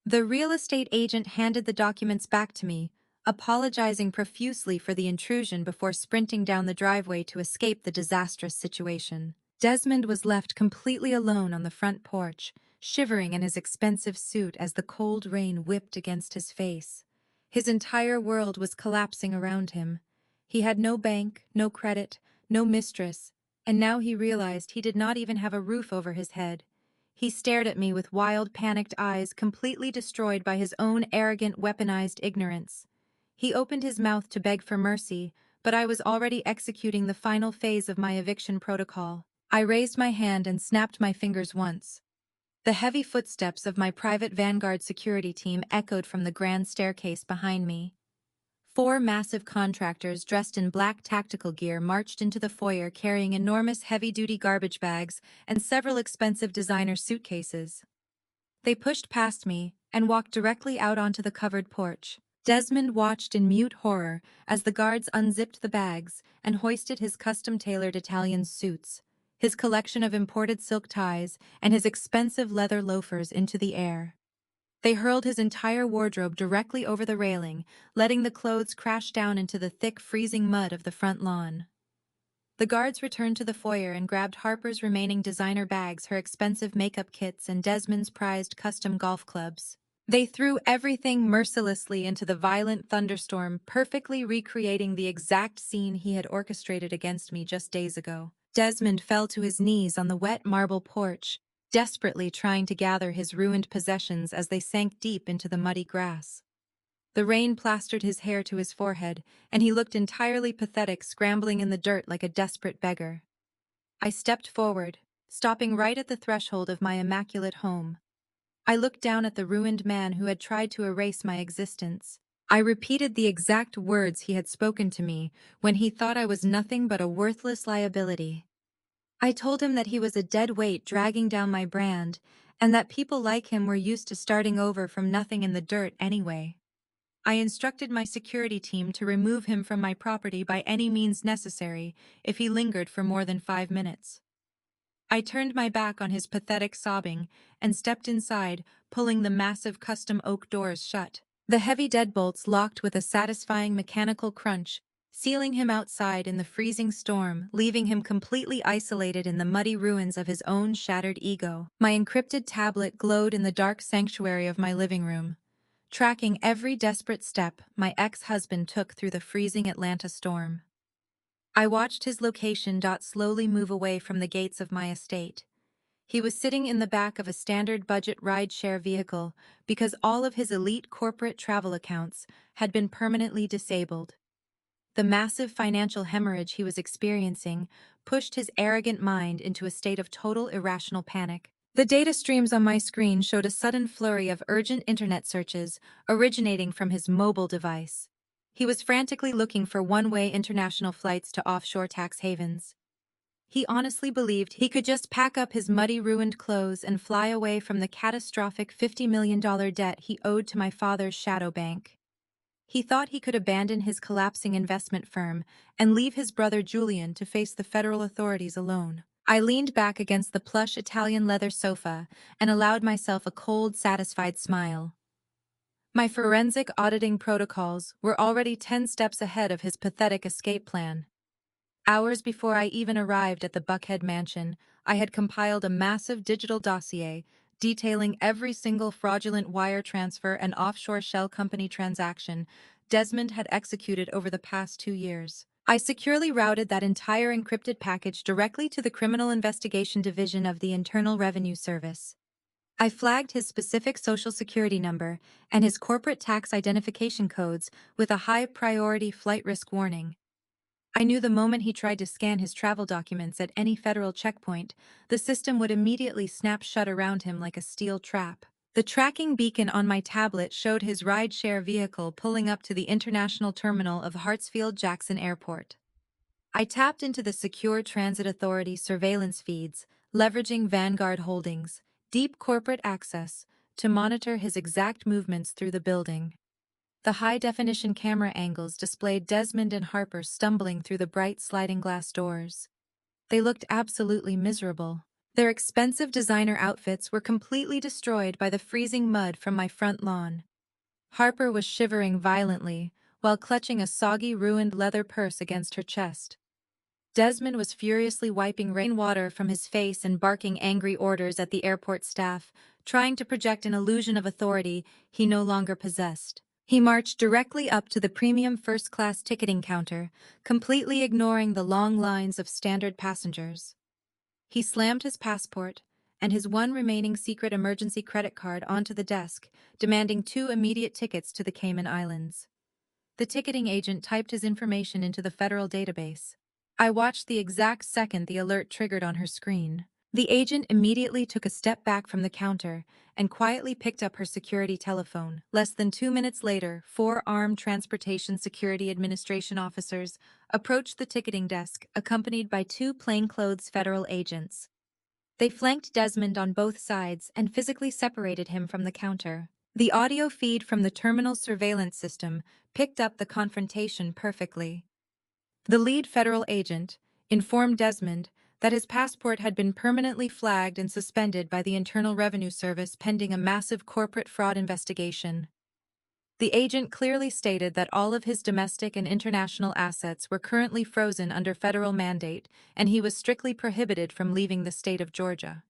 The real estate agent handed the documents back to me, apologizing profusely for the intrusion before sprinting down the driveway to escape the disastrous situation. Desmond was left completely alone on the front porch, shivering in his expensive suit as the cold rain whipped against his face. His entire world was collapsing around him. He had no bank, no credit, no mistress, and now he realized he did not even have a roof over his head. He stared at me with wild, panicked eyes, completely destroyed by his own arrogant, weaponized ignorance. He opened his mouth to beg for mercy, but I was already executing the final phase of my eviction protocol. I raised my hand and snapped my fingers once. The heavy footsteps of my private Vanguard security team echoed from the grand staircase behind me. 4 massive contractors dressed in black tactical gear marched into the foyer carrying enormous heavy-duty garbage bags and several expensive designer suitcases. They pushed past me and walked directly out onto the covered porch. Desmond watched in mute horror as the guards unzipped the bags and hoisted his custom-tailored Italian suits, his collection of imported silk ties, and his expensive leather loafers into the air. They hurled his entire wardrobe directly over the railing, letting the clothes crash down into the thick, freezing mud of the front lawn. The guards returned to the foyer and grabbed Harper's remaining designer bags, her expensive makeup kits, and Desmond's prized custom golf clubs. They threw everything mercilessly into the violent thunderstorm, perfectly recreating the exact scene he had orchestrated against me just days ago. Desmond fell to his knees on the wet marble porch, desperately trying to gather his ruined possessions as they sank deep into the muddy grass. The rain plastered his hair to his forehead, and he looked entirely pathetic, scrambling in the dirt like a desperate beggar. I stepped forward, stopping right at the threshold of my immaculate home. I looked down at the ruined man who had tried to erase my existence. I repeated the exact words he had spoken to me when he thought I was nothing but a worthless liability. I told him that he was a dead weight dragging down my brand, and that people like him were used to starting over from nothing in the dirt anyway. I instructed my security team to remove him from my property by any means necessary if he lingered for more than 5 minutes. I turned my back on his pathetic sobbing and stepped inside, pulling the massive custom oak doors shut. The heavy deadbolts locked with a satisfying mechanical crunch, sealing him outside in the freezing storm, leaving him completely isolated in the muddy ruins of his own shattered ego. My encrypted tablet glowed in the dark sanctuary of my living room, tracking every desperate step my ex-husband took through the freezing Atlanta storm. I watched his location dot slowly move away from the gates of my estate. He was sitting in the back of a standard budget ride-share vehicle because all of his elite corporate travel accounts had been permanently disabled. The massive financial hemorrhage he was experiencing pushed his arrogant mind into a state of total irrational panic. The data streams on my screen showed a sudden flurry of urgent internet searches originating from his mobile device. He was frantically looking for one-way international flights to offshore tax havens. He honestly believed he could just pack up his muddy, ruined clothes and fly away from the catastrophic $50 million debt he owed to my father's shadow bank. He thought he could abandon his collapsing investment firm and leave his brother Julian to face the federal authorities alone. I leaned back against the plush Italian leather sofa and allowed myself a cold, satisfied smile. My forensic auditing protocols were already 10 steps ahead of his pathetic escape plan. Hours before I even arrived at the Buckhead mansion, I had compiled a massive digital dossier detailing every single fraudulent wire transfer and offshore shell company transaction Desmond had executed over the past 2 years. I securely routed that entire encrypted package directly to the Criminal Investigation Division of the Internal Revenue Service. I flagged his specific social security number and his corporate tax identification codes with a high-priority flight risk warning. I knew the moment he tried to scan his travel documents at any federal checkpoint, the system would immediately snap shut around him like a steel trap. The tracking beacon on my tablet showed his ride-share vehicle pulling up to the international terminal of Hartsfield-Jackson Airport. I tapped into the Secure Transit Authority surveillance feeds, leveraging Vanguard Holdings' deep corporate access to monitor his exact movements through the building. The high-definition camera angles displayed Desmond and Harper stumbling through the bright sliding glass doors. They looked absolutely miserable. Their expensive designer outfits were completely destroyed by the freezing mud from my front lawn. Harper was shivering violently, while clutching a soggy, ruined leather purse against her chest. Desmond was furiously wiping rainwater from his face and barking angry orders at the airport staff, trying to project an illusion of authority he no longer possessed. He marched directly up to the premium first-class ticketing counter, completely ignoring the long lines of standard passengers. He slammed his passport and his one remaining secret emergency credit card onto the desk, demanding 2 immediate tickets to the Cayman Islands. The ticketing agent typed his information into the federal database. I watched the exact second the alert triggered on her screen. The agent immediately took a step back from the counter and quietly picked up her security telephone. Less than 2 minutes later, 4 armed Transportation Security Administration officers approached the ticketing desk, accompanied by 2 plainclothes federal agents. They flanked Desmond on both sides and physically separated him from the counter. The audio feed from the terminal surveillance system picked up the confrontation perfectly. The lead federal agent informed Desmond that his passport had been permanently flagged and suspended by the Internal Revenue Service pending a massive corporate fraud investigation. The agent clearly stated that all of his domestic and international assets were currently frozen under federal mandate, and he was strictly prohibited from leaving the state of Georgia.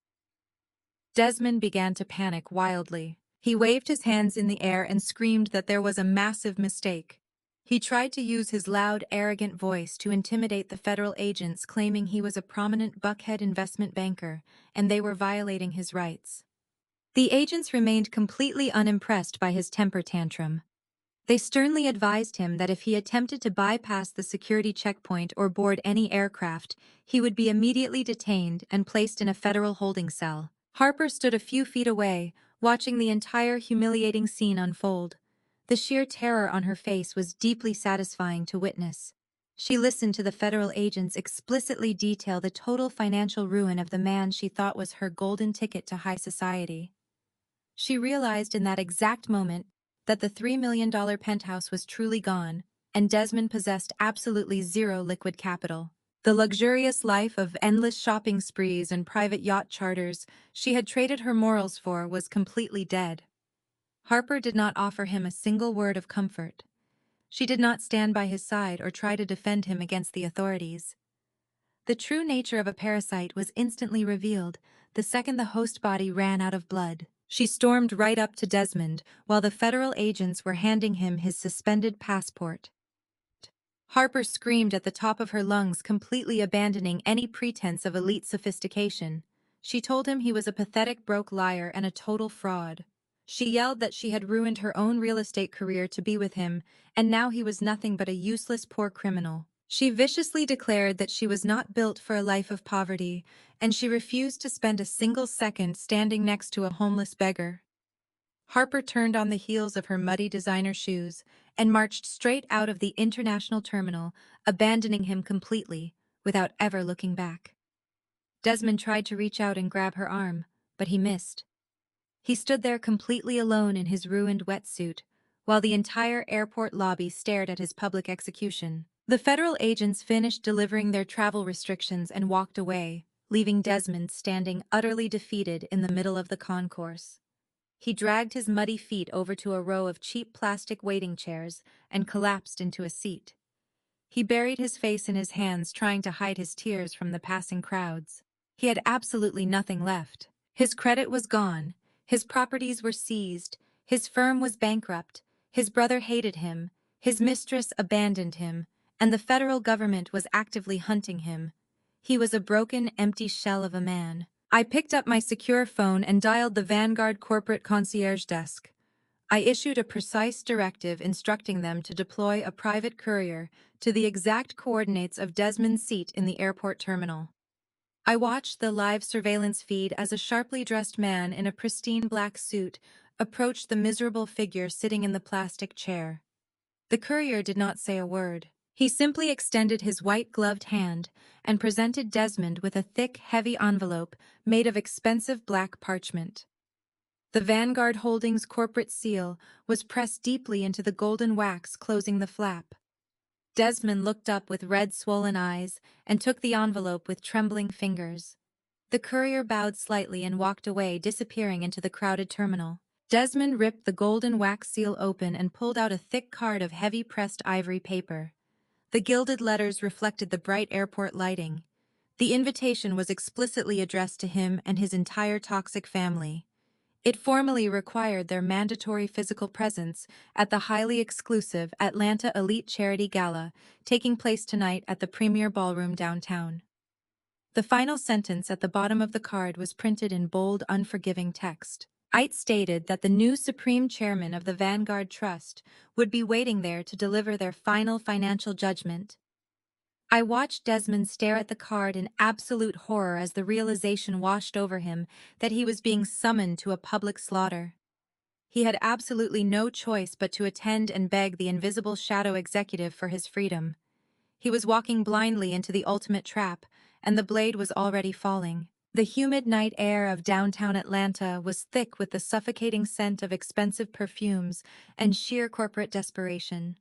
Desmond began to panic wildly. He waved his hands in the air and screamed that there was a massive mistake. He tried to use his loud, arrogant voice to intimidate the federal agents, claiming he was a prominent Buckhead investment banker, and they were violating his rights. The agents remained completely unimpressed by his temper tantrum. They sternly advised him that if he attempted to bypass the security checkpoint or board any aircraft, he would be immediately detained and placed in a federal holding cell. Harper stood a few feet away, watching the entire humiliating scene unfold. The sheer terror on her face was deeply satisfying to witness. She listened to the federal agents explicitly detail the total financial ruin of the man she thought was her golden ticket to high society. She realized in that exact moment that the $3 million penthouse was truly gone, and Desmond possessed absolutely zero liquid capital. The luxurious life of endless shopping sprees and private yacht charters she had traded her morals for was completely dead. Harper did not offer him a single word of comfort. She did not stand by his side or try to defend him against the authorities. The true nature of a parasite was instantly revealed the second the host body ran out of blood. She stormed right up to Desmond while the federal agents were handing him his suspended passport. Harper screamed at the top of her lungs, completely abandoning any pretense of elite sophistication. She told him he was a pathetic broke liar and a total fraud. She yelled that she had ruined her own real estate career to be with him, and now he was nothing but a useless poor criminal. She viciously declared that she was not built for a life of poverty, and she refused to spend a single second standing next to a homeless beggar. Harper turned on the heels of her muddy designer shoes and marched straight out of the international terminal, abandoning him completely, without ever looking back. Desmond tried to reach out and grab her arm, but he missed. He stood there completely alone in his ruined wetsuit, while the entire airport lobby stared at his public execution. The federal agents finished delivering their travel restrictions and walked away, leaving Desmond standing utterly defeated in the middle of the concourse. He dragged his muddy feet over to a row of cheap plastic waiting chairs and collapsed into a seat. He buried his face in his hands, trying to hide his tears from the passing crowds. He had absolutely nothing left. His credit was gone, his properties were seized, his firm was bankrupt, his brother hated him, his mistress abandoned him, and the federal government was actively hunting him. He was a broken, empty shell of a man. I picked up my secure phone and dialed the Vanguard corporate concierge desk. I issued a precise directive instructing them to deploy a private courier to the exact coordinates of Desmond's seat in the airport terminal. I watched the live surveillance feed as a sharply dressed man in a pristine black suit approached the miserable figure sitting in the plastic chair. The courier did not say a word. He simply extended his white-gloved hand and presented Desmond with a thick, heavy envelope made of expensive black parchment. The Vanguard Holdings corporate seal was pressed deeply into the golden wax closing the flap. Desmond looked up with red, swollen eyes and took the envelope with trembling fingers. The courier bowed slightly and walked away, disappearing into the crowded terminal. Desmond ripped the golden wax seal open and pulled out a thick card of heavy pressed ivory paper. The gilded letters reflected the bright airport lighting. The invitation was explicitly addressed to him and his entire toxic family. It formally required their mandatory physical presence at the highly exclusive Atlanta Elite Charity Gala taking place tonight at the Premier Ballroom downtown. The final sentence at the bottom of the card was printed in bold, unforgiving text. It stated that the new Supreme Chairman of the Vanguard Trust would be waiting there to deliver their final financial judgment. I watched Desmond stare at the card in absolute horror as the realization washed over him that he was being summoned to a public slaughter. He had absolutely no choice but to attend and beg the invisible shadow executive for his freedom. He was walking blindly into the ultimate trap, and the blade was already falling. The humid night air of downtown Atlanta was thick with the suffocating scent of expensive perfumes and sheer corporate desperation.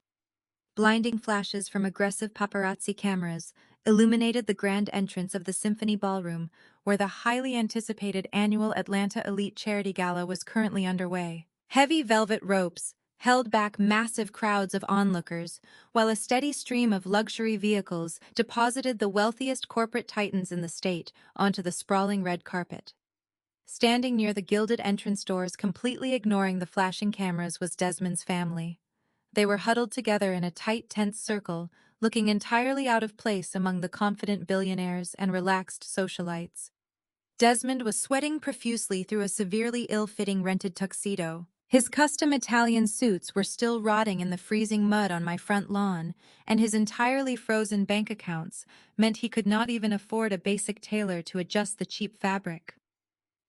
Blinding flashes from aggressive paparazzi cameras illuminated the grand entrance of the Symphony Ballroom, where the highly anticipated annual Atlanta Elite Charity Gala was currently underway. Heavy velvet ropes held back massive crowds of onlookers, while a steady stream of luxury vehicles deposited the wealthiest corporate titans in the state onto the sprawling red carpet. Standing near the gilded entrance doors, completely ignoring the flashing cameras, was Desmond's family. They were huddled together in a tight, tense circle, looking entirely out of place among the confident billionaires and relaxed socialites. Desmond was sweating profusely through a severely ill-fitting rented tuxedo. His custom Italian suits were still rotting in the freezing mud on my front lawn, and his entirely frozen bank accounts meant he could not even afford a basic tailor to adjust the cheap fabric.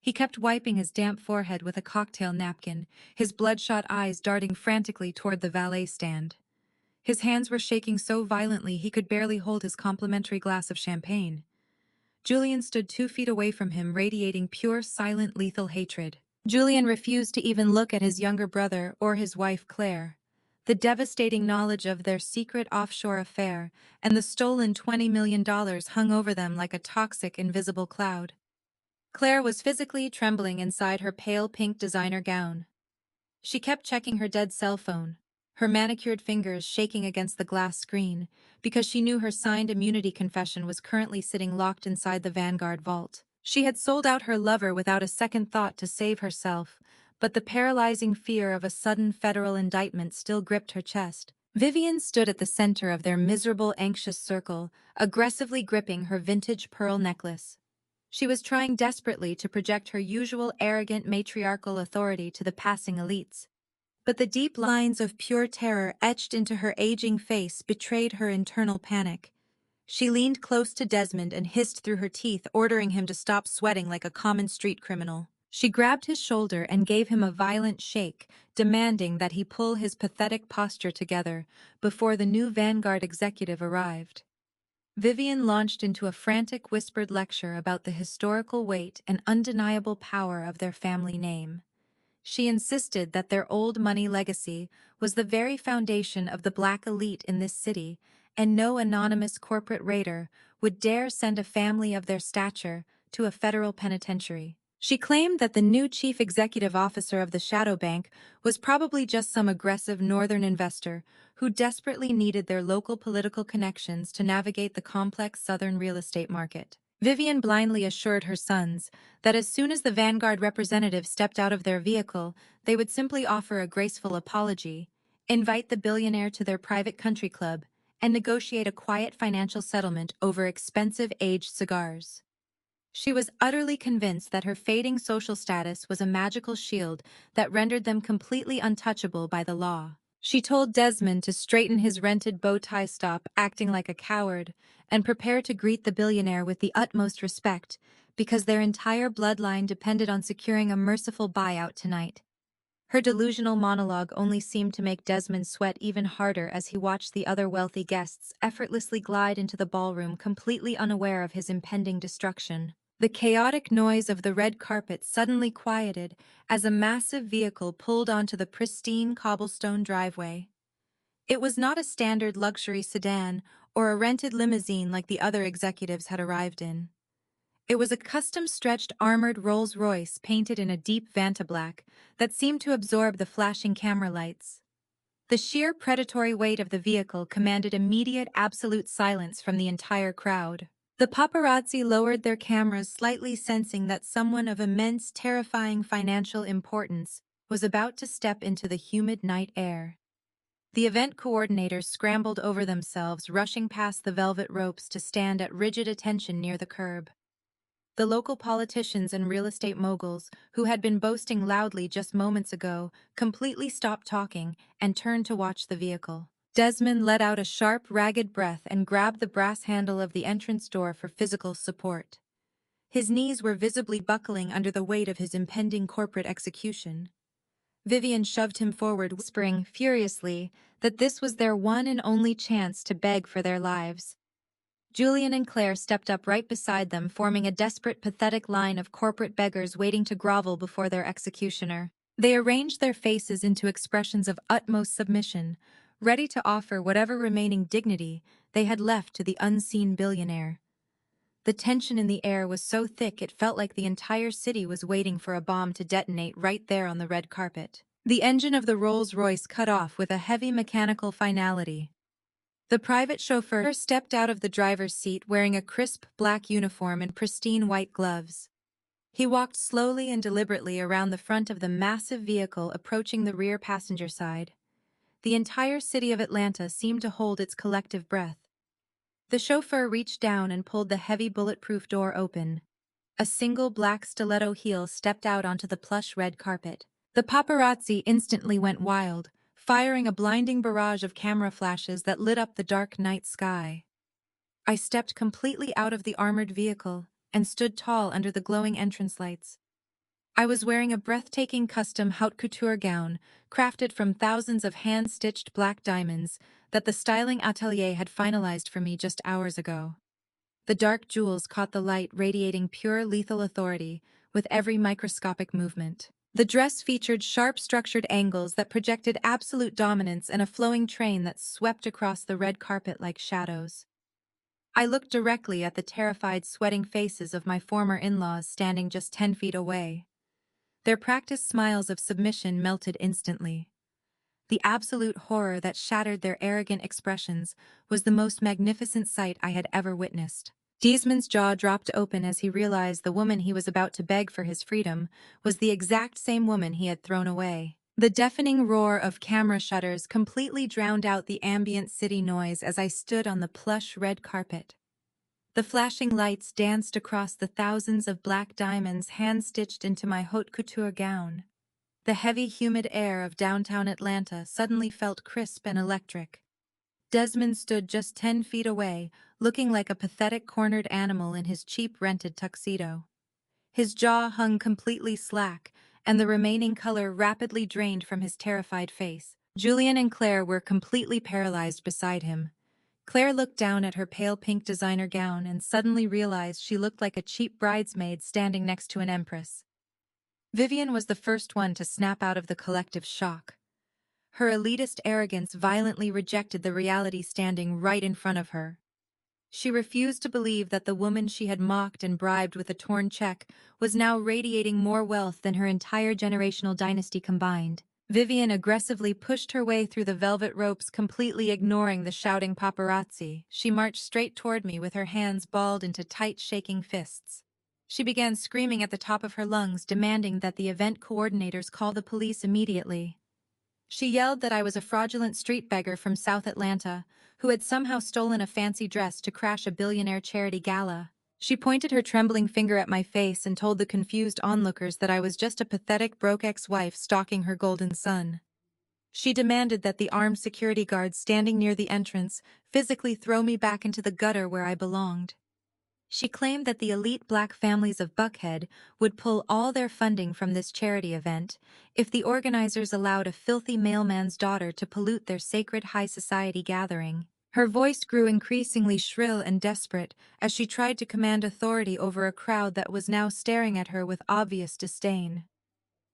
He kept wiping his damp forehead with a cocktail napkin, his bloodshot eyes darting frantically toward the valet stand. His hands were shaking so violently he could barely hold his complimentary glass of champagne. Julian stood 2 feet away from him, radiating pure, silent, lethal hatred. Julian refused to even look at his younger brother or his wife Claire. The devastating knowledge of their secret offshore affair and the stolen $20 million hung over them like a toxic, invisible cloud. Claire was physically trembling inside her pale pink designer gown. She kept checking her dead cell phone, her manicured fingers shaking against the glass screen, because she knew her signed immunity confession was currently sitting locked inside the Vanguard vault. She had sold out her lover without a second thought to save herself, but the paralyzing fear of a sudden federal indictment still gripped her chest. Vivian stood at the center of their miserable, anxious circle, aggressively gripping her vintage pearl necklace. She was trying desperately to project her usual arrogant matriarchal authority to the passing elites. But the deep lines of pure terror etched into her aging face betrayed her internal panic. She leaned close to Desmond and hissed through her teeth, ordering him to stop sweating like a common street criminal. She grabbed his shoulder and gave him a violent shake, demanding that he pull his pathetic posture together before the new Vanguard executive arrived. Vivian launched into a frantic whispered lecture about the historical weight and undeniable power of their family name. She insisted that their old money legacy was the very foundation of the black elite in this city, and no anonymous corporate raider would dare send a family of their stature to a federal penitentiary. She claimed that the new chief executive officer of the shadow bank was probably just some aggressive northern investor who desperately needed their local political connections to navigate the complex southern real estate market. Vivian blindly assured her sons that as soon as the Vanguard representative stepped out of their vehicle, they would simply offer a graceful apology, invite the billionaire to their private country club, and negotiate a quiet financial settlement over expensive aged cigars. She was utterly convinced that her fading social status was a magical shield that rendered them completely untouchable by the law. She told Desmond to straighten his rented bow tie, stop acting like a coward, and prepare to greet the billionaire with the utmost respect, because their entire bloodline depended on securing a merciful buyout tonight. Her delusional monologue only seemed to make Desmond sweat even harder as he watched the other wealthy guests effortlessly glide into the ballroom, completely unaware of his impending destruction. The chaotic noise of the red carpet suddenly quieted as a massive vehicle pulled onto the pristine cobblestone driveway. It was not a standard luxury sedan or a rented limousine like the other executives had arrived in. It was a custom-stretched armored Rolls-Royce painted in a deep Vanta black that seemed to absorb the flashing camera lights. The sheer predatory weight of the vehicle commanded immediate absolute silence from the entire crowd. The paparazzi lowered their cameras slightly, sensing that someone of immense, terrifying financial importance was about to step into the humid night air. The event coordinators scrambled over themselves, rushing past the velvet ropes to stand at rigid attention near the curb. The local politicians and real estate moguls, who had been boasting loudly just moments ago, completely stopped talking and turned to watch the vehicle. Desmond let out a sharp, ragged breath and grabbed the brass handle of the entrance door for physical support. His knees were visibly buckling under the weight of his impending corporate execution. Vivian shoved him forward, whispering furiously that this was their one and only chance to beg for their lives. Julian and Claire stepped up right beside them, forming a desperate, pathetic line of corporate beggars waiting to grovel before their executioner. They arranged their faces into expressions of utmost submission, ready to offer whatever remaining dignity they had left to the unseen billionaire. The tension in the air was so thick it felt like the entire city was waiting for a bomb to detonate right there on the red carpet. The engine of the Rolls-Royce cut off with a heavy mechanical finality. The private chauffeur stepped out of the driver's seat wearing a crisp black uniform and pristine white gloves. He walked slowly and deliberately around the front of the massive vehicle, approaching the rear passenger side. The entire city of Atlanta seemed to hold its collective breath. The chauffeur reached down and pulled the heavy bulletproof door open. A single black stiletto heel stepped out onto the plush red carpet. The paparazzi instantly went wild, firing a blinding barrage of camera flashes that lit up the dark night sky. I stepped completely out of the armored vehicle and stood tall under the glowing entrance lights. I was wearing a breathtaking custom haute couture gown, crafted from thousands of hand-stitched black diamonds that the styling atelier had finalized for me just hours ago. The dark jewels caught the light, radiating pure lethal authority with every microscopic movement. The dress featured sharp structured angles that projected absolute dominance and a flowing train that swept across the red carpet like shadows. I looked directly at the terrified, sweating faces of my former in-laws standing just 10 feet away. Their practiced smiles of submission melted instantly. The absolute horror that shattered their arrogant expressions was the most magnificent sight I had ever witnessed. Desmond's jaw dropped open as he realized the woman he was about to beg for his freedom was the exact same woman he had thrown away. The deafening roar of camera shutters completely drowned out the ambient city noise as I stood on the plush red carpet. The flashing lights danced across the thousands of black diamonds hand-stitched into my haute couture gown. The heavy, humid air of downtown Atlanta suddenly felt crisp and electric. Desmond stood just 10 feet away, looking like a pathetic cornered animal in his cheap rented tuxedo. His jaw hung completely slack, and the remaining color rapidly drained from his terrified face. Julian and Claire were completely paralyzed beside him. Claire looked down at her pale pink designer gown and suddenly realized she looked like a cheap bridesmaid standing next to an empress. Vivian was the first one to snap out of the collective shock. Her elitist arrogance violently rejected the reality standing right in front of her. She refused to believe that the woman she had mocked and bribed with a torn check was now radiating more wealth than her entire generational dynasty combined. Vivian aggressively pushed her way through the velvet ropes, completely ignoring the shouting paparazzi. She marched straight toward me with her hands balled into tight, shaking fists. She began screaming at the top of her lungs, demanding that the event coordinators call the police immediately. She yelled that I was a fraudulent street beggar from South Atlanta, who had somehow stolen a fancy dress to crash a billionaire charity gala. She pointed her trembling finger at my face and told the confused onlookers that I was just a pathetic broke ex-wife stalking her golden son. She demanded that the armed security guards standing near the entrance physically throw me back into the gutter where I belonged. She claimed that the elite black families of Buckhead would pull all their funding from this charity event if the organizers allowed a filthy mailman's daughter to pollute their sacred high society gathering. Her voice grew increasingly shrill and desperate as she tried to command authority over a crowd that was now staring at her with obvious disdain.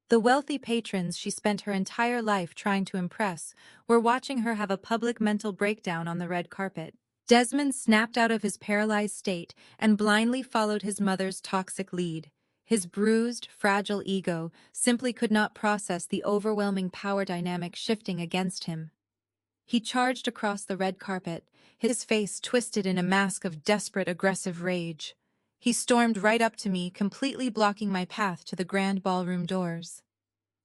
The wealthy patrons she spent her entire life trying to impress were watching her have a public mental breakdown on the red carpet. Desmond snapped out of his paralyzed state and blindly followed his mother's toxic lead. His bruised, fragile ego simply could not process the overwhelming power dynamic shifting against him. He charged across the red carpet, his face twisted in a mask of desperate, aggressive rage. He stormed right up to me, completely blocking my path to the grand ballroom doors.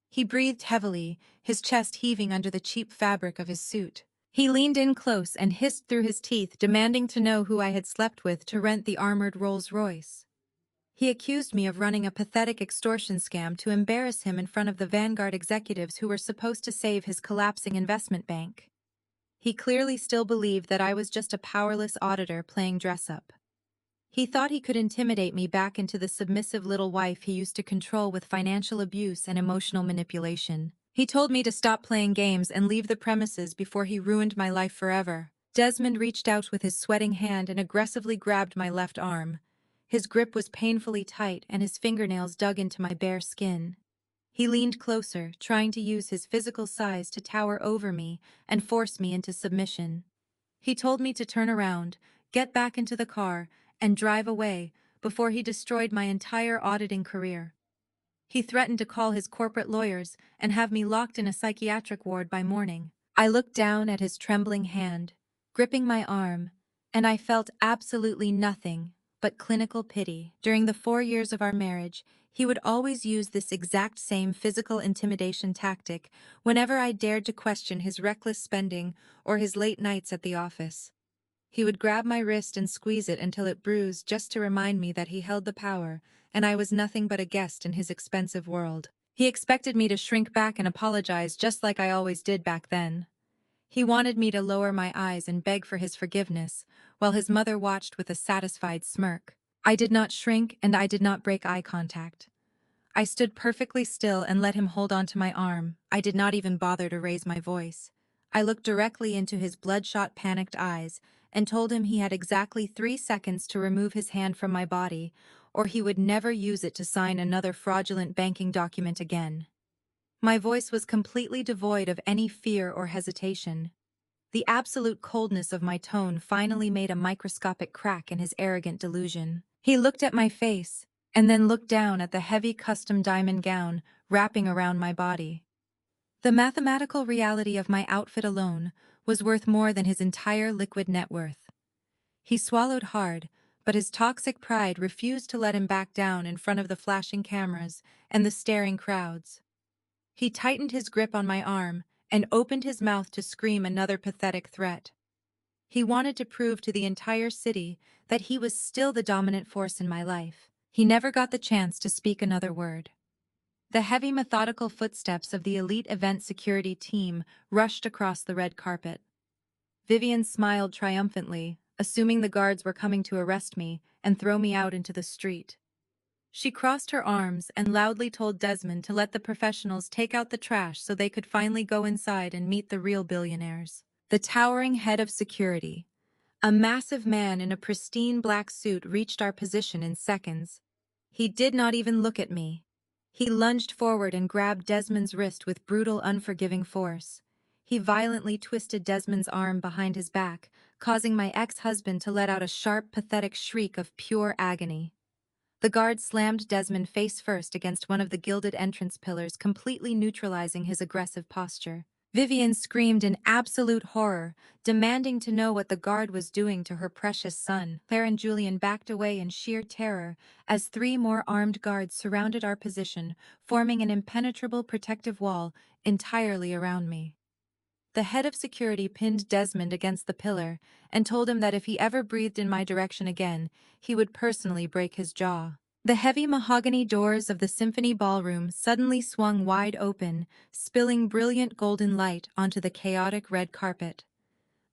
He breathed heavily, his chest heaving under the cheap fabric of his suit. He leaned in close and hissed through his teeth, demanding to know who I had slept with to rent the armored Rolls-Royce. He accused me of running a pathetic extortion scam to embarrass him in front of the Vanguard executives who were supposed to save his collapsing investment bank. He clearly still believed that I was just a powerless auditor playing dress-up. He thought he could intimidate me back into the submissive little wife he used to control with financial abuse and emotional manipulation. He told me to stop playing games and leave the premises before he ruined my life forever. Desmond reached out with his sweating hand and aggressively grabbed my left arm. His grip was painfully tight and his fingernails dug into my bare skin. He leaned closer, trying to use his physical size to tower over me and force me into submission. He told me to turn around, get back into the car, and drive away before he destroyed my entire auditing career. He threatened to call his corporate lawyers and have me locked in a psychiatric ward by morning. I looked down at his trembling hand, gripping my arm, and I felt absolutely nothing but clinical pity. During the 4 years of our marriage, he would always use this exact same physical intimidation tactic whenever I dared to question his reckless spending or his late nights at the office. He would grab my wrist and squeeze it until it bruised just to remind me that he held the power, and I was nothing but a guest in his expensive world. He expected me to shrink back and apologize just like I always did back then. He wanted me to lower my eyes and beg for his forgiveness, while his mother watched with a satisfied smirk. I did not shrink and I did not break eye contact. I stood perfectly still and let him hold onto my arm. I did not even bother to raise my voice. I looked directly into his bloodshot, panicked eyes and told him he had exactly 3 seconds to remove his hand from my body, or he would never use it to sign another fraudulent banking document again. My voice was completely devoid of any fear or hesitation. The absolute coldness of my tone finally made a microscopic crack in his arrogant delusion. He looked at my face, and then looked down at the heavy custom diamond gown wrapping around my body. The mathematical reality of my outfit alone was worth more than his entire liquid net worth. He swallowed hard, but his toxic pride refused to let him back down in front of the flashing cameras and the staring crowds. He tightened his grip on my arm and opened his mouth to scream another pathetic threat. He wanted to prove to the entire city that he was still the dominant force in my life. He never got the chance to speak another word. The heavy, methodical footsteps of the elite event security team rushed across the red carpet. Vivian smiled triumphantly, assuming the guards were coming to arrest me and throw me out into the street. She crossed her arms and loudly told Desmond to let the professionals take out the trash so they could finally go inside and meet the real billionaires. The towering head of security, a massive man in a pristine black suit, reached our position in seconds. He did not even look at me. He lunged forward and grabbed Desmond's wrist with brutal, unforgiving force. He violently twisted Desmond's arm behind his back, causing my ex-husband to let out a sharp, pathetic shriek of pure agony. The guard slammed Desmond face first against one of the gilded entrance pillars, completely neutralizing his aggressive posture. Vivian screamed in absolute horror, demanding to know what the guard was doing to her precious son. Claire and Julian backed away in sheer terror as 3 more armed guards surrounded our position, forming an impenetrable protective wall entirely around me. The head of security pinned Desmond against the pillar and told him that if he ever breathed in my direction again, he would personally break his jaw. The heavy mahogany doors of the symphony ballroom suddenly swung wide open, spilling brilliant golden light onto the chaotic red carpet.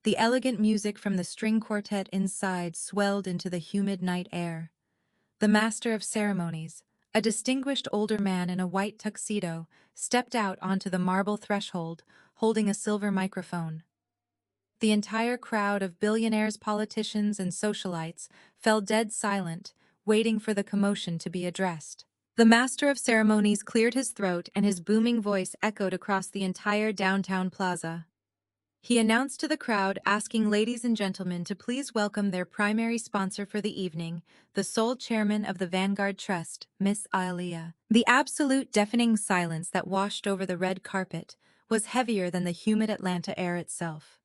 The elegant music from the string quartet inside swelled into the humid night air. The master of ceremonies, a distinguished older man in a white tuxedo, stepped out onto the marble threshold, holding a silver microphone. The entire crowd of billionaires, politicians, and socialites fell dead silent, waiting for the commotion to be addressed. The master of ceremonies cleared his throat and his booming voice echoed across the entire downtown plaza. He announced to the crowd, asking ladies and gentlemen to please welcome their primary sponsor for the evening, the sole chairman of the Vanguard Trust, Miss Aaliyah. The absolute deafening silence that washed over the red carpet was heavier than the humid Atlanta air itself.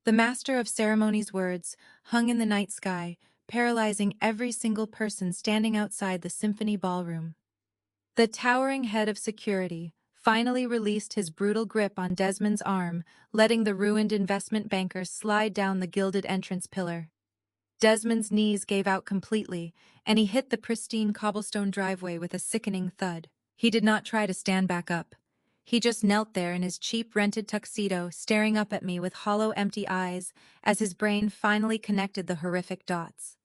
The master of ceremonies' words hung in the night sky, paralyzing every single person standing outside the symphony ballroom. The towering head of security finally released his brutal grip on Desmond's arm, letting the ruined investment banker slide down the gilded entrance pillar. Desmond's knees gave out completely, and he hit the pristine cobblestone driveway with a sickening thud. He did not try to stand back up. He just knelt there in his cheap rented tuxedo, staring up at me with hollow, empty eyes as his brain finally connected the horrific dots.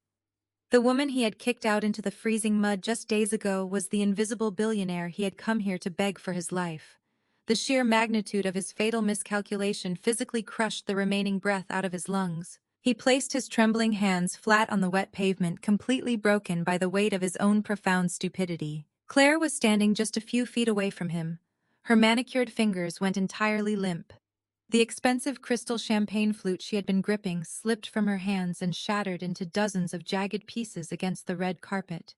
The woman he had kicked out into the freezing mud just days ago was the invisible billionaire he had come here to beg for his life. The sheer magnitude of his fatal miscalculation physically crushed the remaining breath out of his lungs. He placed his trembling hands flat on the wet pavement, completely broken by the weight of his own profound stupidity. Claire was standing just a few feet away from him. Her manicured fingers went entirely limp. The expensive crystal champagne flute she had been gripping slipped from her hands and shattered into dozens of jagged pieces against the red carpet.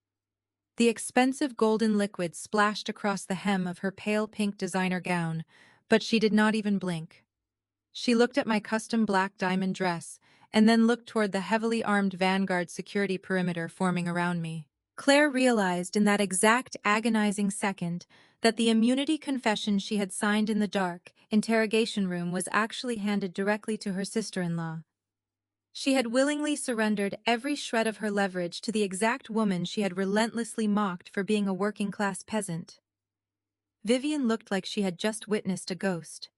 The expensive golden liquid splashed across the hem of her pale pink designer gown, but she did not even blink. She looked at my custom black diamond dress, and then looked toward the heavily armed Vanguard security perimeter forming around me. Claire realized in that exact agonizing second that the immunity confession she had signed in the dark interrogation room was actually handed directly to her sister-in-law. She had willingly surrendered every shred of her leverage to the exact woman she had relentlessly mocked for being a working-class peasant. Vivian looked like she had just witnessed a ghost.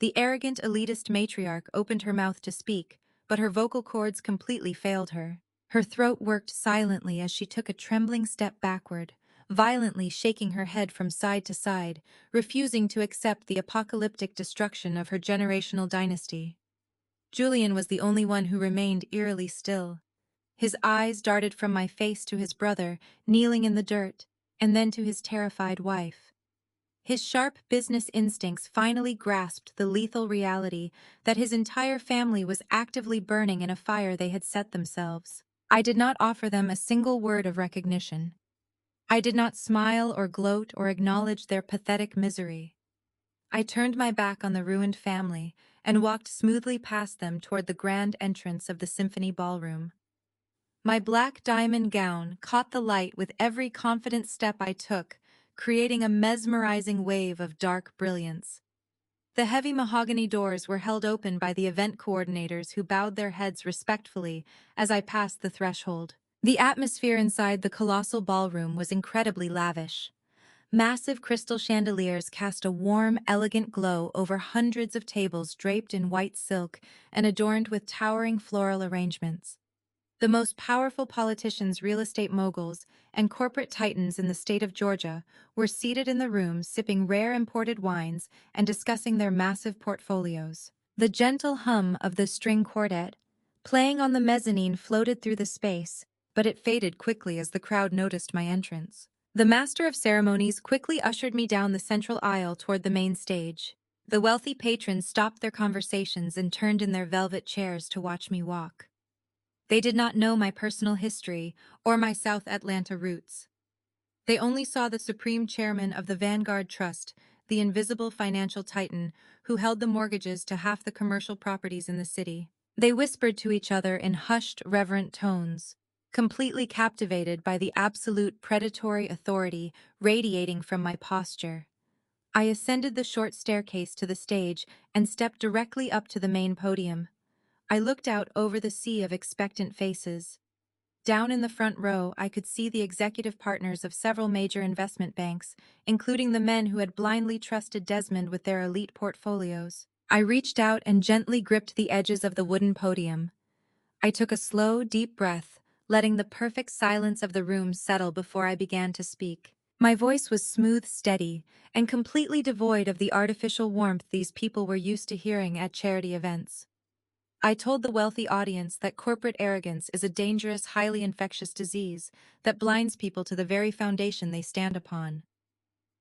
The arrogant, elitist matriarch opened her mouth to speak, but her vocal cords completely failed her. Her throat worked silently as she took a trembling step backward, violently shaking her head from side to side, refusing to accept the apocalyptic destruction of her generational dynasty. Julian was the only one who remained eerily still. His eyes darted from my face to his brother, kneeling in the dirt, and then to his terrified wife. His sharp business instincts finally grasped the lethal reality that his entire family was actively burning in a fire they had set themselves. I did not offer them a single word of recognition. I did not smile or gloat or acknowledge their pathetic misery. I turned my back on the ruined family and walked smoothly past them toward the grand entrance of the symphony ballroom. My black diamond gown caught the light with every confident step I took, creating a mesmerizing wave of dark brilliance. The heavy mahogany doors were held open by the event coordinators who bowed their heads respectfully as I passed the threshold. The atmosphere inside the colossal ballroom was incredibly lavish. Massive crystal chandeliers cast a warm, elegant glow over hundreds of tables draped in white silk and adorned with towering floral arrangements. The most powerful politicians, real estate moguls, and corporate titans in the state of Georgia were seated in the room sipping rare imported wines and discussing their massive portfolios. The gentle hum of the string quartet, playing on the mezzanine, floated through the space, but it faded quickly as the crowd noticed my entrance. The master of ceremonies quickly ushered me down the central aisle toward the main stage. The wealthy patrons stopped their conversations and turned in their velvet chairs to watch me walk. They did not know my personal history or my South Atlanta roots. They only saw the supreme chairman of the Vanguard Trust, the invisible financial titan who held the mortgages to half the commercial properties in the city. They whispered to each other in hushed, reverent tones, completely captivated by the absolute predatory authority radiating from my posture. I ascended the short staircase to the stage and stepped directly up to the main podium. I looked out over the sea of expectant faces. Down in the front row, I could see the executive partners of several major investment banks, including the men who had blindly trusted Desmond with their elite portfolios. I reached out and gently gripped the edges of the wooden podium. I took a slow, deep breath, letting the perfect silence of the room settle before I began to speak. My voice was smooth, steady, and completely devoid of the artificial warmth these people were used to hearing at charity events. I told the wealthy audience that corporate arrogance is a dangerous, highly infectious disease that blinds people to the very foundation they stand upon.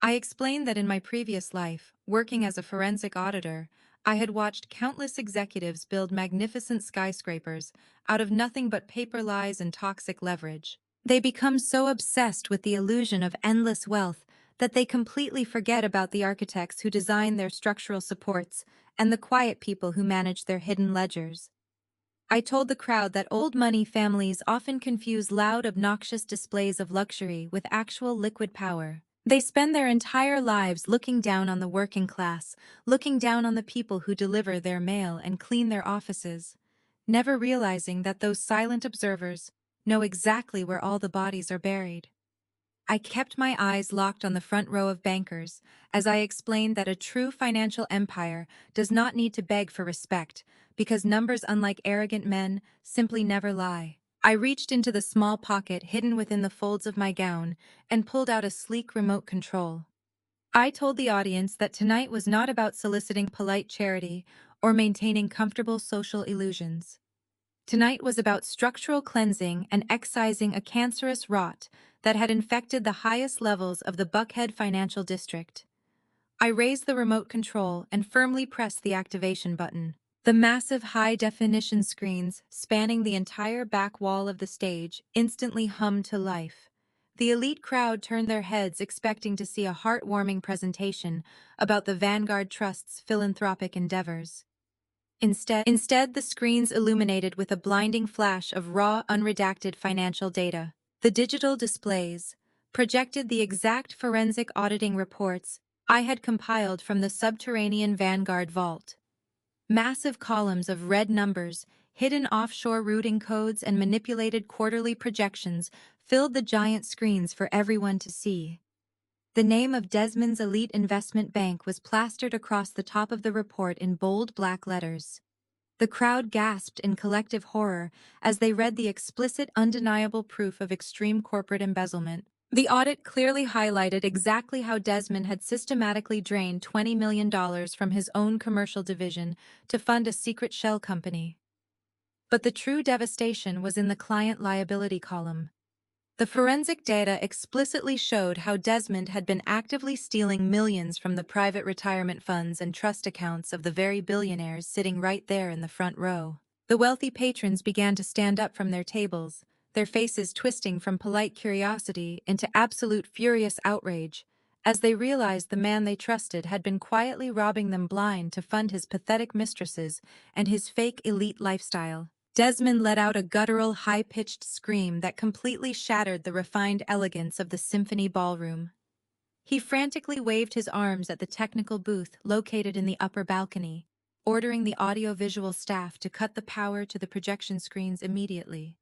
I explained that in my previous life, working as a forensic auditor, I had watched countless executives build magnificent skyscrapers out of nothing but paper lies and toxic leverage. They become so obsessed with the illusion of endless wealth that they completely forget about the architects who design their structural supports and the quiet people who manage their hidden ledgers. I told the crowd that old money families often confuse loud, obnoxious displays of luxury with actual liquid power. They spend their entire lives looking down on the working class, looking down on the people who deliver their mail and clean their offices, never realizing that those silent observers know exactly where all the bodies are buried. I kept my eyes locked on the front row of bankers as I explained that a true financial empire does not need to beg for respect, because numbers, unlike arrogant men, simply never lie. I reached into the small pocket hidden within the folds of my gown and pulled out a sleek remote control. I told the audience that tonight was not about soliciting polite charity or maintaining comfortable social illusions. Tonight was about structural cleansing and excising a cancerous rot that had infected the highest levels of the Buckhead Financial District. I raised the remote control and firmly pressed the activation button. The massive high-definition screens spanning the entire back wall of the stage instantly hummed to life. The elite crowd turned their heads expecting to see a heartwarming presentation about the Vanguard Trust's philanthropic endeavors. Instead, the screens illuminated with a blinding flash of raw, unredacted financial data. The digital displays projected the exact forensic auditing reports I had compiled from the subterranean Vanguard vault. Massive columns of red numbers, hidden offshore routing codes, and manipulated quarterly projections filled the giant screens for everyone to see. The name of Desmond's elite investment bank was plastered across the top of the report in bold black letters. The crowd gasped in collective horror as they read the explicit, undeniable proof of extreme corporate embezzlement. The audit clearly highlighted exactly how Desmond had systematically drained $20 million from his own commercial division to fund a secret shell company. But the true devastation was in the client liability column. The forensic data explicitly showed how Desmond had been actively stealing millions from the private retirement funds and trust accounts of the very billionaires sitting right there in the front row. The wealthy patrons began to stand up from their tables, their faces twisting from polite curiosity into absolute furious outrage, as they realized the man they trusted had been quietly robbing them blind to fund his pathetic mistresses and his fake elite lifestyle. Desmond let out a guttural, high-pitched scream that completely shattered the refined elegance of the symphony ballroom. He frantically waved his arms at the technical booth located in the upper balcony, ordering the audiovisual staff to cut the power to the projection screens immediately.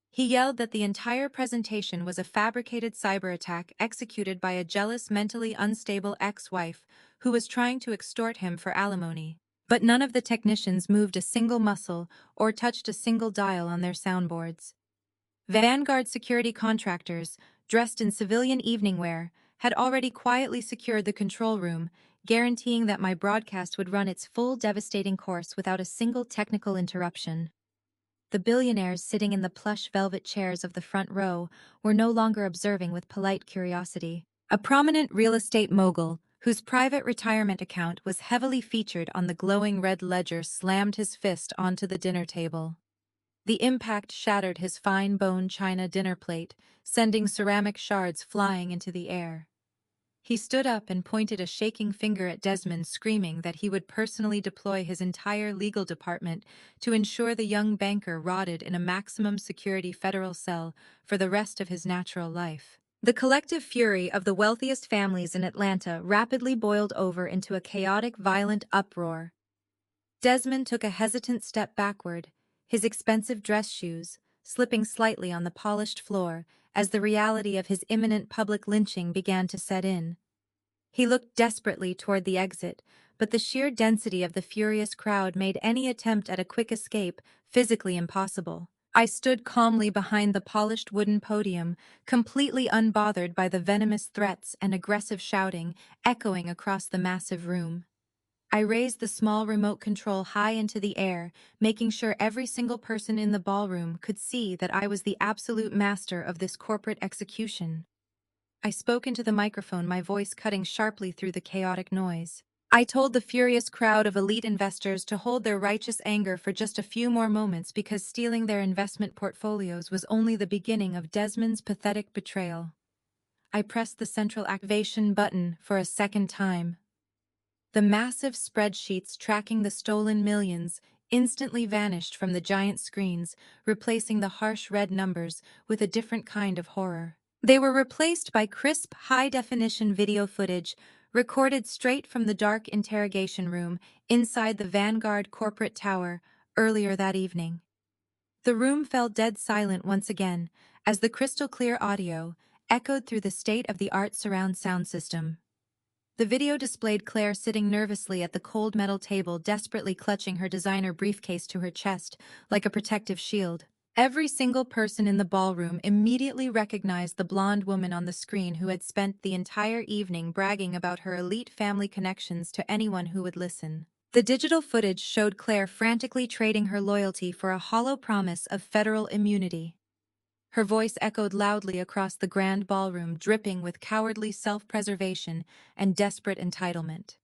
He yelled that the entire presentation was a fabricated cyber attack executed by a jealous, mentally unstable ex-wife who was trying to extort him for alimony. But none of the technicians moved a single muscle or touched a single dial on their soundboards. Vanguard security contractors, dressed in civilian evening wear, had already quietly secured the control room, guaranteeing that my broadcast would run its full devastating course without a single technical interruption. The billionaires sitting in the plush velvet chairs of the front row were no longer observing with polite curiosity. A prominent real estate mogul, whose private retirement account was heavily featured on the glowing red ledger, slammed his fist onto the dinner table. The impact shattered his fine bone china dinner plate, sending ceramic shards flying into the air. He stood up and pointed a shaking finger at Desmond, screaming that he would personally deploy his entire legal department to ensure the young banker rotted in a maximum security federal cell for the rest of his natural life. The collective fury of the wealthiest families in Atlanta rapidly boiled over into a chaotic, violent uproar. Desmond took a hesitant step backward, his expensive dress shoes slipping slightly on the polished floor as the reality of his imminent public lynching began to set in. He looked desperately toward the exit, but the sheer density of the furious crowd made any attempt at a quick escape physically impossible. I stood calmly behind the polished wooden podium, completely unbothered by the venomous threats and aggressive shouting echoing across the massive room. I raised the small remote control high into the air, making sure every single person in the ballroom could see that I was the absolute master of this corporate execution. I spoke into the microphone, my voice cutting sharply through the chaotic noise. I told the furious crowd of elite investors to hold their righteous anger for just a few more moments because stealing their investment portfolios was only the beginning of Desmond's pathetic betrayal. I pressed the central activation button for a second time. The massive spreadsheets tracking the stolen millions instantly vanished from the giant screens, replacing the harsh red numbers with a different kind of horror. They were replaced by crisp, high-definition video footage recorded straight from the dark interrogation room inside the Vanguard corporate tower earlier that evening. The room fell dead silent once again as the crystal-clear audio echoed through the state-of-the-art surround sound system. The video displayed Claire sitting nervously at the cold metal table, desperately clutching her designer briefcase to her chest like a protective shield. Every single person in the ballroom immediately recognized the blonde woman on the screen who had spent the entire evening bragging about her elite family connections to anyone who would listen. The digital footage showed Claire frantically trading her loyalty for a hollow promise of federal immunity. Her voice echoed loudly across the grand ballroom, dripping with cowardly self-preservation and desperate entitlement.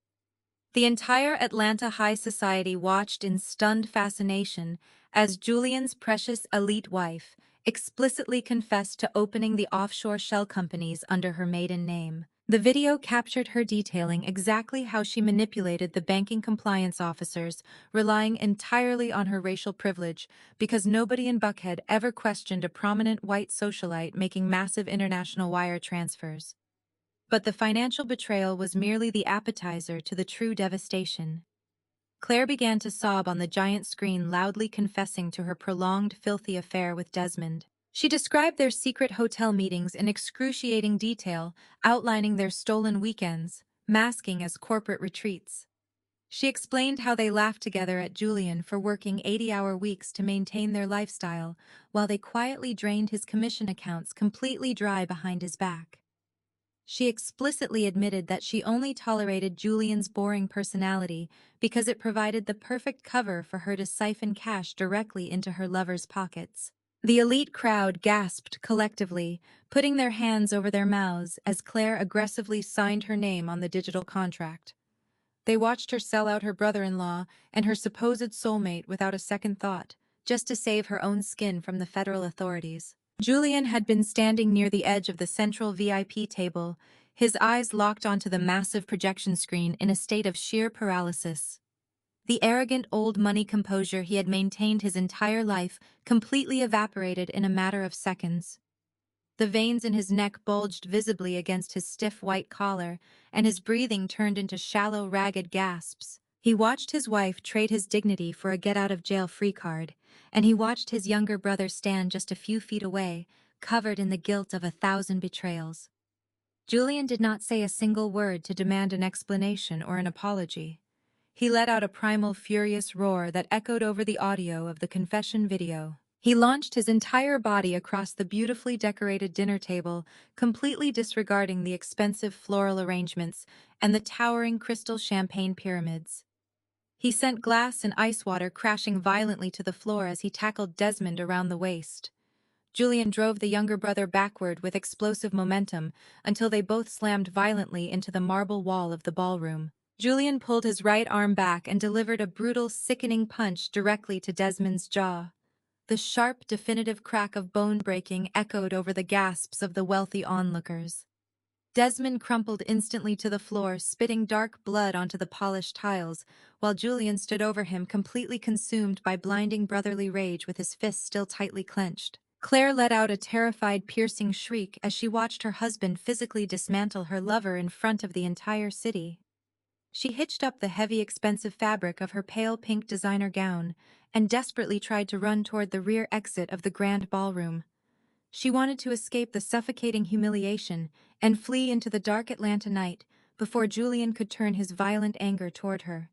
The entire Atlanta high society watched in stunned fascination as Julian's precious elite wife explicitly confessed to opening the offshore shell companies under her maiden name. The video captured her detailing exactly how she manipulated the banking compliance officers, relying entirely on her racial privilege, because nobody in Buckhead ever questioned a prominent white socialite making massive international wire transfers. But the financial betrayal was merely the appetizer to the true devastation. Claire began to sob on the giant screen, loudly confessing to her prolonged, filthy affair with Desmond. She described their secret hotel meetings in excruciating detail, outlining their stolen weekends, masking as corporate retreats. She explained how they laughed together at Julian for working 80-hour weeks to maintain their lifestyle, while they quietly drained his commission accounts completely dry behind his back. She explicitly admitted that she only tolerated Julian's boring personality because it provided the perfect cover for her to siphon cash directly into her lover's pockets. The elite crowd gasped collectively, putting their hands over their mouths as Claire aggressively signed her name on the digital contract. They watched her sell out her brother-in-law and her supposed soulmate without a second thought, just to save her own skin from the federal authorities. Julian had been standing near the edge of the central VIP table, his eyes locked onto the massive projection screen in a state of sheer paralysis. The arrogant old money composure he had maintained his entire life completely evaporated in a matter of seconds. The veins in his neck bulged visibly against his stiff white collar, and his breathing turned into shallow, ragged gasps. He watched his wife trade his dignity for a get-out-of-jail-free card, and he watched his younger brother stand just a few feet away, covered in the guilt of 1,000 betrayals. Julian did not say a single word to demand an explanation or an apology. He let out a primal, furious roar that echoed over the audio of the confession video. He launched his entire body across the beautifully decorated dinner table, completely disregarding the expensive floral arrangements and the towering crystal champagne pyramids. He sent glass and ice water crashing violently to the floor as he tackled Desmond around the waist. Julian drove the younger brother backward with explosive momentum until they both slammed violently into the marble wall of the ballroom. Julian pulled his right arm back and delivered a brutal, sickening punch directly to Desmond's jaw. The sharp, definitive crack of bone breaking echoed over the gasps of the wealthy onlookers. Desmond crumpled instantly to the floor, spitting dark blood onto the polished tiles, while Julian stood over him, completely consumed by blinding brotherly rage with his fists still tightly clenched. Claire let out a terrified, piercing shriek as she watched her husband physically dismantle her lover in front of the entire city. She hitched up the heavy, expensive fabric of her pale pink designer gown and desperately tried to run toward the rear exit of the grand ballroom. She wanted to escape the suffocating humiliation and flee into the dark Atlanta night before Julian could turn his violent anger toward her.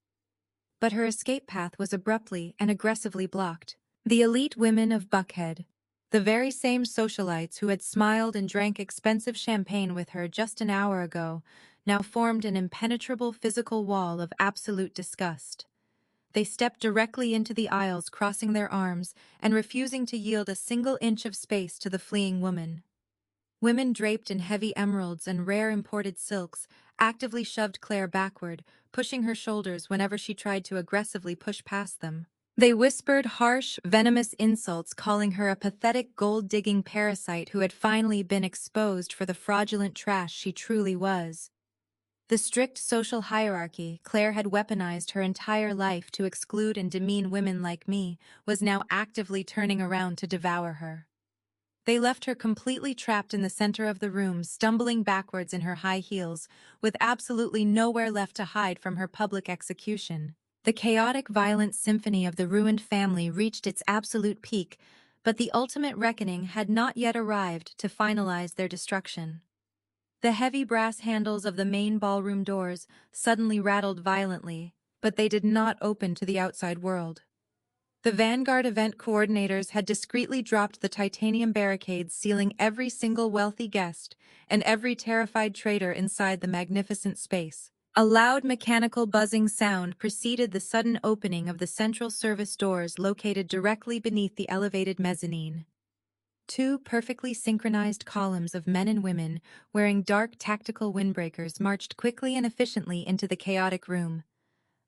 But her escape path was abruptly and aggressively blocked. The elite women of Buckhead, the very same socialites who had smiled and drank expensive champagne with her just an hour ago, now formed an impenetrable physical wall of absolute disgust. They stepped directly into the aisles, crossing their arms and refusing to yield a single inch of space to the fleeing woman. Women draped in heavy emeralds and rare imported silks actively shoved Claire backward, pushing her shoulders whenever she tried to aggressively push past them. They whispered harsh, venomous insults, calling her a pathetic gold-digging parasite who had finally been exposed for the fraudulent trash she truly was. The strict social hierarchy Claire had weaponized her entire life to exclude and demean women like me was now actively turning around to devour her. They left her completely trapped in the center of the room, stumbling backwards in her high heels, with absolutely nowhere left to hide from her public execution. The chaotic, violent symphony of the ruined family reached its absolute peak, but the ultimate reckoning had not yet arrived to finalize their destruction. The heavy brass handles of the main ballroom doors suddenly rattled violently, but they did not open to the outside world. The Vanguard event coordinators had discreetly dropped the titanium barricades sealing every single wealthy guest and every terrified trader inside the magnificent space. A loud mechanical buzzing sound preceded the sudden opening of the central service doors located directly beneath the elevated mezzanine. Two perfectly synchronized columns of men and women wearing dark tactical windbreakers marched quickly and efficiently into the chaotic room.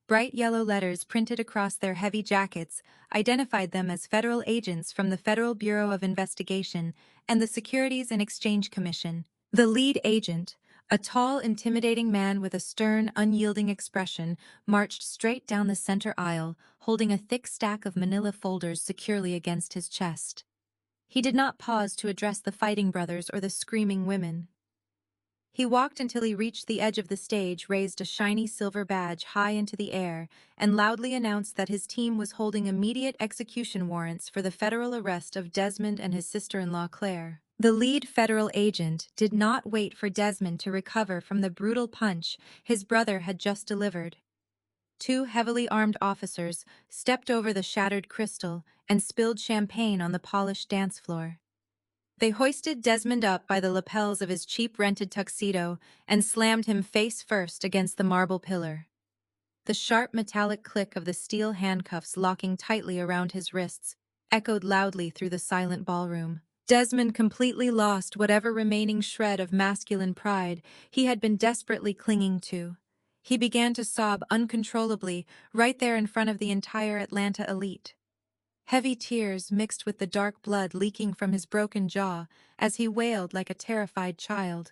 Bright yellow letters printed across their heavy jackets identified them as federal agents from the Federal Bureau of Investigation and the Securities and Exchange Commission. The lead agent, a tall, intimidating man with a stern, unyielding expression, marched straight down the center aisle, holding a thick stack of manila folders securely against his chest. He did not pause to address the fighting brothers or the screaming women. He walked until he reached the edge of the stage, raised a shiny silver badge high into the air, and loudly announced that his team was holding immediate execution warrants for the federal arrest of Desmond and his sister-in-law Claire. The lead federal agent did not wait for Desmond to recover from the brutal punch his brother had just delivered. Two heavily armed officers stepped over the shattered crystal and spilled champagne on the polished dance floor. They hoisted Desmond up by the lapels of his cheap rented tuxedo and slammed him face first against the marble pillar. The sharp metallic click of the steel handcuffs locking tightly around his wrists echoed loudly through the silent ballroom. Desmond completely lost whatever remaining shred of masculine pride he had been desperately clinging to. He began to sob uncontrollably right there in front of the entire Atlanta elite. Heavy tears mixed with the dark blood leaking from his broken jaw as he wailed like a terrified child.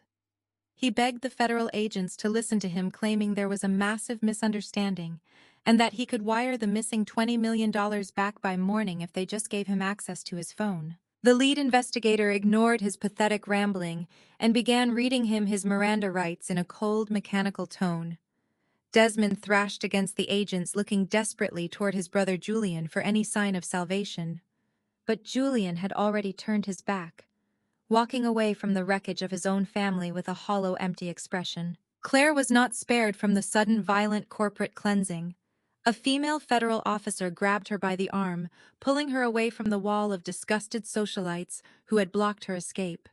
He begged the federal agents to listen to him, claiming there was a massive misunderstanding and that he could wire the missing $20 million back by morning if they just gave him access to his phone. The lead investigator ignored his pathetic rambling and began reading him his Miranda rights in a cold, mechanical tone. Desmond thrashed against the agents, looking desperately toward his brother Julian for any sign of salvation. But Julian had already turned his back, walking away from the wreckage of his own family with a hollow, empty expression. Claire was not spared from the sudden, violent corporate cleansing. A female federal officer grabbed her by the arm, pulling her away from the wall of disgusted socialites who had blocked her escape.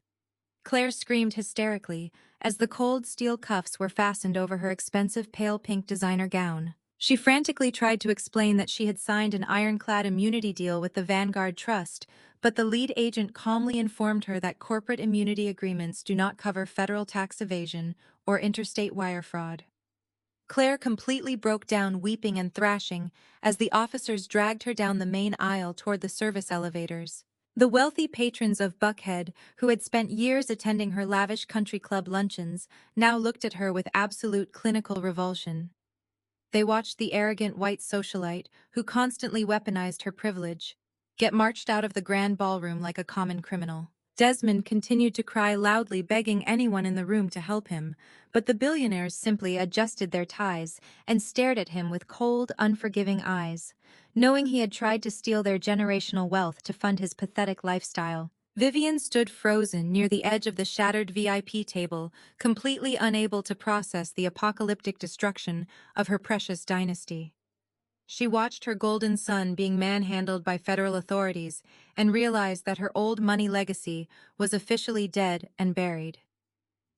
Claire screamed hysterically as the cold steel cuffs were fastened over her expensive pale pink designer gown. She frantically tried to explain that she had signed an ironclad immunity deal with the Vanguard Trust, but the lead agent calmly informed her that corporate immunity agreements do not cover federal tax evasion or interstate wire fraud. Claire completely broke down, weeping and thrashing, as the officers dragged her down the main aisle toward the service elevators. The wealthy patrons of Buckhead, who had spent years attending her lavish country club luncheons, now looked at her with absolute clinical revulsion. They watched the arrogant white socialite, who constantly weaponized her privilege, get marched out of the grand ballroom like a common criminal. Desmond continued to cry loudly, begging anyone in the room to help him, but the billionaires simply adjusted their ties and stared at him with cold, unforgiving eyes, knowing he had tried to steal their generational wealth to fund his pathetic lifestyle. Vivian stood frozen near the edge of the shattered VIP table, completely unable to process the apocalyptic destruction of her precious dynasty. She watched her golden son being manhandled by federal authorities and realized that her old money legacy was officially dead and buried.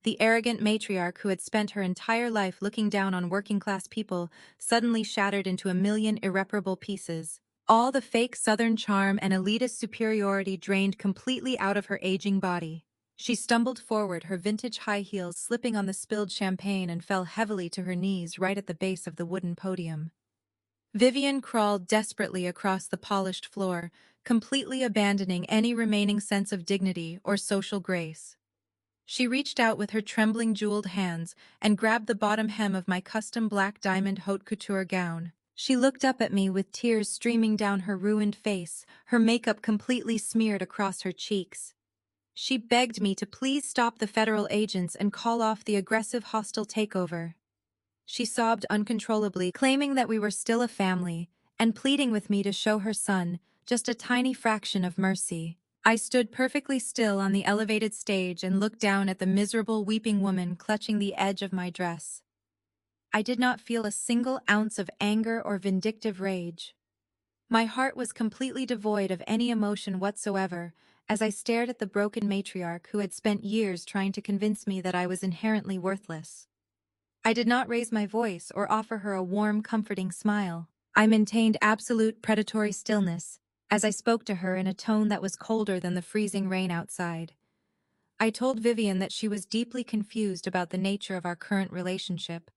The arrogant matriarch who had spent her entire life looking down on working-class people suddenly shattered into a million irreparable pieces. All the fake Southern charm and elitist superiority drained completely out of her aging body. She stumbled forward, her vintage high heels slipping on the spilled champagne, and fell heavily to her knees right at the base of the wooden podium. Vivian crawled desperately across the polished floor, completely abandoning any remaining sense of dignity or social grace. She reached out with her trembling jeweled hands and grabbed the bottom hem of my custom black diamond haute couture gown. She looked up at me with tears streaming down her ruined face, her makeup completely smeared across her cheeks. She begged me to please stop the federal agents and call off the aggressive hostile takeover. She sobbed uncontrollably, claiming that we were still a family, and pleading with me to show her son just a tiny fraction of mercy. I stood perfectly still on the elevated stage and looked down at the miserable weeping woman clutching the edge of my dress. I did not feel a single ounce of anger or vindictive rage. My heart was completely devoid of any emotion whatsoever as I stared at the broken matriarch who had spent years trying to convince me that I was inherently worthless. I did not raise my voice or offer her a warm, comforting smile. I maintained absolute predatory stillness as I spoke to her in a tone that was colder than the freezing rain outside. I told Vivian that she was deeply confused about the nature of our current relationship.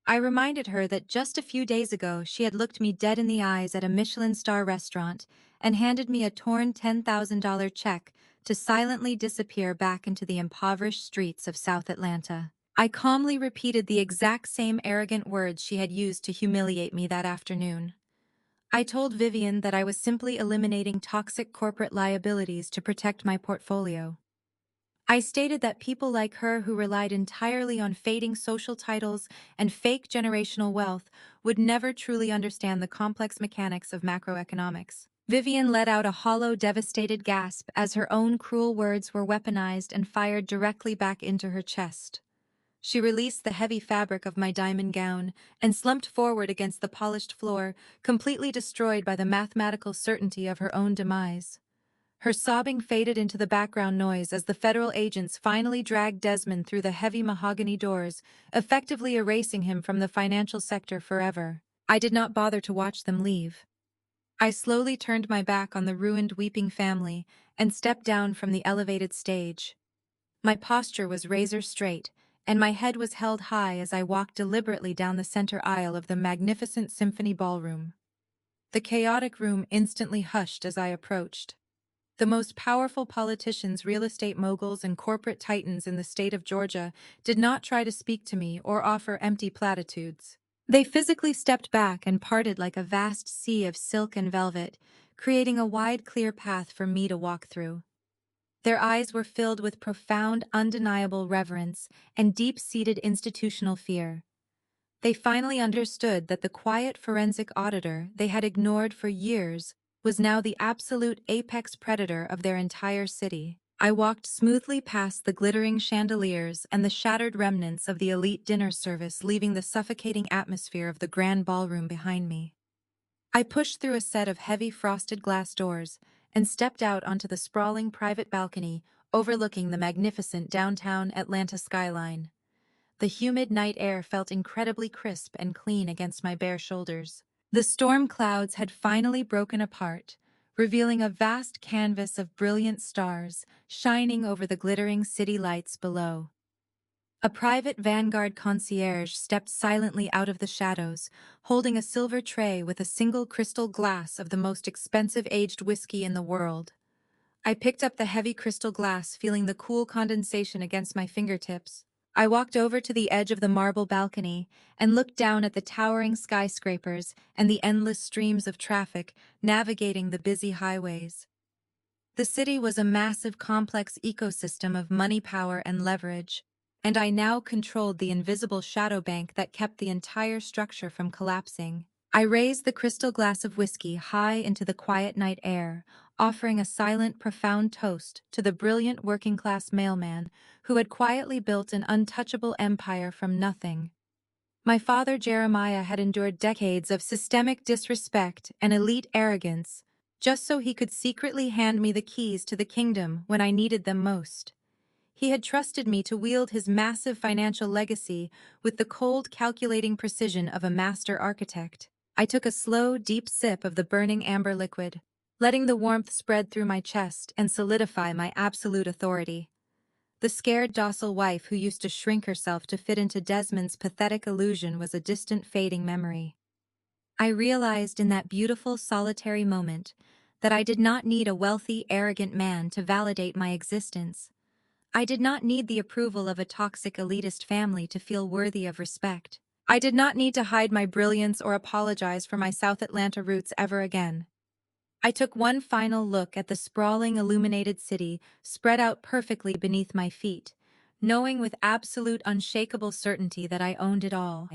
I reminded her that just a few days ago she had looked me dead in the eyes at a Michelin star restaurant and handed me a torn $10,000 check to silently disappear back into the impoverished streets of South Atlanta. I calmly repeated the exact same arrogant words she had used to humiliate me that afternoon. I told Vivian that I was simply eliminating toxic corporate liabilities to protect my portfolio. I stated that people like her who relied entirely on fading social titles and fake generational wealth would never truly understand the complex mechanics of macroeconomics. Vivian let out a hollow, devastated gasp as her own cruel words were weaponized and fired directly back into her chest. She released the heavy fabric of my diamond gown and slumped forward against the polished floor, completely destroyed by the mathematical certainty of her own demise. Her sobbing faded into the background noise as the federal agents finally dragged Desmond through the heavy mahogany doors, effectively erasing him from the financial sector forever. I did not bother to watch them leave. I slowly turned my back on the ruined, weeping family and stepped down from the elevated stage. My posture was razor straight, and my head was held high as I walked deliberately down the center aisle of the magnificent symphony ballroom. The chaotic room instantly hushed as I approached. The most powerful politicians, real estate moguls, and corporate titans in the state of Georgia did not try to speak to me or offer empty platitudes. They physically stepped back and parted like a vast sea of silk and velvet, creating a wide, clear path for me to walk through. Their eyes were filled with profound, undeniable reverence and deep-seated institutional fear. They finally understood that the quiet forensic auditor they had ignored for years was now the absolute apex predator of their entire city. I walked smoothly past the glittering chandeliers and the shattered remnants of the elite dinner service, leaving the suffocating atmosphere of the grand ballroom behind me. I pushed through a set of heavy frosted glass doors and stepped out onto the sprawling private balcony overlooking the magnificent downtown Atlanta skyline. The humid night air felt incredibly crisp and clean against my bare shoulders. The storm clouds had finally broken apart, revealing a vast canvas of brilliant stars shining over the glittering city lights below. A private Vanguard concierge stepped silently out of the shadows, holding a silver tray with a single crystal glass of the most expensive aged whiskey in the world. I picked up the heavy crystal glass, feeling the cool condensation against my fingertips. I walked over to the edge of the marble balcony and looked down at the towering skyscrapers and the endless streams of traffic navigating the busy highways. The city was a massive complex ecosystem of money, power, and leverage, and I now controlled the invisible shadow bank that kept the entire structure from collapsing. I raised the crystal glass of whiskey high into the quiet night air, offering a silent, profound toast to the brilliant working-class mailman who had quietly built an untouchable empire from nothing. My father Jeremiah had endured decades of systemic disrespect and elite arrogance, just so he could secretly hand me the keys to the kingdom when I needed them most. He had trusted me to wield his massive financial legacy with the cold, calculating precision of a master architect. I took a slow, deep sip of the burning amber liquid, letting the warmth spread through my chest and solidify my absolute authority. The scared, docile wife who used to shrink herself to fit into Desmond's pathetic illusion was a distant, fading memory. I realized in that beautiful, solitary moment that I did not need a wealthy, arrogant man to validate my existence. I did not need the approval of a toxic, elitist family to feel worthy of respect. I did not need to hide my brilliance or apologize for my South Atlanta roots ever again. I took one final look at the sprawling, illuminated city spread out perfectly beneath my feet, knowing with absolute, unshakable certainty that I owned it all.